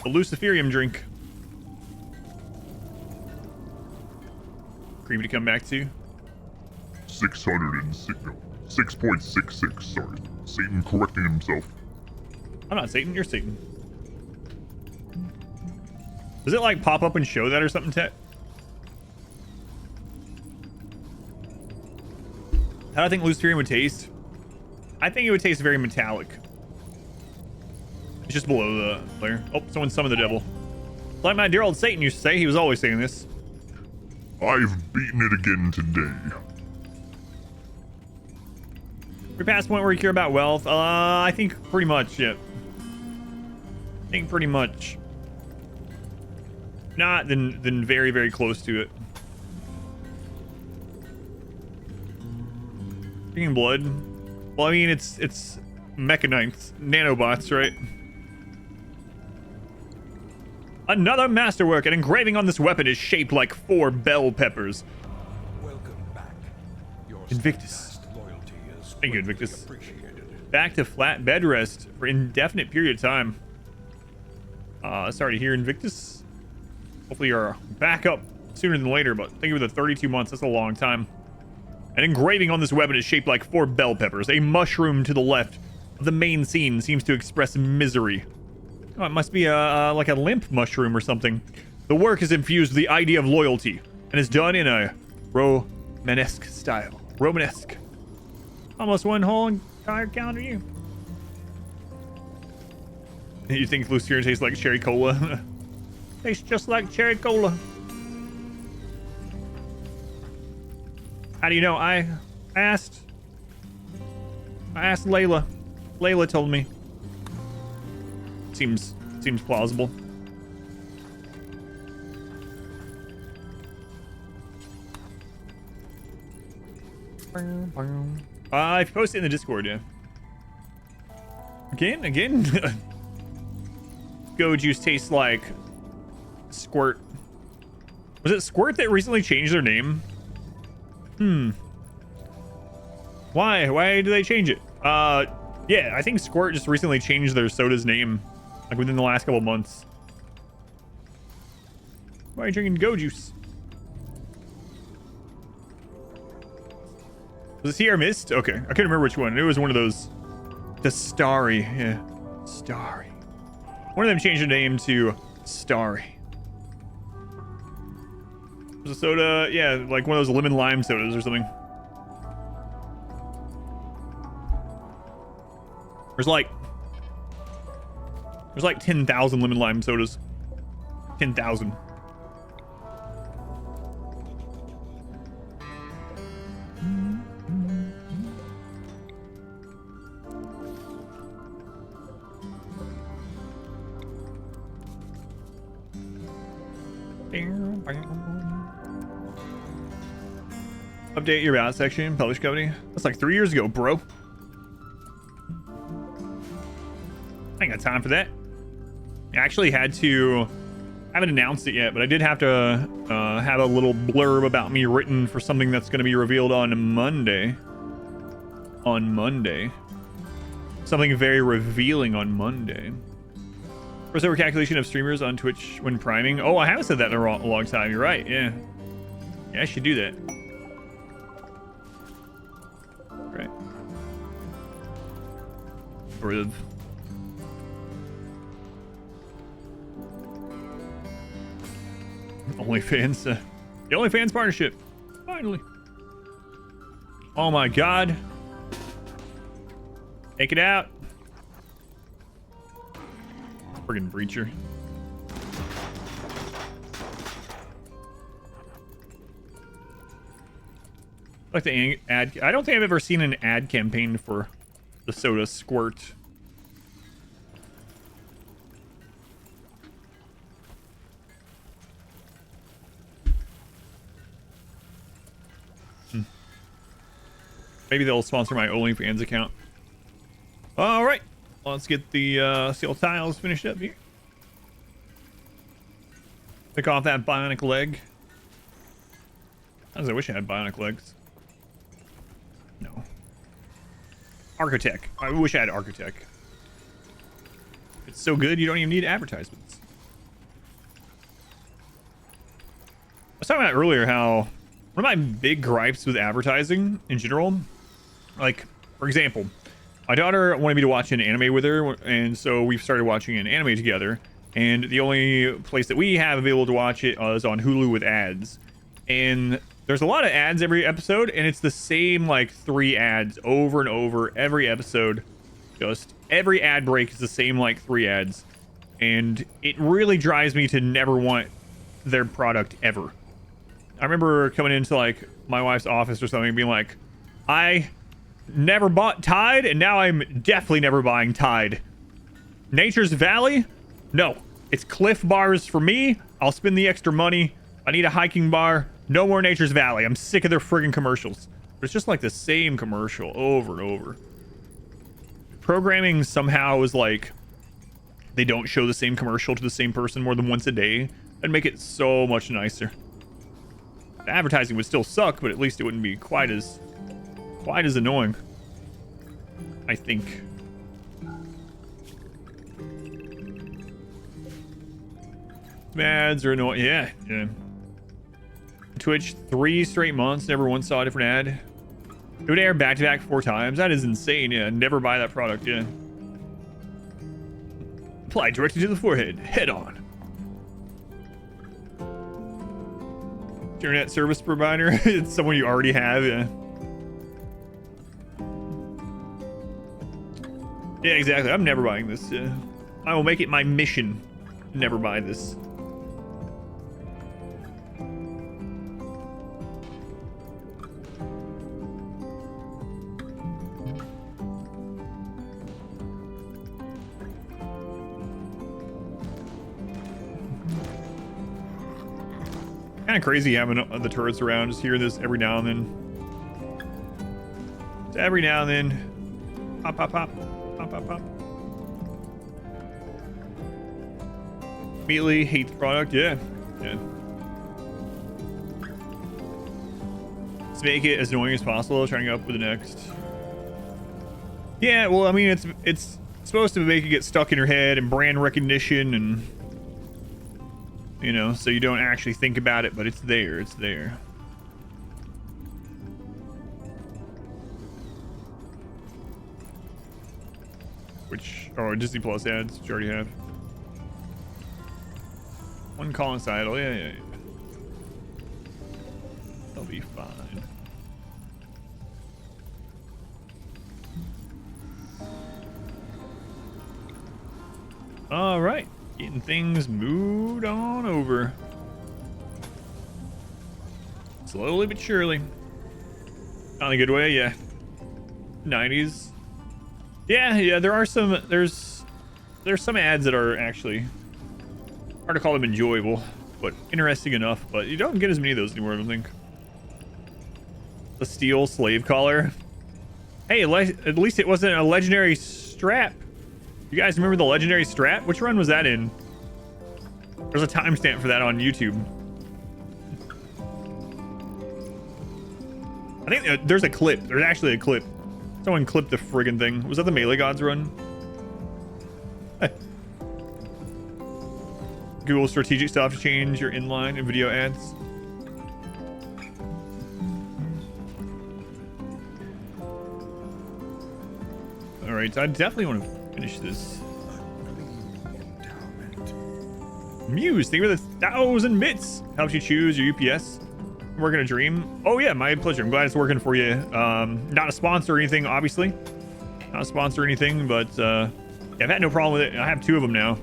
Speaker 1: A Luciferium drink. Creamy to come back to.
Speaker 3: 6.66, sorry. Satan correcting himself.
Speaker 1: I'm not Satan, you're Satan. Does it like pop up and show that or something, Tet? How do I think Luciferium would taste? I think it would taste very metallic. It's just below the layer. Oh, someone summoned the devil. Like my dear old Satan used to say, he was always saying this.
Speaker 3: I've beaten it again today.
Speaker 1: We're past the point where you care about wealth. I think pretty much, yeah. I think pretty much. Not then very, very close to it. Drinking blood. Well, I mean, it's mechanites, nanobots, right? Another masterwork. An engraving on this weapon is shaped like 4 bell peppers.
Speaker 2: Welcome back. Your
Speaker 1: Invictus.
Speaker 2: steadfast loyalty is
Speaker 1: Thank you,
Speaker 2: greatly
Speaker 1: Invictus.
Speaker 2: appreciated.
Speaker 1: Back to flat bed rest for indefinite period of time. Sorry to hear, Invictus. Hopefully you're back up sooner than later, but think of the 32 months. That's a long time. An engraving on this weapon is shaped like 4 bell peppers. A mushroom to the left of the main scene seems to express misery. Oh, it must be like a limp mushroom or something. The work is infused with the idea of loyalty and is done in a Romanesque style. Romanesque. Almost one whole entire calendar year. You think Luciferium tastes like cherry cola? Tastes just like cherry cola. How do you know? I asked Layla. Layla told me. Seems plausible. I've posted in the Discord, yeah. Again? Go juice tastes like Squirt. Was it Squirt that recently changed their name? Why did they change it? Yeah, I think Squirt just recently changed their soda's name, like within the last couple months. Why are you drinking Go Juice? Was it Sierra Mist? Okay, I couldn't remember which one. It was one of those. The Starry, yeah, Starry. One of them changed their name to Starry. It was a soda, yeah, like one of those lemon lime sodas or something. There's like 10,000 lemon lime sodas. 10,000. Update your about section, publish company. That's like 3 years ago, bro. I ain't got time for that. I actually had to, I haven't announced it yet, but I did have to have a little blurb about me written for something that's going to be revealed on Monday. Something very revealing on Monday. First ever calculation of streamers on Twitch when priming. Oh, I haven't said that in a long time. You're right. Yeah. Yeah, I should do that. Right. Rev. OnlyFans. The OnlyFans partnership. Finally. Oh my god. Take it out. Friggin' breacher. Like the ad. I don't think I've ever seen an ad campaign for the soda squirt. Maybe they'll sponsor my OnlyFans account. All right, let's get the steel tiles finished up here. Pick off that bionic leg. I wish I had bionic legs. No. Architect. I wish I had Architect. It's so good you don't even need advertisements. I was talking about earlier how one of my big gripes with advertising in general, like, for example, my daughter wanted me to watch an anime with her, and so we've started watching an anime together, and the only place that we have available to watch it is on Hulu with ads. And there's a lot of ads every episode, and it's the same like 3 ads over and over every episode. Just every ad break is the same like 3 ads, and it really drives me to never want their product ever. I remember coming into like my wife's office or something being like, I never bought Tide, and now I'm definitely never buying Tide. Nature's Valley? No. It's Cliff Bars for me. I'll spend the extra money. I need a hiking bar. No more Nature's Valley. I'm sick of their friggin' commercials. But it's just like the same commercial over and over. Programming somehow is like, they don't show the same commercial to the same person more than once a day. That'd make it so much nicer. The advertising would still suck, but at least it wouldn't be quite as annoying, I think. Ads are annoying. Yeah. Twitch 3 straight months, never once saw a different ad. It would air back to back 4 times. That is insane. Yeah, never buy that product. Yeah. Apply directly to the forehead, head on. Internet service provider. It's someone you already have. Yeah. Yeah, exactly. I'm never buying this. I will make it my mission to never buy this. Kind of crazy having the turrets around. Just hear this every now and then. Just every now and then. Pop, pop, pop. Pop, pop, pop. Immediately hate the product. Yeah. Let's make it as annoying as possible. Trying to go up with the next. Yeah, well, I mean, it's supposed to make you get stuck in your head and brand recognition and, you know, so you don't actually think about it, but it's there. It's there. Which, or Disney Plus ads, which you already have. One call inside. Oh, yeah. They'll be fine. All right, getting things moved on over. Slowly but surely. Not in a good way, yeah. 90s. Yeah, there are some, there's some ads that are actually, hard to call them enjoyable, but interesting enough, but you don't get as many of those anymore, I don't think. The steel slave collar. Hey, at least it wasn't a legendary strap. You guys remember the legendary strap? Which run was that in? There's a timestamp for that on YouTube. I think there's a clip. There's actually a clip. Someone clipped the friggin' thing. Was that the Melee Gods run? Google strategic stuff to change your inline and video ads. All right, so I definitely want to finish this. Muse, thank you for the 1,000 bits. Helps you choose your UPS. Working a dream. Oh yeah, my pleasure. I'm glad it's working for you. Not a sponsor or anything, obviously. Not a sponsor or anything, but yeah, I've had no problem with it. I have 2 of them now.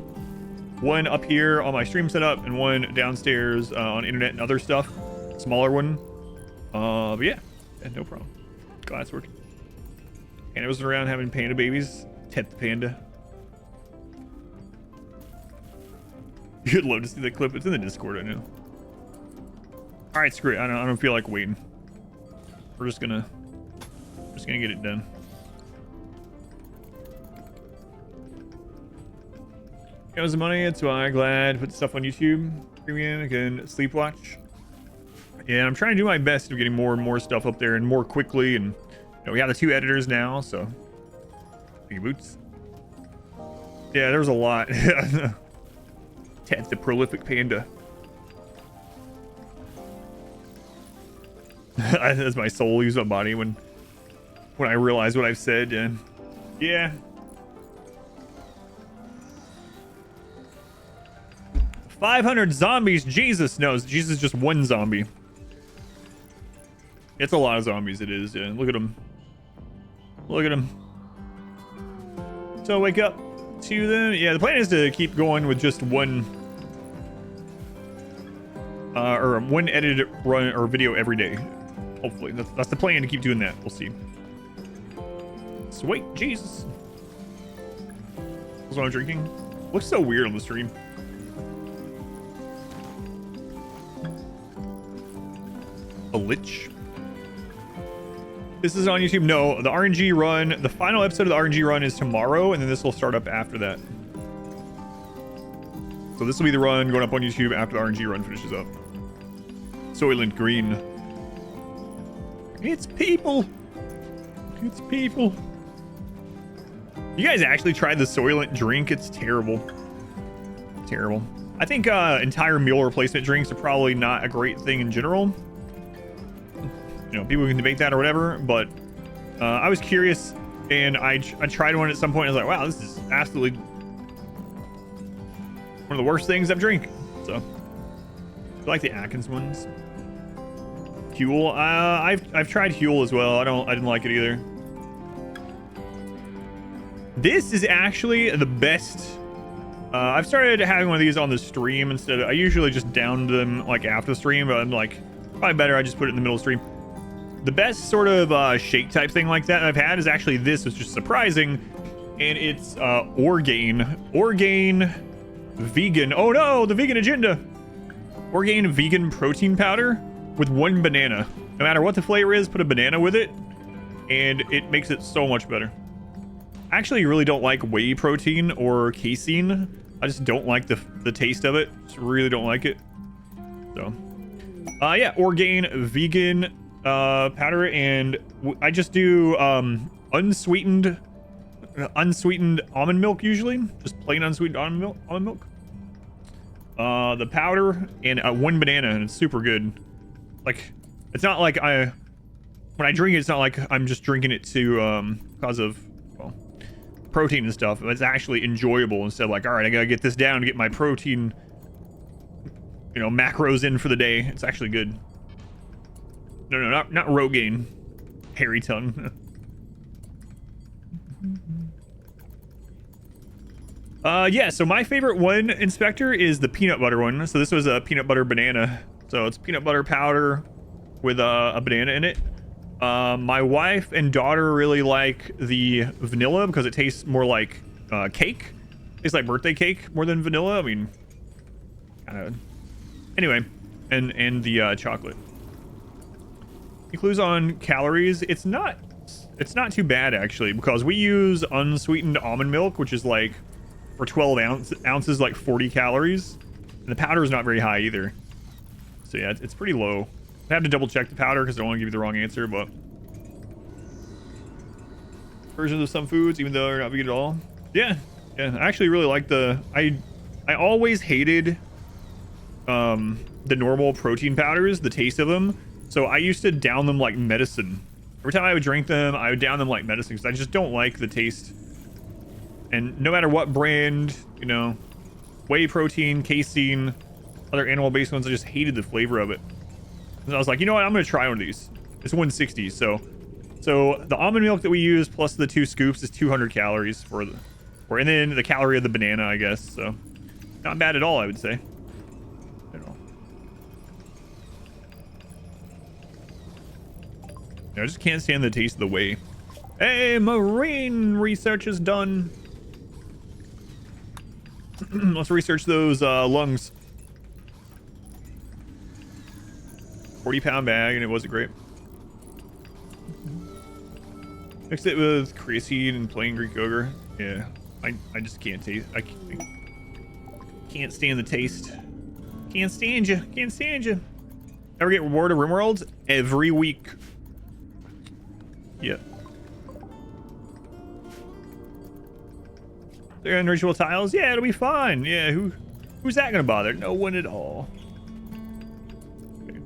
Speaker 1: One up here on my stream setup and one downstairs on internet and other stuff. Smaller one. But yeah, no problem. Glad it's working. Panda was around having panda babies. Tet the panda. You'd love to see the clip. It's in the Discord, I know. All right, screw it. I don't feel like waiting. We're just gonna get it done. It was the money. That's why I'm glad. Put stuff on YouTube. Premium again. Sleep watch. Yeah, I'm trying to do my best of getting more and more stuff up there and more quickly. And you know, we have the 2 editors now, so. Thank you, Boots. Yeah, there was a lot. Ted the prolific panda. As my soul leaves my body when I realize what I've said, and yeah. $500 zombies. Jesus knows. Jesus is just one zombie. It's a lot of zombies. It is. Yeah. Look at them. Look at them. So wake up to them. Yeah, the plan is to keep going with just one or one edited run or video every day. Hopefully that's the plan, to keep doing that. We'll see. Sweet Jesus. That's what I'm drinking. Looks so weird on the stream. A lich. This is on YouTube. No, the RNG run, the final episode of the RNG run is tomorrow, and then this will start up after that. So this will be the run going up on YouTube after the RNG run finishes up. Soylent Green. It's people. It's people. You guys actually tried the Soylent drink? It's terrible. Terrible. I think entire meal replacement drinks are probably not a great thing in general. You know, people can debate that or whatever, but I was curious and I tried one at some point. I was like, wow, this is absolutely one of the worst things I've drank. So I like the Atkins ones. Huel, I've tried Huel as well. I didn't like it either. This is actually the best. I've started having one of these on the stream instead of, I usually just downed them like after the stream, but I'm like, probably better I just put it in the middle of the stream. The best sort of shake type thing like that I've had is actually this, which is surprising, and it's Orgain vegan. Oh no, the vegan agenda. Orgain vegan protein powder with 1 banana. No matter what the flavor is, put a banana with it, and it makes it so much better. I actually really don't like whey protein or casein. I just don't like the taste of it. Just really don't like it. So, yeah, Orgain vegan powder, and I just do unsweetened almond milk usually. Just plain unsweetened almond milk. The powder and 1 banana, and it's super good. Like, it's not like when I drink it, it's not like I'm just drinking it to because of, well, protein and stuff. It's actually enjoyable instead of like, all right, I gotta get this down to get my protein, you know, macros in for the day. It's actually good. No, not Rogaine. Hairy tongue. Yeah, so my favorite one, Inspector, is the peanut butter one. So this was a peanut butter banana. So it's peanut butter powder with a banana in it. My wife and daughter really like the vanilla because it tastes more like cake. It's like birthday cake more than vanilla. I mean, anyway, and the chocolate. Clues on calories. It's not too bad actually, because we use unsweetened almond milk, which is like for 12 ounces like 40 calories, and the powder is not very high either. So yeah, it's pretty low. I have to double check the powder because I don't want to give you the wrong answer, but versions of some foods, even though they're not vegan at all. Yeah, I actually really like the I always hated the normal protein powders, the taste of them. So I used to down them like medicine. Every time I would drink them, I would down them like medicine because I just don't like the taste. And no matter what brand, you know, whey protein, casein, other animal-based ones, I just hated the flavor of it. And I was like, you know what, I'm gonna try one of these. It's 160, so the almond milk that we use plus the 2 scoops is 200 calories and then the calorie of the banana, I guess. So not bad at all, I would say. I just can't stand the taste of the whey. Hey, marine research is done. Let's research those lungs. 40-pound bag, and it wasn't great. Mixed it with creatine and plain Greek yogurt. Yeah, I just can't taste. I can't stand the taste. Can't stand you. Can't stand you. Ever get rewarded RimWorlds? Every week. Yeah. They're on ritual tiles. Yeah, it'll be fine. Yeah, who's that gonna bother? No one at all. Okay.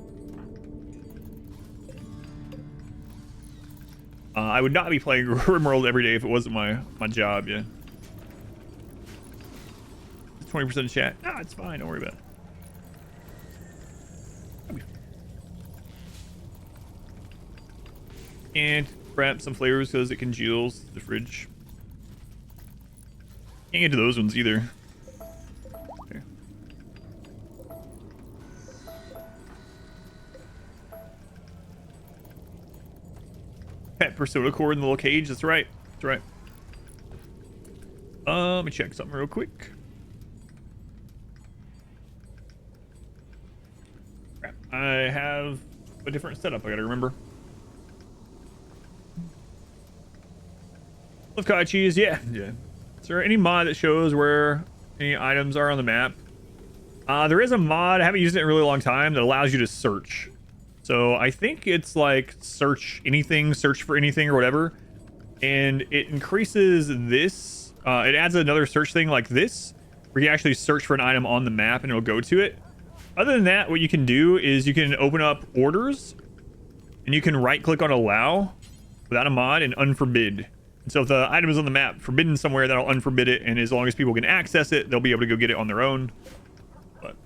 Speaker 1: I would not be playing RimWorld every day if it wasn't my job. Yeah. 20% of chat. Nah, it's fine. Don't worry about it. And grab some flavors because it congeals the fridge. Can't get to those ones either. Okay. Pet persona cord in the little cage. That's right. That's right. Let me check something real quick. Crap. I have a different setup I gotta remember. Love cottage cheese. Yeah. Is there any mod that shows where any items are on the map? There is a mod, I haven't used it in a really long time, that allows you to search. So I think it's like search anything, search for anything or whatever. And it increases this. It adds another search thing like this, where you actually search for an item on the map and it'll go to it. Other than that, what you can do is you can open up orders and you can right click on allow without a mod and unforbid. So if the item is on the map forbidden somewhere, that'll unforbid it, and as long as people can access it, they'll be able to go get it on their own. But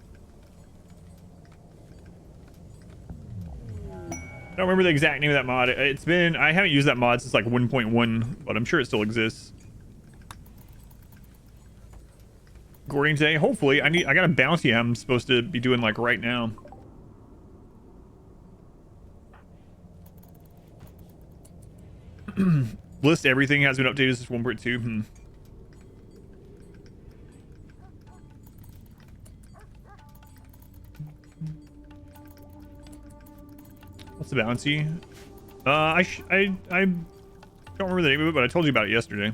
Speaker 1: I don't remember the exact name of that mod. I haven't used that mod since like 1.1, but I'm sure it still exists. Gordon today, hopefully. I got a bounty I'm supposed to be doing like right now. List everything has been updated since 1.2. What's the bounty? I don't remember the name of it, but I told you about it yesterday.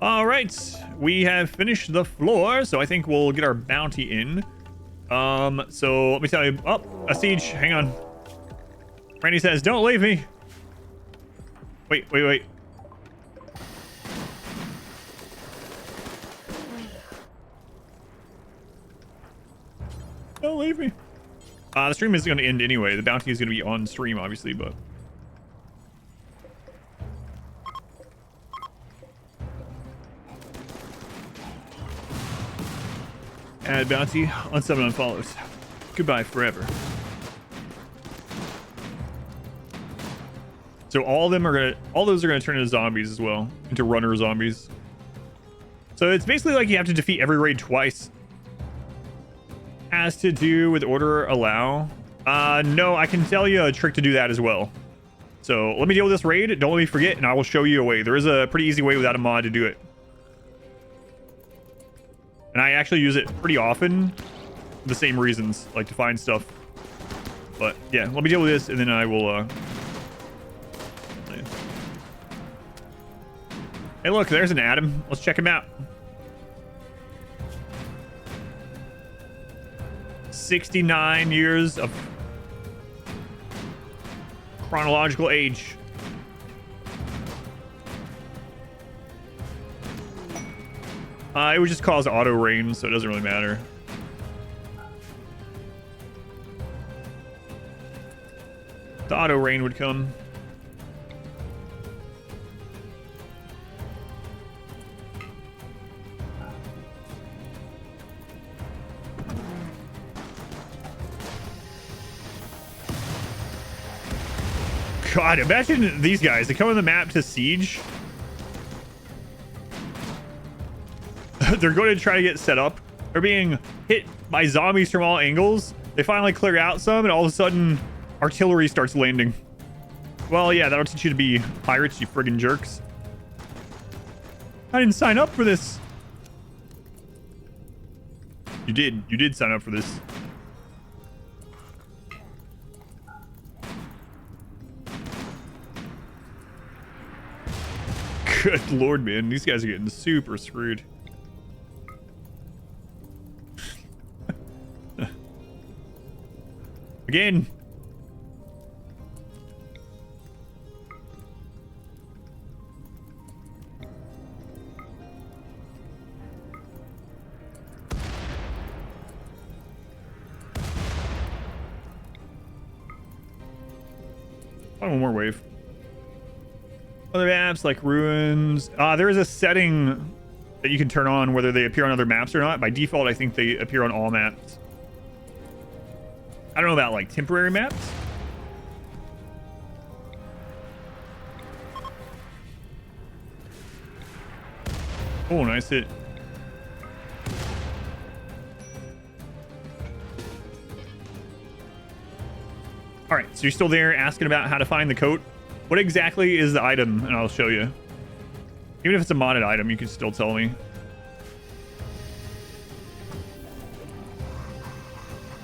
Speaker 1: All right, we have finished the floor, so I think we'll get our bounty in. So let me tell you. Oh, a siege. Hang on. Randy says, "Don't leave me." Wait. Don't leave me. The stream isn't going to end anyway. The bounty is going to be on stream, obviously, but... Add bounty, unsubbed, unfollowed. Goodbye forever. So all those are gonna turn into zombies as well, into runner zombies. So it's basically like you have to defeat every raid twice. Has to do with order allow. No, I can tell you a trick to do that as well. So let me deal with this raid. Don't let me forget, and I will show you a way. There is a pretty easy way without a mod to do it. And I actually use it pretty often for the same reasons, like to find stuff. But yeah, let me deal with this, and then I will... Hey, look, there's an Adam. Let's check him out. 69 years of chronological age. It would just cause auto rain, so it doesn't really matter. The auto rain would come. God, imagine these guys. They come on the map to siege. They're going to try to get set up. They're being hit by zombies from all angles. They finally clear out some, and all of a sudden, artillery starts landing. Well, yeah, that'll teach you to be pirates, you friggin' jerks. I didn't sign up for this. You did. You did sign up for this. Good lord, man. These guys are getting super screwed. Again. One more wave. Other maps like ruins. There is a setting that you can turn on whether they appear on other maps or not. By default, I think they appear on all maps. I don't know about like temporary maps. Oh, nice hit. All right, so you're still there asking about how to find the coat. What exactly is the item? And I'll show you. Even if it's a modded item, you can still tell me.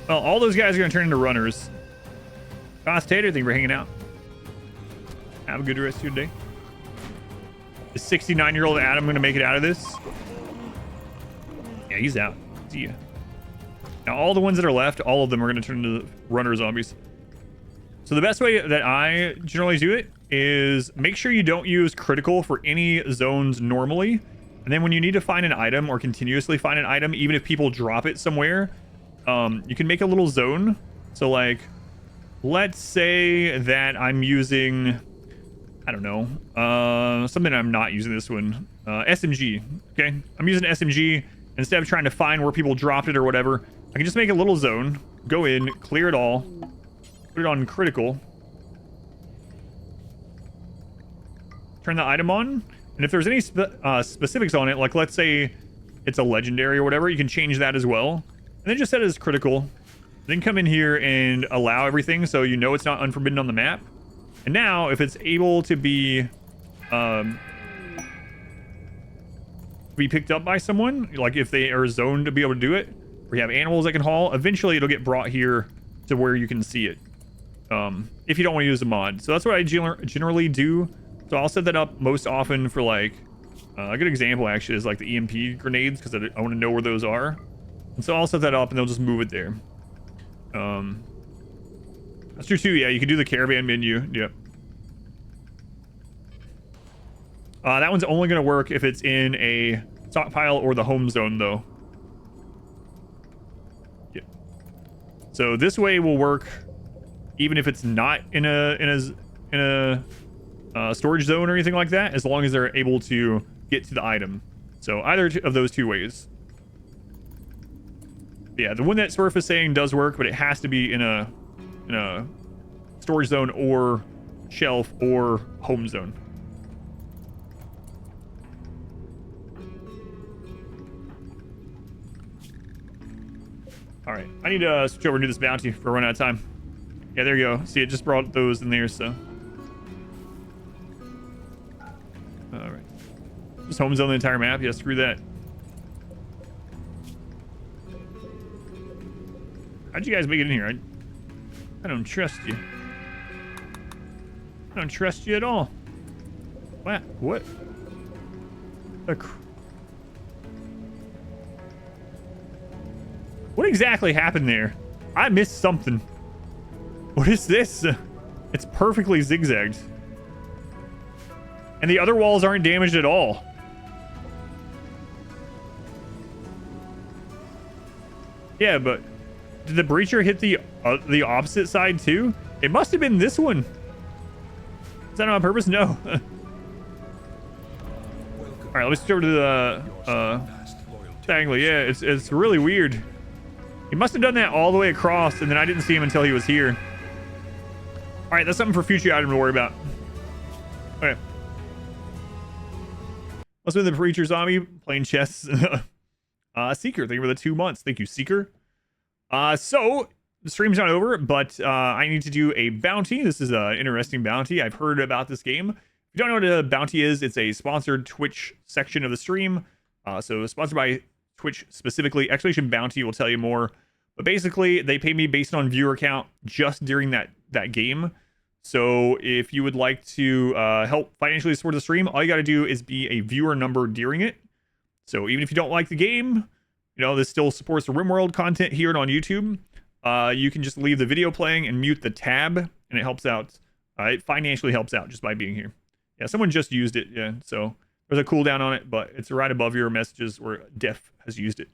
Speaker 1: Well, all those guys are going to turn into runners. Tater, thank you for hanging out. Have a good rest of your day. Is 69-year-old Adam going to make it out of this? Yeah, he's out. See ya. Now, all the ones that are left, all of them are going to turn into runner zombies. So the best way that I generally do it is make sure you don't use critical for any zones normally. And then when you need to find an item or continuously find an item, even if people drop it somewhere, you can make a little zone. So like, let's say that I'm using, I don't know, something I'm not using this one, SMG. Okay, I'm using SMG. Instead of trying to find where people dropped it or whatever, I can just make a little zone, go in, clear it all, put it on critical, turn the item on, and if there's any specifics on it, like let's say it's a legendary or whatever, you can change that as well. And then just set it as critical. Then come in here and allow everything so you know it's not unforbidden on the map. And now, if it's able to be picked up by someone, like if they are zoned to be able to do it, or you have animals that can haul, eventually it'll get brought here to where you can see it. If you don't want to use a mod. So that's what I generally do. So I'll set that up most often for like, a good example actually is like the EMP grenades, because I want to know where those are. And so I'll set that up and they'll just move it there. That's true too. Yeah, you can do the caravan menu. Yep. That one's only going to work if it's in a stockpile or the home zone though. Yeah. So this way will work even if it's not in a storage zone or anything like that, as long as they're able to get to the item. So either of those two ways. Yeah, the one that Smurf is saying does work, but it has to be in a storage zone or shelf or home zone. All right, I need to switch over and do this bounty for run out of time. Yeah, there you go. See, it just brought those in there, so. All right. Just home zone the entire map. Yeah, screw that. How'd you guys make it in here? I don't trust you. I don't trust you at all. What? What? What exactly happened there? I missed something. What is this? It's perfectly zigzagged. And the other walls aren't damaged at all. Yeah, but did the breacher hit the opposite side too? It must have been this one. Is that on purpose? No. All right, let's switch over to the diagonally. Yeah, it's really weird. He must have done that all the way across, and then I didn't see him until he was here. All right, that's something for future item to worry about. Okay. Let's do the Preacher Zombie playing chess. Seeker, thank you for the 2 months. Thank you, Seeker. So the stream's not over, but I need to do a bounty. This is an interesting bounty. I've heard about this game. If you don't know what a bounty is, it's a sponsored Twitch section of the stream. So sponsored by Twitch specifically. Explanation Bounty will tell you more. But basically, they pay me based on viewer count just during that game. So if you would like to help financially support the stream, all you got to do is be a viewer number during it. So even if you don't like the game, you know, this still supports the RimWorld content here and on YouTube. You can just leave the video playing and mute the tab, and it helps out. It financially helps out just by being here. Yeah, someone just used it. Yeah, so there's a cooldown on it, but it's right above your messages where Def has used it.